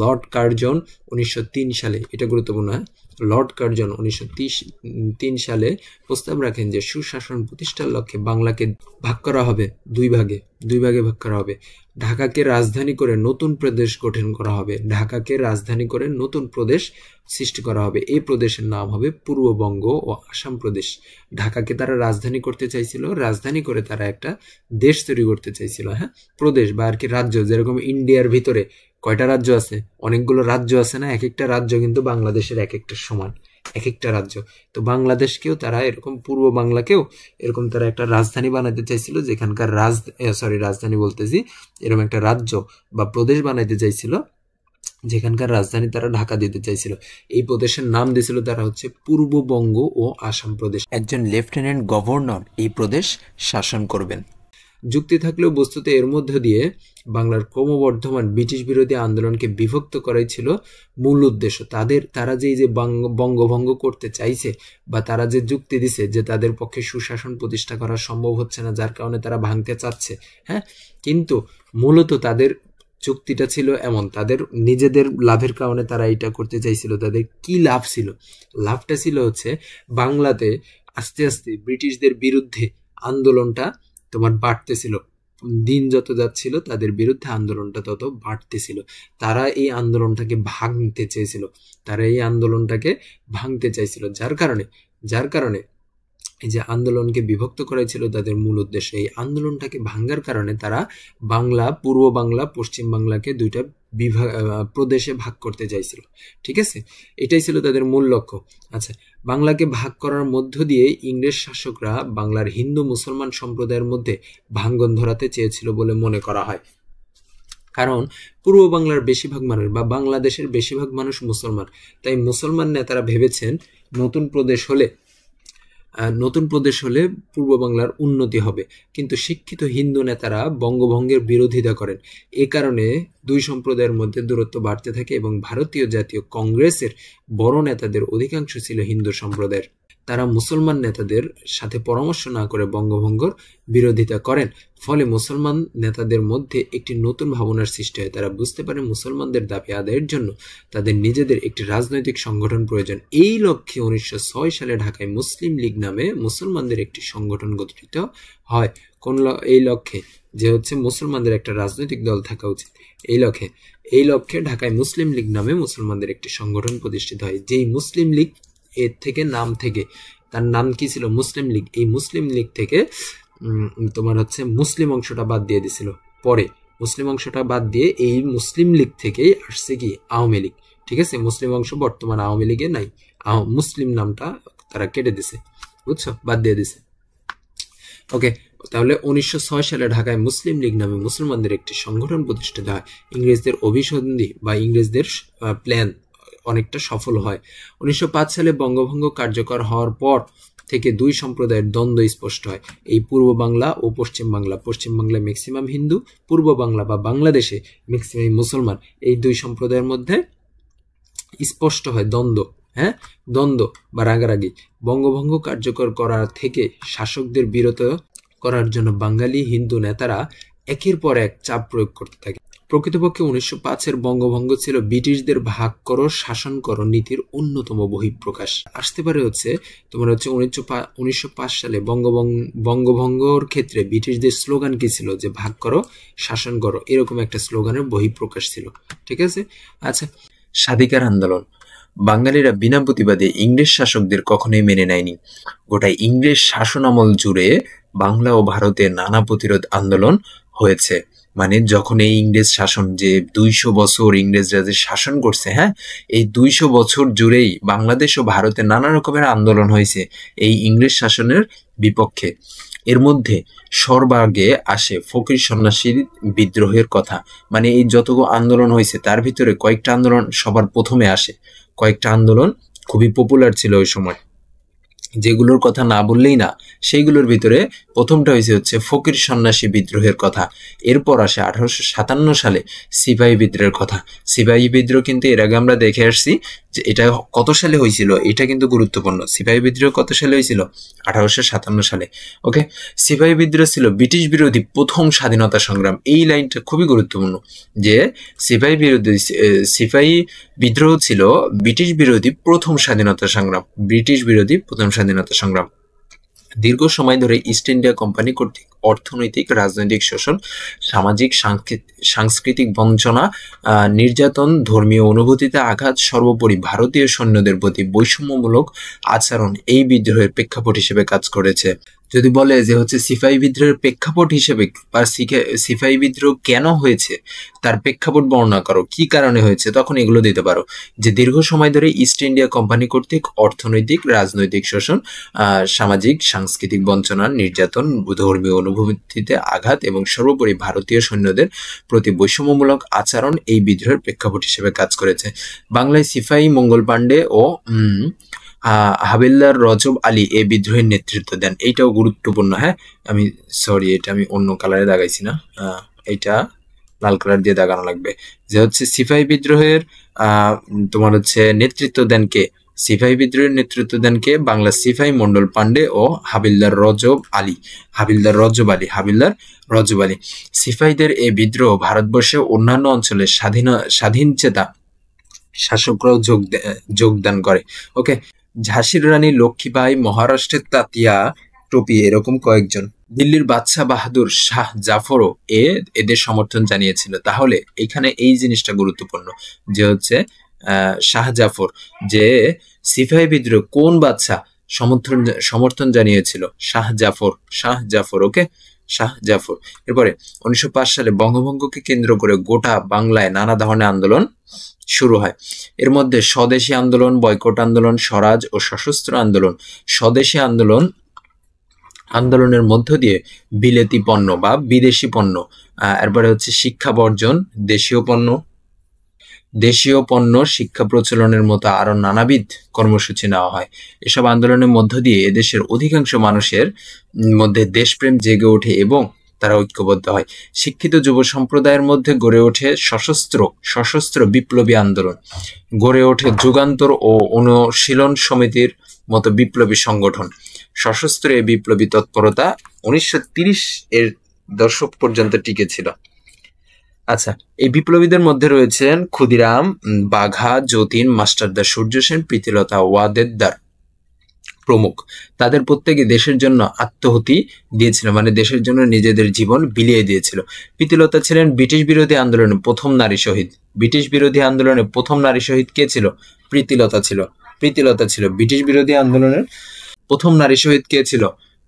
লর্ড কার্জন 1903 সালে, এটা গুরুত্বপূর্ণ। হ্যাঁ, লর্ড কার্জন 1903 সালে প্রস্তাব রাখেন যে সুশাসন প্রতিষ্ঠার লক্ষ্যে বাংলাকে ভাগ করা হবে 2 ভাগে, 2 ভাগে ভাগ করা হবে। ঢাকাকে রাজধানী করে নতুন প্রদেশ গঠন করা হবে। ঢাকাকে রাজধানী করে নতুন প্রদেশ সৃষ্টি করা হবে। এই প্রদেশের নাম হবে পূর্ববঙ্গ ও আসাম প্রদেশ। ঢাকাকে তারা রাজধানী করতে চাইছিল, রাজধানী করে তারা একটা দেশ তৈরি করতে চাইছিল। হ্যাঁ, প্রদেশ বা আর কি রাজ্য, যেরকম ইন্ডিয়ার ভিতরে কয়টা রাজ্য আছে? অনেকগুলো রাজ্য আছে না? এক একটা রাজ্য কিন্তু বাংলাদেশের এক একটা সমান, এক একটা রাজ্য। তো বাংলাদেশকেও তারা এরকম, পূর্ব বাংলাকেও এরকম তারা একটা রাজধানী বানাতে চাইছিল, যেখানকার রাজধানী বলতেছি, এরকম একটা রাজ্য বা প্রদেশ বানাইতে চাইছিল, যেখানকার রাজধানী তারা ঢাকা দিতে চাইছিল। এই প্রদেশের নাম দিয়েছিল তারা হচ্ছে পূর্ববঙ্গ ও আসাম প্রদেশ। একজন লেফটেন্যান্ট গভর্নর এই প্রদেশ শাসন করবেন। যুক্তি থাকলেও বস্তুত এর মধ্য দিয়ে বাংলার ক্রমবর্ধমান ব্রিটিশ বিরোধী আন্দোলনকে বিভক্ত করাই ছিল মূল উদ্দেশ্য। তারা যে বঙ্গভঙ্গ করতে চাইছে বা তারা যে যুক্তি দিছে যে তাদের পক্ষে সুশাসন প্রতিষ্ঠা করা সম্ভব হচ্ছে না, যার কারণে তারা ভাঙতে চাচ্ছে, হ্যাঁ, কিন্তু মূলত তাদের চুক্তিটা ছিল এমন, তাদের নিজেদের লাভের কারণে তারা এটা করতে চাইছিল। তাদের কি লাভ ছিল? লাভটা ছিল হচ্ছে বাংলাতে আস্তে আস্তে ব্রিটিশদের বিরুদ্ধে আন্দোলনটা তোমার বাড়তেছিল। দিন যত যাচ্ছিল তাদের বিরুদ্ধে আন্দোলনটা তত বাড়তেছিল। তারা এই আন্দোলনটাকে ভাঙতে চেয়েছিল, যার কারণে এই যে আন্দোলনকে বিভক্ত করাই ছিল তাদের মূল উদ্দেশ্য। এই আন্দোলনটাকে ভাঙ্গার কারণে তারা বাংলা, পূর্ব বাংলা, পশ্চিম বাংলাকে 2টা প্রদেশে ভাগ করতে চাইছিল। ঠিক আছে, এটাই ছিল তাদের মূল লক্ষ্য। আচ্ছা, বাংলাকে ভাগ করার মধ্য দিয়ে ইংরেজ শাসকরা বাংলার হিন্দু মুসলমান সম্প্রদায়ের মধ্যে ভাঙ্গন ধরাতে চেয়েছিল বলে মনে করা হয়। কারণ পূর্ব বাংলার বেশিরভাগ মানুষ বা বাংলাদেশের বেশিরভাগ মানুষ মুসলমান, তাই মুসলমান নেতারা ভেবেছেন নতুন প্রদেশ হলে পূর্ব বাংলার উন্নতি হবে। কিন্তু শিক্ষিত হিন্দু নেতারা বঙ্গভঙ্গের বিরোধিতা করেন। এ কারণে 2 সম্প্রদায়ের মধ্যে দূরত্ব বাড়তে থাকে এবং ভারতীয় জাতীয় কংগ্রেসের বড় নেতাদের অধিকাংশ ছিল হিন্দু সম্প্রদায়ের। তারা মুসলমান নেতাদের সাথে পরামর্শ না করে বঙ্গভঙ্গর বিরোধিতা করেন। ফলে মুসলমান নেতাদের মধ্যে একটি নতুন ভাবনার সৃষ্টি হয়। তারা বুঝতে পারে মুসলমানদের দাবি আদায়ের জন্য তাদের নিজেদের একটি রাজনৈতিক সংগঠন প্রয়োজন। এই লক্ষ্যে 1906 সালে ঢাকায় মুসলিম লীগ নামে মুসলমানদের একটি সংগঠন গঠিত হয়। এই লক্ষ্যে যে হচ্ছে মুসলমানদের একটা রাজনৈতিক দল থাকা উচিত, এই লক্ষ্যে ঢাকায় মুসলিম লীগ নামে মুসলমানদের একটি সংগঠন প্রতিষ্ঠিত হয়। যেই মুসলিম লীগ, এর থেকে তার নাম কি ছিল? মুসলিম লীগ। এই মুসলিম লীগ থেকে তোমার হচ্ছে মুসলিম অংশটা বাদ দিয়ে দিছিল। পরে মুসলিম অংশটা বাদ দিয়ে এই মুসলিম লীগ থেকেই আসছে কি? আওয়ামী লীগ। ঠিক আছে, মুসলিম অংশ বর্তমান আওয়ামী লীগে নাই, মুসলিম নামটা তারা কেটে দিছে, বুঝছো, বাদ দিয়ে দিছে। ওকে, তাহলে 1906 সালে ঢাকায় মুসলিম লীগ নামে মুসলমানদের একটি সংগঠন প্রতিষ্ঠিত হয়। ইংরেজদের অভিসন্ধি বা ইংরেজদের প্ল্যান অনেকটা সফল হয়। 1905 সালে বঙ্গভঙ্গ কার্যকর হওয়ার পর থেকে দুই সম্প্রদায়ের দ্বন্দ্ব স্পষ্ট হয়। এই পূর্ব বাংলা ও পশ্চিম বাংলা, পশ্চিম বাংলায় ম্যাক্সিমাম হিন্দু, পূর্ব বাংলা বা বাংলাদেশে ম্যাক্সিমাম মুসলমান, এই দুই সম্প্রদায়ের মধ্যে স্পষ্ট হয় দ্বন্দ্ব। দ্বন্দ্ব বা রাগারাগি। বঙ্গভঙ্গ কার্যকর করা থেকে শাসকদের বিরত করার জন্য বাঙালি হিন্দু নেতারা একের পর এক চাপ প্রয়োগ করতে থাকে। প্রকৃতপক্ষে 1905-এর বঙ্গভঙ্গ ছিল ব্রিটিশদের ভাগ করো শাসন করো নীতির অন্যতম বহিঃপ্রকাশ। আসতে পারে তোমার 1905 সালে বঙ্গভঙ্গর ক্ষেত্রে ব্রিটিশদের স্লোগান কি ছিল, যে ভাগ করো শাসন করো, এরকম একটা স্লোগানের বহিঃপ্রকাশ ছিল। ঠিক আছে। আচ্ছা, স্বাধিকার আন্দোলন। বাঙালিরা বিনা প্রতিবাদে ইংরেজ শাসকদের কখনোই মেনে নেয়নি। গোটা ইংরেজ শাসন আমল জুড়ে বাংলা ও ভারতে নানা প্রতিরোধ আন্দোলন হয়েছে। মানে যখন এই ইংরেজ শাসন, যে 200 বছর ইংরেজরা যে শাসন করছে, এই 200 বছর জুড়েই বাংলাদেশ ও ভারতে নানা রকমের আন্দোলন হয়েছে এই ইংরেজ শাসনের বিপক্ষে। এর মধ্যে সর্বাগে আসে ফকির সন্ন্যাসীর বিদ্রোহের কথা। মানে এই যতগুলো আন্দোলন হয়েছে তার ভিতরে কয়েকটা আন্দোলন সবার প্রথমে আসে। কয়েকটা আন্দোলন খুবই পপুলার ছিল ওই সময়, যেগুলোর কথা না বললেই না। সেইগুলোর ভিতরে প্রথমটা হচ্ছে ফকির সন্ন্যাসী বিদ্রোহের কথা। এরপর আসে 1857 সালে সিপাহী বিদ্রোহের কথা। সিপাহী বিদ্রোহ কিন্তু এর আগে আমরা দেখে আসছি যে এটা কত সালে হয়েছিল, এটা কিন্তু গুরুত্বপূর্ণ। সিপাহী বিদ্রোহ কত সালে হয়েছিল? 1857 সালে। ওকে, সিপাহী বিদ্রোহ ছিল ব্রিটিশ বিরোধী প্রথম স্বাধীনতা সংগ্রাম। এই লাইনটা খুবই গুরুত্বপূর্ণ, যে সিপাহী বিদ্রোহ ছিল ব্রিটিশ বিরোধী প্রথম স্বাধীনতা সংগ্রাম। ব্রিটিশ বিরোধী প্রথম স্বাধীনতা সংগ্রাম। দীর্ঘ সময় ধরে ইস্ট ইন্ডিয়া কোম্পানি কর্তৃক অর্থনৈতিক, রাজনৈতিক শোষণ, সামাজিক সাংস্কৃতিক বঞ্চনা, নির্যাতন, ধর্মীয় অনুভূতিতে আঘাত, সর্বোপরি ভারতীয় সৈন্যদের প্রতি বৈষম্যমূলক আচরণ এই বিদ্রোহের প্রেক্ষাপট হিসেবে কাজ করেছে। যদি বলে যে সিপাহী বিদ্রোহের প্রেক্ষাপট হিসেবে বা সিপাহী বিদ্রোহ কেন হয়েছে তার প্রেক্ষাপট বর্ণনা করো, কি কারণে হয়েছে, তখন এগুলো দিতে পারো যে দীর্ঘ সময় ধরে ইস্ট ইন্ডিয়া কোম্পানি কর্তৃক অর্থনৈতিক, রাজনৈতিক শোষণ, সামাজিক সাংস্কৃতিক বঞ্চনা, নির্যাতন, ধর্মীয় অনুভূতিতে আঘাত এবং সর্বোপরি ভারতীয় সৈন্যদের প্রতি বৈষম্যমূলক আচরণ এই বিদ্রোহের প্রেক্ষাপট হিসেবে কাজ করেছে। বাংলায় সিপাহী মঙ্গল পাণ্ডে ও হাবিলদার রজব আলী এই বিদ্রোহের নেতৃত্ব দেন। এইটাও গুরুত্বপূর্ণ। আমি এটা আমি অন্য কালারে দাগাইছি না, এটা লাল কালার দিয়ে দাগানো লাগবে। যে সিপাহী বিদ্রোহের তোমার নেতৃত্ব দেন কে? সিপাহী বিদ্রোহের নেতৃত্ব দেন কে? বাংলা সিপাহী মন্ডল পাণ্ডে ও হাবিলদার রজব আলী। সিপাহীদের এই বিদ্রোহ ভারতবর্ষে অন্যান্য অঞ্চলে স্বাধীনচেতা শাসকরাও যোগদান করে। ওকে, ঝাঁসির রানী লক্ষ্মীবাই, মহারাষ্ট্রের তাতিয়া টোপি, এরকম কয়েকজন। দিল্লির বাদশাহ বাহাদুর শাহ জাফরও এদের সমর্থন জানিয়েছিল। তাহলে এখানে এই জিনিসটা গুরুত্বপূর্ণ যে শাহ জাফর, যে সিপাহী বিদ্রোহ কোন বাদশাহ সমর্থন জানিয়েছিল? শাহ জাফর। ওকে, শাহ জাফর। এরপরে 1905 সালে বঙ্গভঙ্গকে কেন্দ্র করে গোটা বাংলায় নানা ধরনের আন্দোলন শুরু হয়। এর মধ্যে স্বদেশী আন্দোলন, বয়কট আন্দোলন, স্বরাজ ও সশস্ত্র আন্দোলন। স্বদেশী আন্দোলনের মধ্য দিয়ে বিলেতি পণ্য বা বিদেশি পণ্য, এরপরে শিক্ষা বর্জন, দেশীয় পণ্য শিক্ষা প্রচলনের মতো আরো নানাবিধ কর্মসূচি নেওয়া হয়। এসব আন্দোলনের মধ্য দিয়ে এদেশের অধিকাংশ মানুষের মধ্যে দেশপ্রেম জেগে ওঠে এবং তারা ঐক্যবদ্ধ হয়। শিক্ষিত যুব সম্প্রদায়ের মধ্যে গড়ে ওঠে সশস্ত্র বিপ্লবী আন্দোলন, গড়ে ওঠে যুগান্তর ও অনুশীলন সমিতির মতো বিপ্লবী সংগঠন। সশস্ত্র এই বিপ্লবী তৎপরতা 1930 এর দশক পর্যন্ত টিকে ছিল। আচ্ছা, এই বিপ্লবীদের মধ্যে রয়েছেন ক্ষুদিরাম, বাঘা, যতীন, মাস্টারদা সূর্য সেন, প্রীতিলতা ওয়াদেদার প্রমুখ। তাদের প্রত্যেকে দেশের জন্য আত্মহুতি দিয়েছিল, মানে দেশের জন্য নিজেদের জীবন বিলিয়ে দিয়েছিল। প্রীতিলতা ছিলেন ব্রিটিশ বিরোধী আন্দোলনে প্রথম নারী শহীদ। কে ছিল? প্রীতিলতা ছিল। ব্রিটিশ বিরোধী আন্দোলনের প্রথম নারী শহীদ কে ছিল?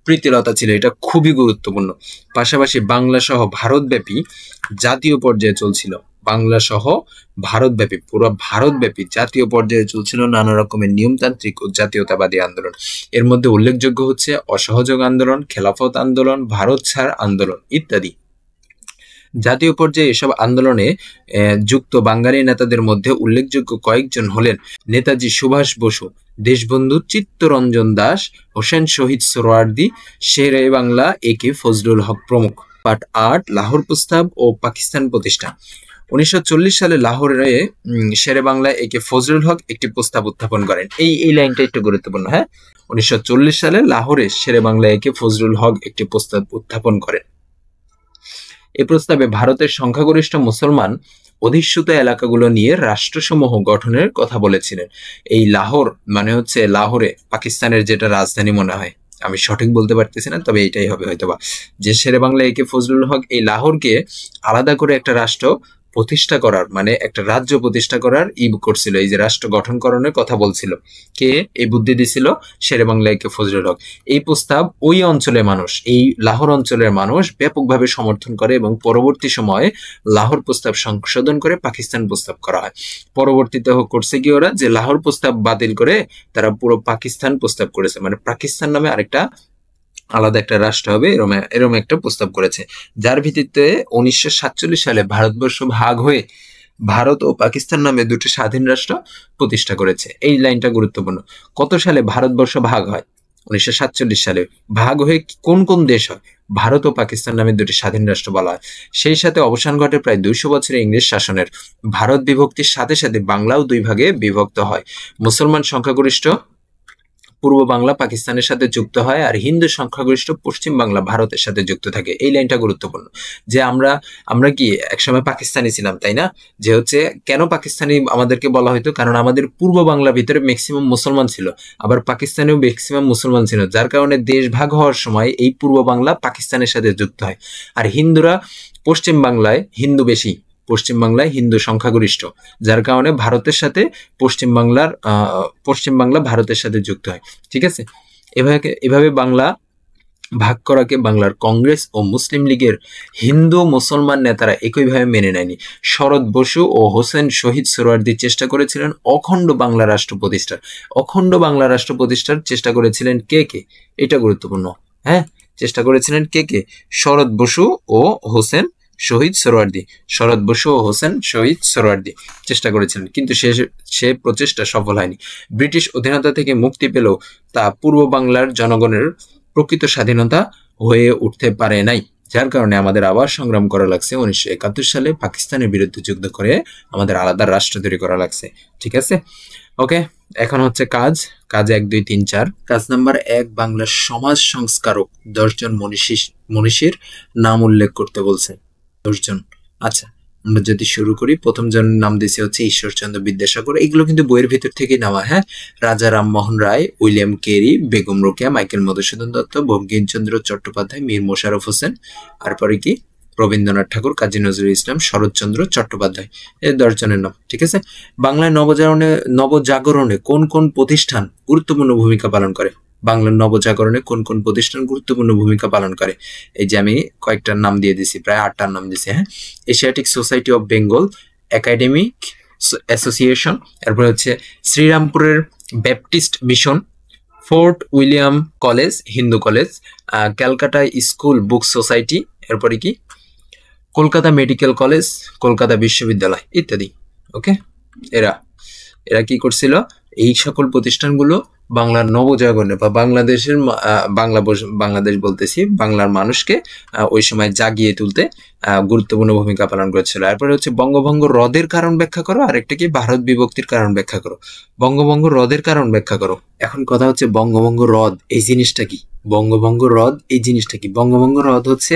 প্রীতিলতা ছিল। এটা খুবই গুরুত্বপূর্ণ। পাশাপাশি বাংলা সহ ভারতব্যাপী জাতীয় পর্যায়ে চলছিল বাংলা সহ ভারতব্যাপী, পুরো ভারতব্যাপী জাতীয় পর্যায়ে চলছিল নানা রকমের নিয়মতান্ত্রিক ও জাতীয়তাবাদী আন্দোলন। এর মধ্যে উল্লেখযোগ্য হচ্ছে অসহযোগ আন্দোলন, খেলাফত আন্দোলন, ভারত ছাড় আন্দোলন ইত্যাদি। জাতীয় পর্যায়ে এসব আন্দোলনে যুক্ত বাঙালি নেতাদের মধ্যে উল্লেখযোগ্য কয়েকজন হলেন নেতাজি সুভাষ বসু, দেশবন্ধু চিত্তরঞ্জন দাস, হোসেন শহীদ সোহরাওয়ার্দী, শেরে বাংলা একে ফজলুল হক প্রমুখ। পার্ট ৮, লাহোর প্রস্তাব ও পাকিস্তান প্রতিষ্ঠা। 1940 সালে লাহোরে শেরে বাংলা একে ফজলুল হক একটি প্রস্তাব উত্থাপন করেন। এই লাইনটা একটু গুরুত্বপূর্ণ। হ্যাঁ, 1940 সালে লাহোরে শেরে বাংলা একে ফজলুল হক একটি প্রস্তাব উত্থাপন করেন। এ প্রস্তাবে ভারতের সংখ্যাগরিষ্ঠ মুসলমান অধিষ্ঠিত এলাকাগুলো নিয়ে রাষ্ট্রসমূহ গঠনের কথা বলেছিলেন। এই লাহোর মানে হচ্ছে লাহোরে পাকিস্তানের যেটা রাজধানী মনে হয়, আমি সঠিক বলতে পারতেছি না, তবে এটাই হবে হয়তোবা, যে শেরে বাংলা একে ফজলুল হক এই লাহোরকে আলাদা করে একটা রাষ্ট্র প্রতিষ্ঠা করার, মানে একটা রাজ্য প্রতিষ্ঠা করার করছিল, এই যে রাষ্ট্র গঠনকরণের কথা বলছিল। কে এই বুদ্ধি দিছিল? শেরে বাংলা একে ফজলুল হক। এই প্রস্তাব ওই অঞ্চলের মানুষ, এই লাহোর অঞ্চলের মানুষ ব্যাপকভাবে সমর্থন করে এবং পরবর্তী সময়ে লাহোর প্রস্তাব সংশোধন করে পাকিস্তান প্রস্তাব করা হয়। পরবর্তীতে করছে কি ওরা, যে লাহোর প্রস্তাব বাতিল করে তারা পুরো পাকিস্তান প্রস্তাব করেছে, মানে পাকিস্তান নামে আরেকটা আলাদা একটা রাষ্ট্র হবে এরকম একটা প্রস্তাব করেছে, যার ভিত্তিতে 1947 সালে ভারতবর্ষ ভাগ হয়ে ভারত ও পাকিস্তান নামে দুটি স্বাধীন রাষ্ট্র প্রতিষ্ঠা করেছে। এই লাইনটা গুরুত্বপূর্ণ। কত সালে ভারতবর্ষ ভাগ হয়? 1947 সালে। ভাগ হয়ে কোন কোন দেশ হয়? ভারত ও পাকিস্তান নামে দুটি স্বাধীন রাষ্ট্র বলা হয়। সেই সাথে অবসান ঘটে প্রায় 200 বছরের ইংরেজ শাসনের। ভারত বিভক্তির সাথে সাথে বাংলাও দুই ভাগে বিভক্ত হয়। মুসলমান সংখ্যাগরিষ্ঠ পূর্ব বাংলা পাকিস্তানের সাথে যুক্ত হয় আর হিন্দু সংখ্যাগরিষ্ঠ পশ্চিম বাংলা ভারতের সাথে যুক্ত থাকে। এই লাইনটা গুরুত্বপূর্ণ, যে আমরা কি একসময় পাকিস্তানি ছিলাম, তাই না? যে হচ্ছে কেন পাকিস্তানি আমাদেরকে বলা হয়তো, কারণ আমাদের পূর্ব বাংলার ভিতরে ম্যাক্সিমাম মুসলমান ছিল, আবার পাকিস্তানেও ম্যাক্সিমাম মুসলমান ছিল, যার কারণে দেশ ভাগ হওয়ার সময় এই পূর্ব বাংলা পাকিস্তানের সাথে যুক্ত হয়। আর হিন্দুরা পশ্চিম বাংলায় হিন্দু বেশি, পশ্চিম বাংলায় হিন্দু সংখ্যাগরিষ্ঠ, যার কারণে ভারতের সাথে পশ্চিম বাংলা ভারতের সাথে যুক্ত হয়। ঠিক আছে, এভাবে বাংলা ভাগ করাকে বাংলার কংগ্রেস ও মুসলিম লীগের হিন্দু মুসলমান নেতারা একইভাবে মেনে নেয়নি। শরৎ বসু ও হোসেন শহীদ সোহরাওয়ার্দী চেষ্টা করেছিলেন অখণ্ড বাংলা রাষ্ট্র প্রতিষ্ঠার। অখণ্ড বাংলা রাষ্ট্র প্রতিষ্ঠার চেষ্টা করেছিলেন কে? এটা গুরুত্বপূর্ণ। হ্যাঁ, চেষ্টা করেছিলেন কে? শরৎ বসু ও হোসেন শহীদ সোহরাওয়ার্দী। শরৎ বসু ও হোসেন শহীদ সোহরাওয়ার্দী চেষ্টা করেছিলেন, কিন্তু সে প্রচেষ্টা সফল হয়নি। ব্রিটিশ অধীনতা থেকে মুক্তি পেলেও তা পূর্ব বাংলার জনগণের প্রকৃত স্বাধীনতা হয়ে উঠতে পারে নাই, যার কারণে আমাদের আবার সংগ্রাম করা লাগছে। 1971 সালে পাকিস্তানের বিরুদ্ধে যুদ্ধ করে আমাদের আলাদা রাষ্ট্র তৈরি করা লাগছে। ঠিক আছে, ওকে। এখন হচ্ছে কাজ 1, 2, 3, 4। কাজ নাম্বার 1, বাংলার সমাজ সংস্কারক 10 জন মনীষীর নাম উল্লেখ করতে বলছে। 10 জন। আচ্ছা, আমরা যদি শুরু করি, প্রথম জনের নাম দিয়েছে হচ্ছে ঈশ্বরচন্দ্র বিদ্যাসাগর। এগুলো কিন্তু বইয়ের ভিতর থেকে নেওয়া। হ্যাঁ, Raja Rammohan Roy, William Carey, Begum Rokeya, Michael Madhusudan Dutta, Bankimchandra Chattopadhyay, Mir Mosharraf Hossain, তারপরে কি রবীন্দ্রনাথ ঠাকুর, কাজী নজরুল ইসলাম, শরৎচন্দ্র চট্টোপাধ্যায়। এই 10 জনের নাম। ঠিক আছে, বাংলায় নবজাগরণে কোন কোন প্রতিষ্ঠান গুরুত্বপূর্ণ ভূমিকা পালন করে? বাংলার নবজাগরণে কোন কোন প্রতিষ্ঠান গুরুত্বপূর্ণ ভূমিকা পালন করে? এই যে আমি কয়েকটার নাম দিয়ে দিছি, প্রায় 8টার নাম দিছি। হ্যাঁ, Asiatic Society of Bengal, academic association, এরপরে হচ্ছে শ্রীরামপুরের Baptist Mission, Fort William College Hindu College, Calcutta School Book Society, এরপরে কি কলকাতা মেডিকেল কলেজ, কলকাতা বিশ্ববিদ্যালয় ইত্যাদি। ওকে, এরা কি করছিল? এই সকল প্রতিষ্ঠানগুলো বাংলার নবজাগরণে বা বাংলাদেশের বাংলাদেশ বলতেছি, বাংলার মানুষকে ওই সময় জাগিয়ে তুলতে গুরুত্বপূর্ণ ভূমিকা পালন করেছিল। এরপরে হচ্ছে বঙ্গভঙ্গ রদের কারণ ব্যাখ্যা করো, আর একটা কি ভারত বিভক্তির কারণ ব্যাখ্যা করো। বঙ্গভঙ্গ রদের কারণ ব্যাখ্যা করো। এখন কথা হচ্ছে বঙ্গভঙ্গ রদ এই জিনিসটা কি? বঙ্গভঙ্গ রদ এই জিনিসটা কি? বঙ্গভঙ্গ রদ হচ্ছে,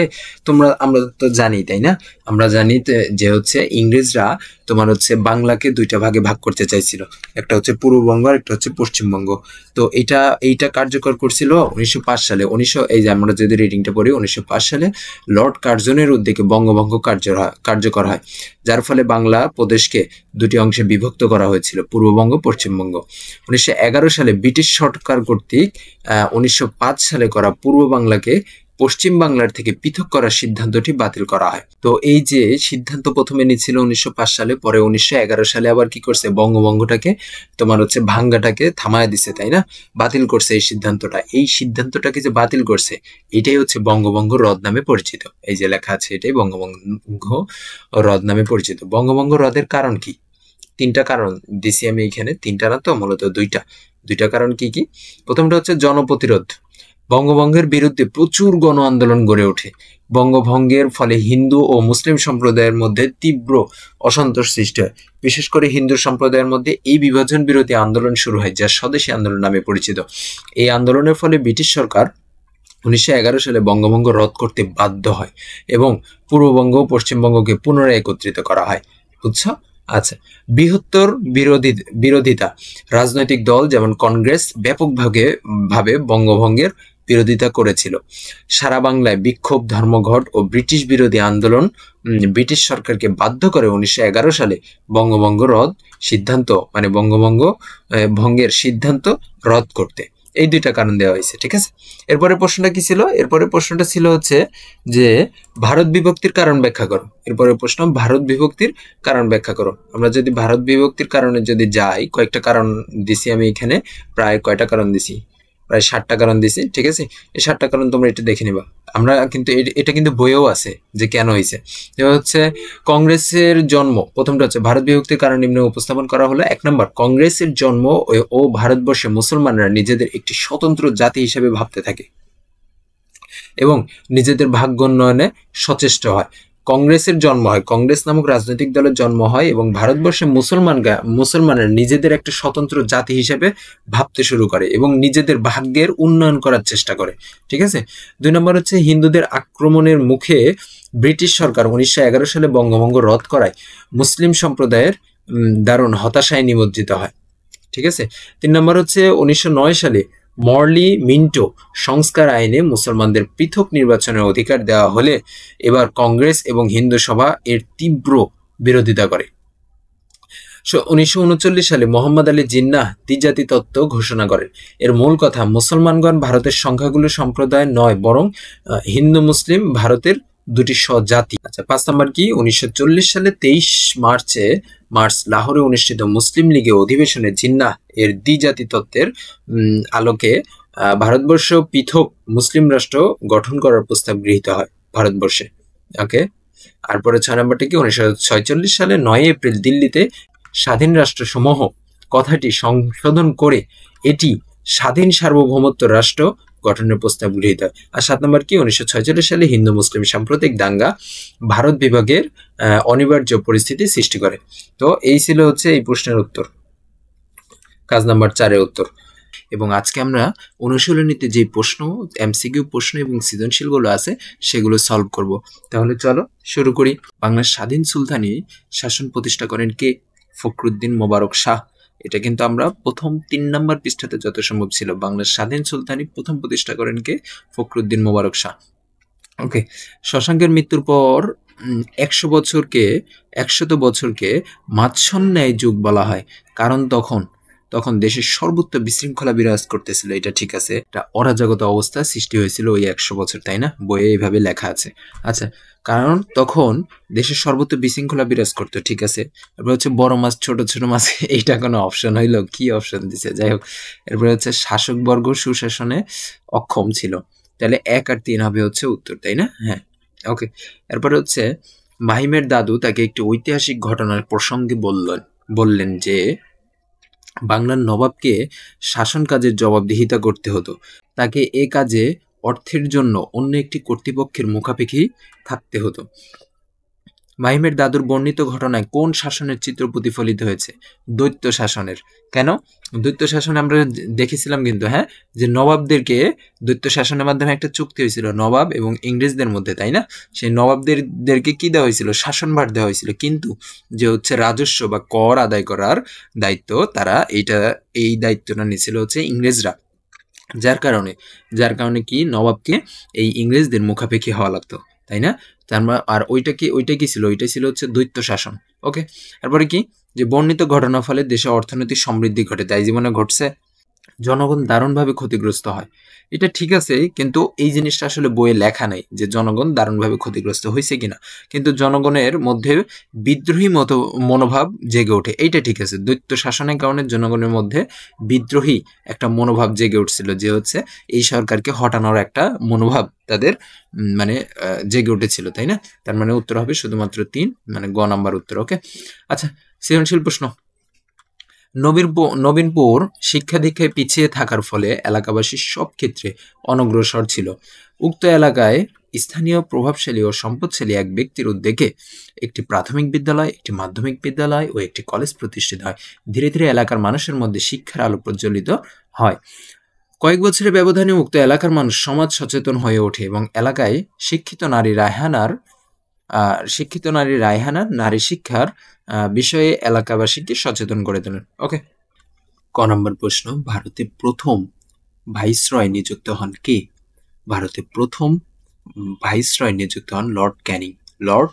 আমরা তো জানি, তাই না? আমরা জানি যে হচ্ছে ইংরেজরা তোমার হচ্ছে বাংলাকে 2টা ভাগে ভাগ করতে চাইছিল, একটা হচ্ছে পূর্ববঙ্গ আর একটা হচ্ছে পশ্চিমবঙ্গ। তো এইটা কার্যকর করছিল 1905 সালে। এই যে আমরা যদি রিডিংটা পড়ি, 1905 সালে লর্ড কার্জনের উদ্যোগে বঙ্গভঙ্গ কার্যকর হয়, যার ফলে বাংলা প্রদেশকে 2টি অংশে বিভক্ত করা হয়েছিল, পূর্ববঙ্গ পশ্চিমবঙ্গ। 1911 সালে ব্রিটিশ সরকার কর্তৃক 1905 সালে করা পূর্ব বাংলাকে পশ্চিম বাংলার থেকে পৃথক করার সিদ্ধান্তটি বাতিল করা হয়। তো এই যে সিদ্ধান্ত প্রথমে নিয়েছিল 1905 সালে, পরে 1911 সালে আবার কি করছে, বঙ্গভঙ্গটাকে তোমার হচ্ছে ভাঙ্গাটাকে থামায় দিছে, তাই না, বাতিল করছে এই সিদ্ধান্তটা। এই সিদ্ধান্তটাকে যে বাতিল করছে এটাই হচ্ছে বঙ্গভঙ্গ রদ নামে পরিচিত। এই যে লেখা আছে এটাই বঙ্গভঙ্গ হ্রদ নামে পরিচিত। বঙ্গভঙ্গ হ্রদের কারণ কি? তিনটা কারণ দিছি আমি এখানে, তিনটা না তো মূলত দুইটা কারণ কি কি? প্রথমটা হচ্ছে জনপ্রতিরোধ। বঙ্গভঙ্গের বিরুদ্ধে প্রচুর গণ আন্দোলন গড়ে ওঠে। বঙ্গভঙ্গের ফলে হিন্দু ও মুসলিম সম্প্রদায়ের মধ্যে তীব্র অসন্তোষ সৃষ্টি হয়। বিশেষ করে হিন্দু সম্প্রদায়ের মধ্যে এই বিভাজন বিরোধী আন্দোলন শুরু হয়, যা স্বদেশী আন্দোলন নামে পরিচিত। এই আন্দোলনের ফলে ব্রিটিশ সরকার 1911 সালে বঙ্গভঙ্গ রদ করতে বাধ্য হয় এবং পূর্ববঙ্গ ও পশ্চিমবঙ্গকে পুনরায় একত্রিত করা হয়। বুঝছো? আচ্ছা, বৃহত্তর বিরোধিতা। রাজনৈতিক দল যেমন কংগ্রেস ব্যাপকভাবে বঙ্গভঙ্গের বিরোধিতা করেছিল। সারা বাংলায় বিক্ষোভ, ধর্মঘট ও ব্রিটিশ বিরোধী আন্দোলন ব্রিটিশ সরকারকে বাধ্য করে 1911 সালে বঙ্গভঙ্গ রদ সিদ্ধান্ত মানে বঙ্গভঙ্গ ভঙ্গের সিদ্ধান্ত রদ করতে। এই দুইটা কারণ দেওয়া হয়েছে, ঠিক আছে। এরপরে প্রশ্নটা কি ছিল? এরপরে প্রশ্নটা ছিল হচ্ছে যে ভারত বিভক্তির কারণ ব্যাখ্যা করো। এরপরে প্রশ্ন ভারত বিভক্তির কারণ ব্যাখ্যা করো। আমরা যদি ভারত বিভক্তির কারণে যদি যাই, কয়েকটা কারণ দিছি আমি এখানে, প্রায় কয়টা কারণ দিছি, প্রায় 7টা কারণ দিছি, ঠিক আছে। এই 7টা কারণ তোমরা একটু দেখে নিবা। আমরা কিন্তু এটা কিন্তু বইয়েও আছে যে কেন হয়েছে। হচ্ছে কংগ্রেসের জন্ম। প্রথমটা হচ্ছে ভারত বিভক্তির কারণ নিম্নে উপস্থাপন করা হলো। 1 নম্বর, কংগ্রেসের জন্ম ও ভারতবর্ষে মুসলমানরা নিজেদের একটি স্বতন্ত্র জাতি হিসেবে ভাবতে থাকে এবং নিজেদের ভাগ্য উন্নয়নে সচেষ্ট হয়। কংগ্রেসের জন্ম হয়, কংগ্রেস নামক রাজনৈতিক দলের জন্ম হয় এবং ভারতবর্ষে মুসলমানরা নিজেদের একটা স্বতন্ত্র জাতি হিসেবে ভাবতে শুরু করে এবং নিজেদের ভাগ্যের উন্নয়ন করার চেষ্টা করে, ঠিক আছে। 2 নম্বর হচ্ছে হিন্দুদের আক্রমণের মুখে ব্রিটিশ সরকার 1911 সালে বঙ্গভঙ্গ রদ করায় মুসলিম সম্প্রদায়ের দারুণ হতাশায় নিমজ্জিত হয়, ঠিক আছে। 3 নম্বর হচ্ছে 1909 সালে মরলি মিন্টো সংস্কার আইনে মুসলমানদের পৃথক নির্বাচনের অধিকার দেওয়া হলে এবার কংগ্রেস এবং হিন্দু সভা এর তীব্র বিরোধিতা করে। 1939 সালে মোহাম্মদ আলী জিন্নাহ দ্বিজাতি তত্ত্ব ঘোষণা করেন। এর মূল কথা, মুসলমানগণ ভারতের সংখ্যাগুলো সম্প্রদায় নয়, বরং হিন্দু মুসলিম ভারতের দুটি স্বজাতি। আচ্ছা, 5 নম্বর কি? 1940 সালে 23 মার্চ লাহোরে অনুষ্ঠিত মুসলিম লীগের অধিবেশনে জিন্নাহ এর দ্বিজাতি তত্ত্বের আলোকে ভারতবর্ষ পৃথক মুসলিম রাষ্ট্র গঠন করার প্রস্তাব গৃহীত হয় ভারতবর্ষে। ওকে, তারপরে 6 নম্বরটা কি? 1946 সালে 9 এপ্রিল দিল্লিতে স্বাধীন রাষ্ট্রসমূহ কথাটি সংশোধন করে এটি স্বাধীন সার্বভৌমত্ব রাষ্ট্র গঠনের প্রস্তাব গৃহীত হয়। আর 7 নম্বর কি? 1946 সালে হিন্দু মুসলিম সাম্প্রতিক দাঙ্গা ভারত বিভাগের অনিবার্য পরিস্থিতি সৃষ্টি করে। তো এই ছিল হচ্ছে এই প্রশ্নের উত্তর, কাজ নাম্বার 4-এর উত্তর। এবং আজকে আমরা অনুশীলনীতে যে প্রশ্ন, এমসিকিউ প্রশ্ন এবং সৃজনশীলগুলো আছে সেগুলো সলভ করব। তাহলে চলো শুরু করি। বাংলার স্বাধীন সুলতানি শাসন প্রতিষ্ঠা করেন কে? ফখরুদ্দীন মোবারক শাহ। এটা কিন্তু আমরা প্রথম 3 নম্বর পৃষ্ঠাতে যত সম্ভব ছিল। বাংলার স্বাধীন সুলতানি প্রথম প্রতিষ্ঠা করেন কে? ফখরুদ্দীন মোবারক শাহ। ওকে, শশাঙ্কের মৃত্যুর পর 100 বছরকে মাৎসন্যায় যুগ বলা হয়, কারণ তখন দেশের সর্বত্র বিশৃঙ্খলা বিরাজ করতেছিল। এটা ঠিক আছে, একটা অরাজকতা অবস্থা সৃষ্টি হয়েছিল ওই 100 বছর, তাই না? বইয়ে এইভাবে লেখা আছে। আচ্ছা, কারণ তখন দেশের সর্বত্র বিশৃঙ্খলা বিরাজ করতো, ঠিক আছে। এরপর হচ্ছে বড় মাছ ছোট মাছ, এইটা কোনো অপশন হইলো? কি অপশন দিছে, যাই হোক। এরপরে হচ্ছে শাসকবর্গ সুশাসনে অক্ষম ছিল। তাহলে 1 আর 3 হবে হচ্ছে উত্তর, তাই না? হ্যাঁ, ওকে। এরপরে হচ্ছে মাহিমের দাদু তাকে একটি ঐতিহাসিক ঘটনার প্রসঙ্গে বললেন যে বাংলার নবাবকে শাসন কাজের জবাবদিহিতা করতে হতো। তাকে এ কাজে অর্থের জন্য অন্য একটি কর্তৃপক্ষের মুখাপেক্ষী থাকতে হতো। মাহিমের দাদুর বর্ণিত ঘটনায় কোন শাসনের চিত্র প্রতিফলিত হয়েছে? দৈত্য শাসনের। কেন? দৈত্য শাসনে আমরা দেখেছিলাম কিন্তু, হ্যাঁ, যে নবাবদেরকে দৈত্য শাসনের মাধ্যমে একটা চুক্তি হয়েছিল নবাব এবং ইংরেজদের মধ্যে, তাই না? সেই নবাবদেরকে কি দেওয়া হয়েছিল? শাসনভার দেওয়া হয়েছিল, কিন্তু যে হচ্ছে রাজস্ব বা কর আদায় করার দায়িত্ব, তারা এই দায়িত্বটা নিয়েছিল হচ্ছে ইংরেজরা। যার কারণে কি নবাবকে এই ইংরেজদের মুখাপেক্ষী হওয়া লাগতো, তাই না? আর ওইটা কি ছিল? ওইটা ছিল হচ্ছে দৈত্য শাসন। ওকে, তারপরে কি? যে বর্ণিত ঘটনার ফলে দেশে অর্থনৈতিক সমৃদ্ধি ঘটে, তাই জীবনে ঘটছে। জনগণ দারুণভাবে ক্ষতিগ্রস্ত হয়। এটা ঠিক আছে, কিন্তু এই জিনিসটা আসলে বইয়ে লেখা নাই যে জনগণ দারুণভাবে ক্ষতিগ্রস্ত হইছে কিনা। কিন্তু জনগণের মধ্যে বিদ্রোহী মনোভাব জেগে ওঠে, এইটা ঠিক আছে। দৈত্য শাসনের কারণে জনগণের মধ্যে বিদ্রোহী একটা মনোভাব জেগে উঠছিল, যে হচ্ছে এই সরকারকে হটানোর একটা মনোভাব তাদের মানে জেগে উঠেছিল, তাই না? তার মানে উত্তর হবে শুধুমাত্র 3, মানে গ নাম্বার উত্তর। ওকে, আচ্ছা, সৃজনশীল প্রশ্ন। নবীনপুর শিক্ষা দীক্ষায় পিছিয়ে থাকার ফলে এলাকাবাসী সব ক্ষেত্রে অনগ্রসর ছিল। উক্ত এলাকায় স্থানীয় প্রভাবশালী ও সম্পদশালী এক ব্যক্তির উদ্যোগে একটি প্রাথমিক বিদ্যালয়, একটি মাধ্যমিক বিদ্যালয় ও একটি কলেজ প্রতিষ্ঠিত হয়। ধীরে ধীরে এলাকার মানুষের মধ্যে শিক্ষার আলো প্রজ্বলিত হয়। কয়েক বছরের ব্যবধানে উক্ত এলাকার মানুষ সমাজ সচেতন হয়ে ওঠে এবং এলাকায় শিক্ষিত নারী রায়হানার নারী শিক্ষার বিষয়ে এলাকাবাসীকে সচেতন করে তোলেন। ওকে, ক নম্বর প্রশ্ন, ভারতে প্রথম ভাইসরয় নিযুক্ত হন কে? ভারতে প্রথম ভাইসরয় নিযুক্ত হন লর্ড ক্যানিং। লর্ড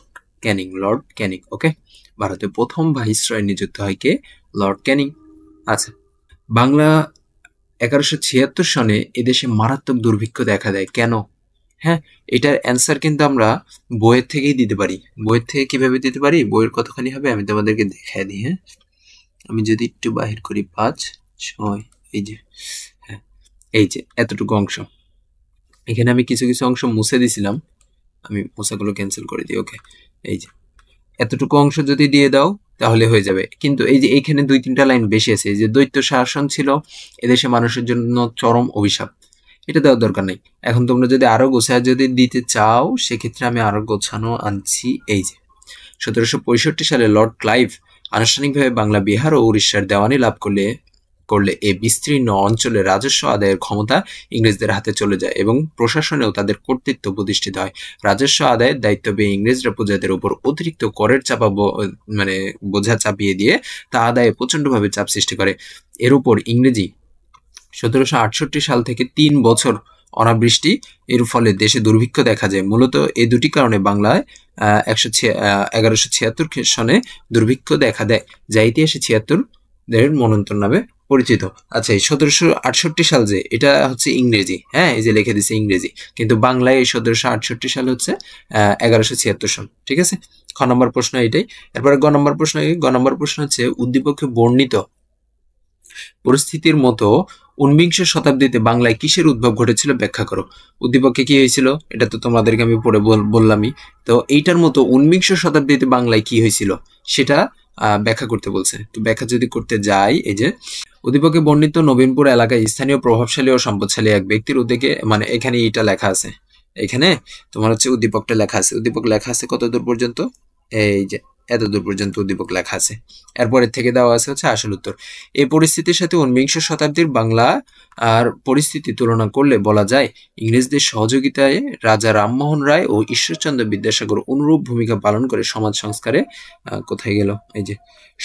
ক্যানিং। ওকে, ভারতে প্রথম ভাইসরয় নিযুক্ত হয় কে? লর্ড ক্যানিং। আচ্ছা, বাংলা 1176 সনে এদেশে মারাত্মক দুর্ভিক্ষ দেখা দেয়, কেন? হ্যাঁ, এটার অ্যান্সার কিন্তু আমরা বইয়ের থেকেই দিতে পারি। বইয়ের থেকে কিভাবে দিতে পারি, বইয়ের কতখানি হবে আমি তোমাদেরকে দেখাই দিই। হ্যাঁ, আমি যদি একটু বাহির করি 5, 6, এই যে, হ্যাঁ, এই যে এতটুকু অংশ, এখানে আমি কিছু কিছু অংশ মুছে দিছিলাম, আমি মোছাগুলো ক্যান্সেল করে দিই। ওকে, এই যে এতটুকু অংশ যদি দিয়ে দাও তাহলে হয়ে যাবে। কিন্তু এই যে এইখানে 2-3টা লাইন বেশি আছে, এই যে দৈত্য শাসন ছিল এদেশে মানুষের জন্য চরম অভিশাপ, এটা দেওয়ার দরকার নেই। এখন তোমরা যদি আরো গোছায় যদি দিতে চাও, সেক্ষেত্রে আমি আরো গোছানো আনছি। এই যে 1765 সালে লর্ড ক্লাইভ আনুষ্ঠানিকভাবে বাংলা, বিহার ও উড়িষ্যার দেওয়ানি লাভ করলে এই বিস্তীর্ণ অঞ্চলে রাজস্ব আদায়ের ক্ষমতা ইংরেজদের হাতে চলে যায় এবং প্রশাসনেও তাদের কর্তৃত্ব প্রতিষ্ঠিত হয়। রাজস্ব আদায়ের দায়িত্ব পেয়ে ইংরেজরা প্রজাদের উপর অতিরিক্ত করের মানে বোঝা চাপিয়ে দিয়ে তা আদায়ে প্রচন্ডভাবে চাপ সৃষ্টি করে। এর উপর ইংরেজি 1768 সাল থেকে 3 বছর অনাবৃষ্টি, এর ফলে দেশে দুর্ভিক্ষ দেখা যায়। মূলত এই দুটি কারণে বাংলায় 1176 সনে দুর্ভিক্ষ দেখা দেয়, যা ইতিহাসে 76 দের মন্বন্তর নামে পরিচিত। আচ্ছা, এই 1768 সাল যে, এটা হচ্ছে ইংরেজি, হ্যাঁ, এই যে লিখে দিছে ইংরেজি, কিন্তু বাংলায় এই 1768 সাল হচ্ছে 1176 সন। ঠিক আছে, খ নম্বর প্রশ্ন এটাই। এরপরে গ নম্বর প্রশ্ন হচ্ছে উদ্দীপকে বর্ণিত পরিস্থিতির মতো 19 শতাব্দীতে বাংলায় কিসের উদ্ভব ঘটেছিল ব্যাখ্যা করো। উদ্দীপকে কি হয়েছিল এটা তো তোমাদেরকে আমি পড়ে বললামই। তো এইটার মতো 19 শতাব্দীতে বাংলায় কি হয়েছিল সেটা ব্যাখ্যা করতে বলছে। তো ব্যাখ্যা যদি করতে যাই, এই যে উদ্দীপকে বর্ণিত নবীনপুর এলাকায় স্থানীয় প্রভাবশালী ও সম্পদশালী এক ব্যক্তির উদ্যোগে, মানে এখানে এটা লেখা আছে, এখানে তোমার হচ্ছে উদ্দীপকটা লেখা আছে। উদ্দীপক লেখা আছে কত দূর পর্যন্ত, এই যে এত দূর পর্যন্ত উদ্দীপক লেখা আছে। এরপরের থেকে দেওয়া আছে হচ্ছে আসল উত্তর। এই পরিস্থিতির সাথে 19 শতাব্দীর বাংলা আর পরিস্থিতি তুলনা করলে বলা যায় ইংরেজদের সহযোগিতায় রাজা রামমোহন রায় ও ঈশ্বরচন্দ্র বিদ্যাসাগর অনুরূপ ভূমিকা পালন করে সমাজ সংস্কারে কোথায় গেল, এই যে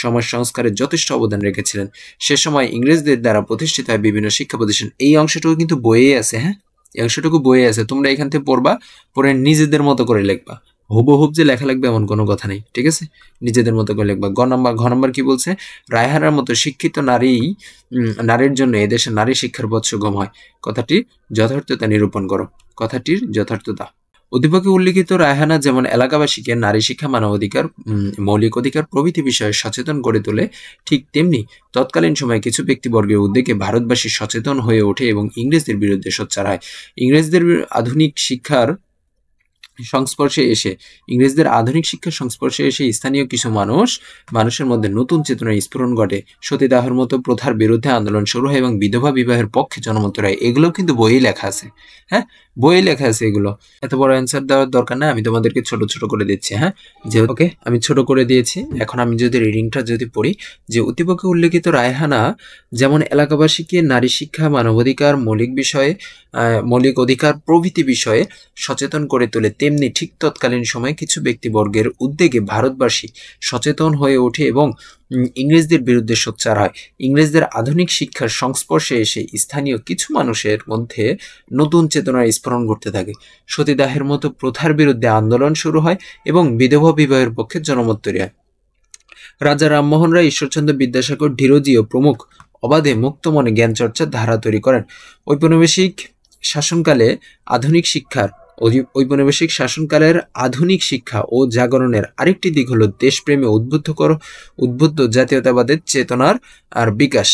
সমাজ সংস্কারে যথেষ্ট অবদান রেখেছিলেন। সে সময় ইংরেজদের দ্বারা প্রতিষ্ঠিত হয় বিভিন্ন শিক্ষা প্রতিষ্ঠান। এই অংশটুকু কিন্তু বইয়ে আছে, হ্যাঁ, এই অংশটুকু বইয়ে আছে, তোমরা এখান থেকে পড়বা, পড়ে নিজেদের মতো করে লিখবা। হুবহুব যে লেখা লাগবে এমন কোনো কথা নেই, ঠিক আছে, নিজেদের মতো করে লিখবা। ঘ নম্বর কি বলছে, রায়হানার মতো শিক্ষিত নারীর জন্য এদেশে নারী শিক্ষার বৎসগম হয়, কথাটির যথার্থতা নিরূপণ করো। কথাটির যথার্থতা, উদ্দীপকে উল্লিখিত রায়হানা যেমন এলাকাবাসীকে নারী শিক্ষা, মানবাধিকার, মৌলিক অধিকার প্রভৃতি বিষয়ে সচেতন করে তোলে, ঠিক তেমনি তৎকালীন সময়ে কিছু ব্যক্তিবর্গের উদ্যোগে ভারতবাসী সচেতন হয়ে ওঠে এবং ইংরেজদের বিরুদ্ধে সোচ্চার হয়। ইংরেজদের আধুনিক শিক্ষার সংস্পর্শে এসে স্থানীয় কিছু মানুষের মধ্যে নতুন চেতনার স্ফুরণ ঘটে। সতীদাহের মতো প্রথার বিরুদ্ধে আন্দোলন শুরু হয় এবং বিধবা বিবাহের পক্ষে জনমত হয়। এগুলো কিন্তু বইয়ে লেখা আছে, হ্যাঁ, বইয়ে লেখা আছে। এগুলো এত বড় অ্যান্সার দেওয়ার দরকার নাই, আমি তোমাদেরকে ছোট ছোট করে দিচ্ছি। হ্যাঁ, যে ওকে, আমি ছোট করে দিয়েছি। এখন আমি যদি রিডিংটা যদি পড়ি, যে উদ্দীপকে উল্লেখিত রায়হানা যেমন এলাকাবাসীকে নারী শিক্ষা, মানবাধিকার, মৌলিক অধিকার প্রভৃতি বিষয়ে সচেতন করে তোলে, তেমনি ঠিক তৎকালীন সময়ে কিছু ব্যক্তিবর্গের উদ্যোগে ভারতবাসী সচেতন হয়ে ওঠে এবং ইংরেজদের বিরুদ্ধে সোচ্চার হয়। ইংরেজদের আধুনিক শিক্ষার সংস্পর্শে এসে স্থানীয় কিছু মানুষের মধ্যে নতুন চেতনার স্ফুরণ ঘটতে থাকে। সতীদাহের মতো প্রথার বিরুদ্ধে আন্দোলন শুরু হয় এবং বিধবা বিবাহের পক্ষে জনমত তৈরি হয়। রাজা রামমোহন রায়, ঈশ্বরচন্দ্র বিদ্যাসাগর, ধীরজি ও প্রমুখ অবাধে মুক্ত মনে জ্ঞান চর্চার ধারা তৈরি করেন। ঔপনিবেশিক শাসনকালে আধুনিক শিক্ষার ঔপনিবেশিক শাসনকালের আধুনিক শিক্ষা ও জাগরণের আরেকটি দিক হলো দেশপ্রেমে উদ্বুদ্ধ জাতীয়তাবাদের চেতনার আর বিকাশ।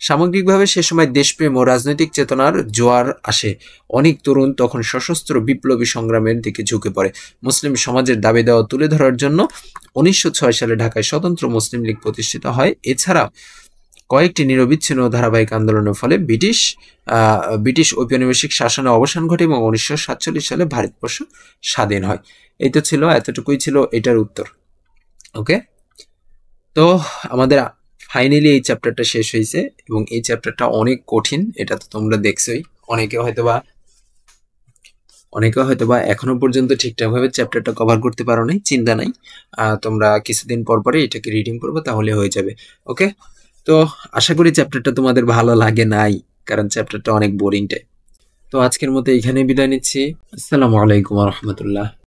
সামগ্রিকভাবে সে সময় দেশপ্রেম ও রাজনৈতিক চেতনার জোয়ার আসে। অনেক তরুণ তখন সশস্ত্র বিপ্লবী সংগ্রামের দিকে ঝুঁকে পড়ে। মুসলিম সমাজের দাবি দেওয়া তুলে ধরার জন্য 1906 সালে ঢাকায় স্বতন্ত্র মুসলিম লীগ প্রতিষ্ঠিত হয়। এছাড়া কয়েকটি নিরবিচ্ছিন্ন ধারাবাহিক আন্দোলনের ফলে ব্রিটিশ ঔপনিবেশিক শাসনের অবসান ঘটে এবং 1947 সালে ভারতবর্ষ স্বাধীন হয়। এই তো ছিল, এতটুকুই ছিল এটার উত্তর। ওকে, তো আমাদের ফাইনালি এই চ্যাপ্টারটা শেষ হয়েছে এবং এই চ্যাপ্টারটা অনেক কঠিন, এটা তো তোমরা দেখছোই। অনেকে হয়তোবা এখনো পর্যন্ত ঠিকঠাক ভাবে চ্যাপ্টারটা কভার করতে পারো নাই, চিন্তা নাই, তোমরা কিছুদিন পর পরে এটাকে রিডিং করবে, তাহলে হয়ে যাবে। ওকে, তো আশা করি চ্যাপ্টারটা তোমাদের ভালো লাগে নাই, কারণ চ্যাপ্টারটা অনেক বোরিং টাইপ। তো আজকের মতো এখানে বিদায় নিচ্ছি। আসসালামু আলাইকুম ওয়া রাহমাতুল্লাহ।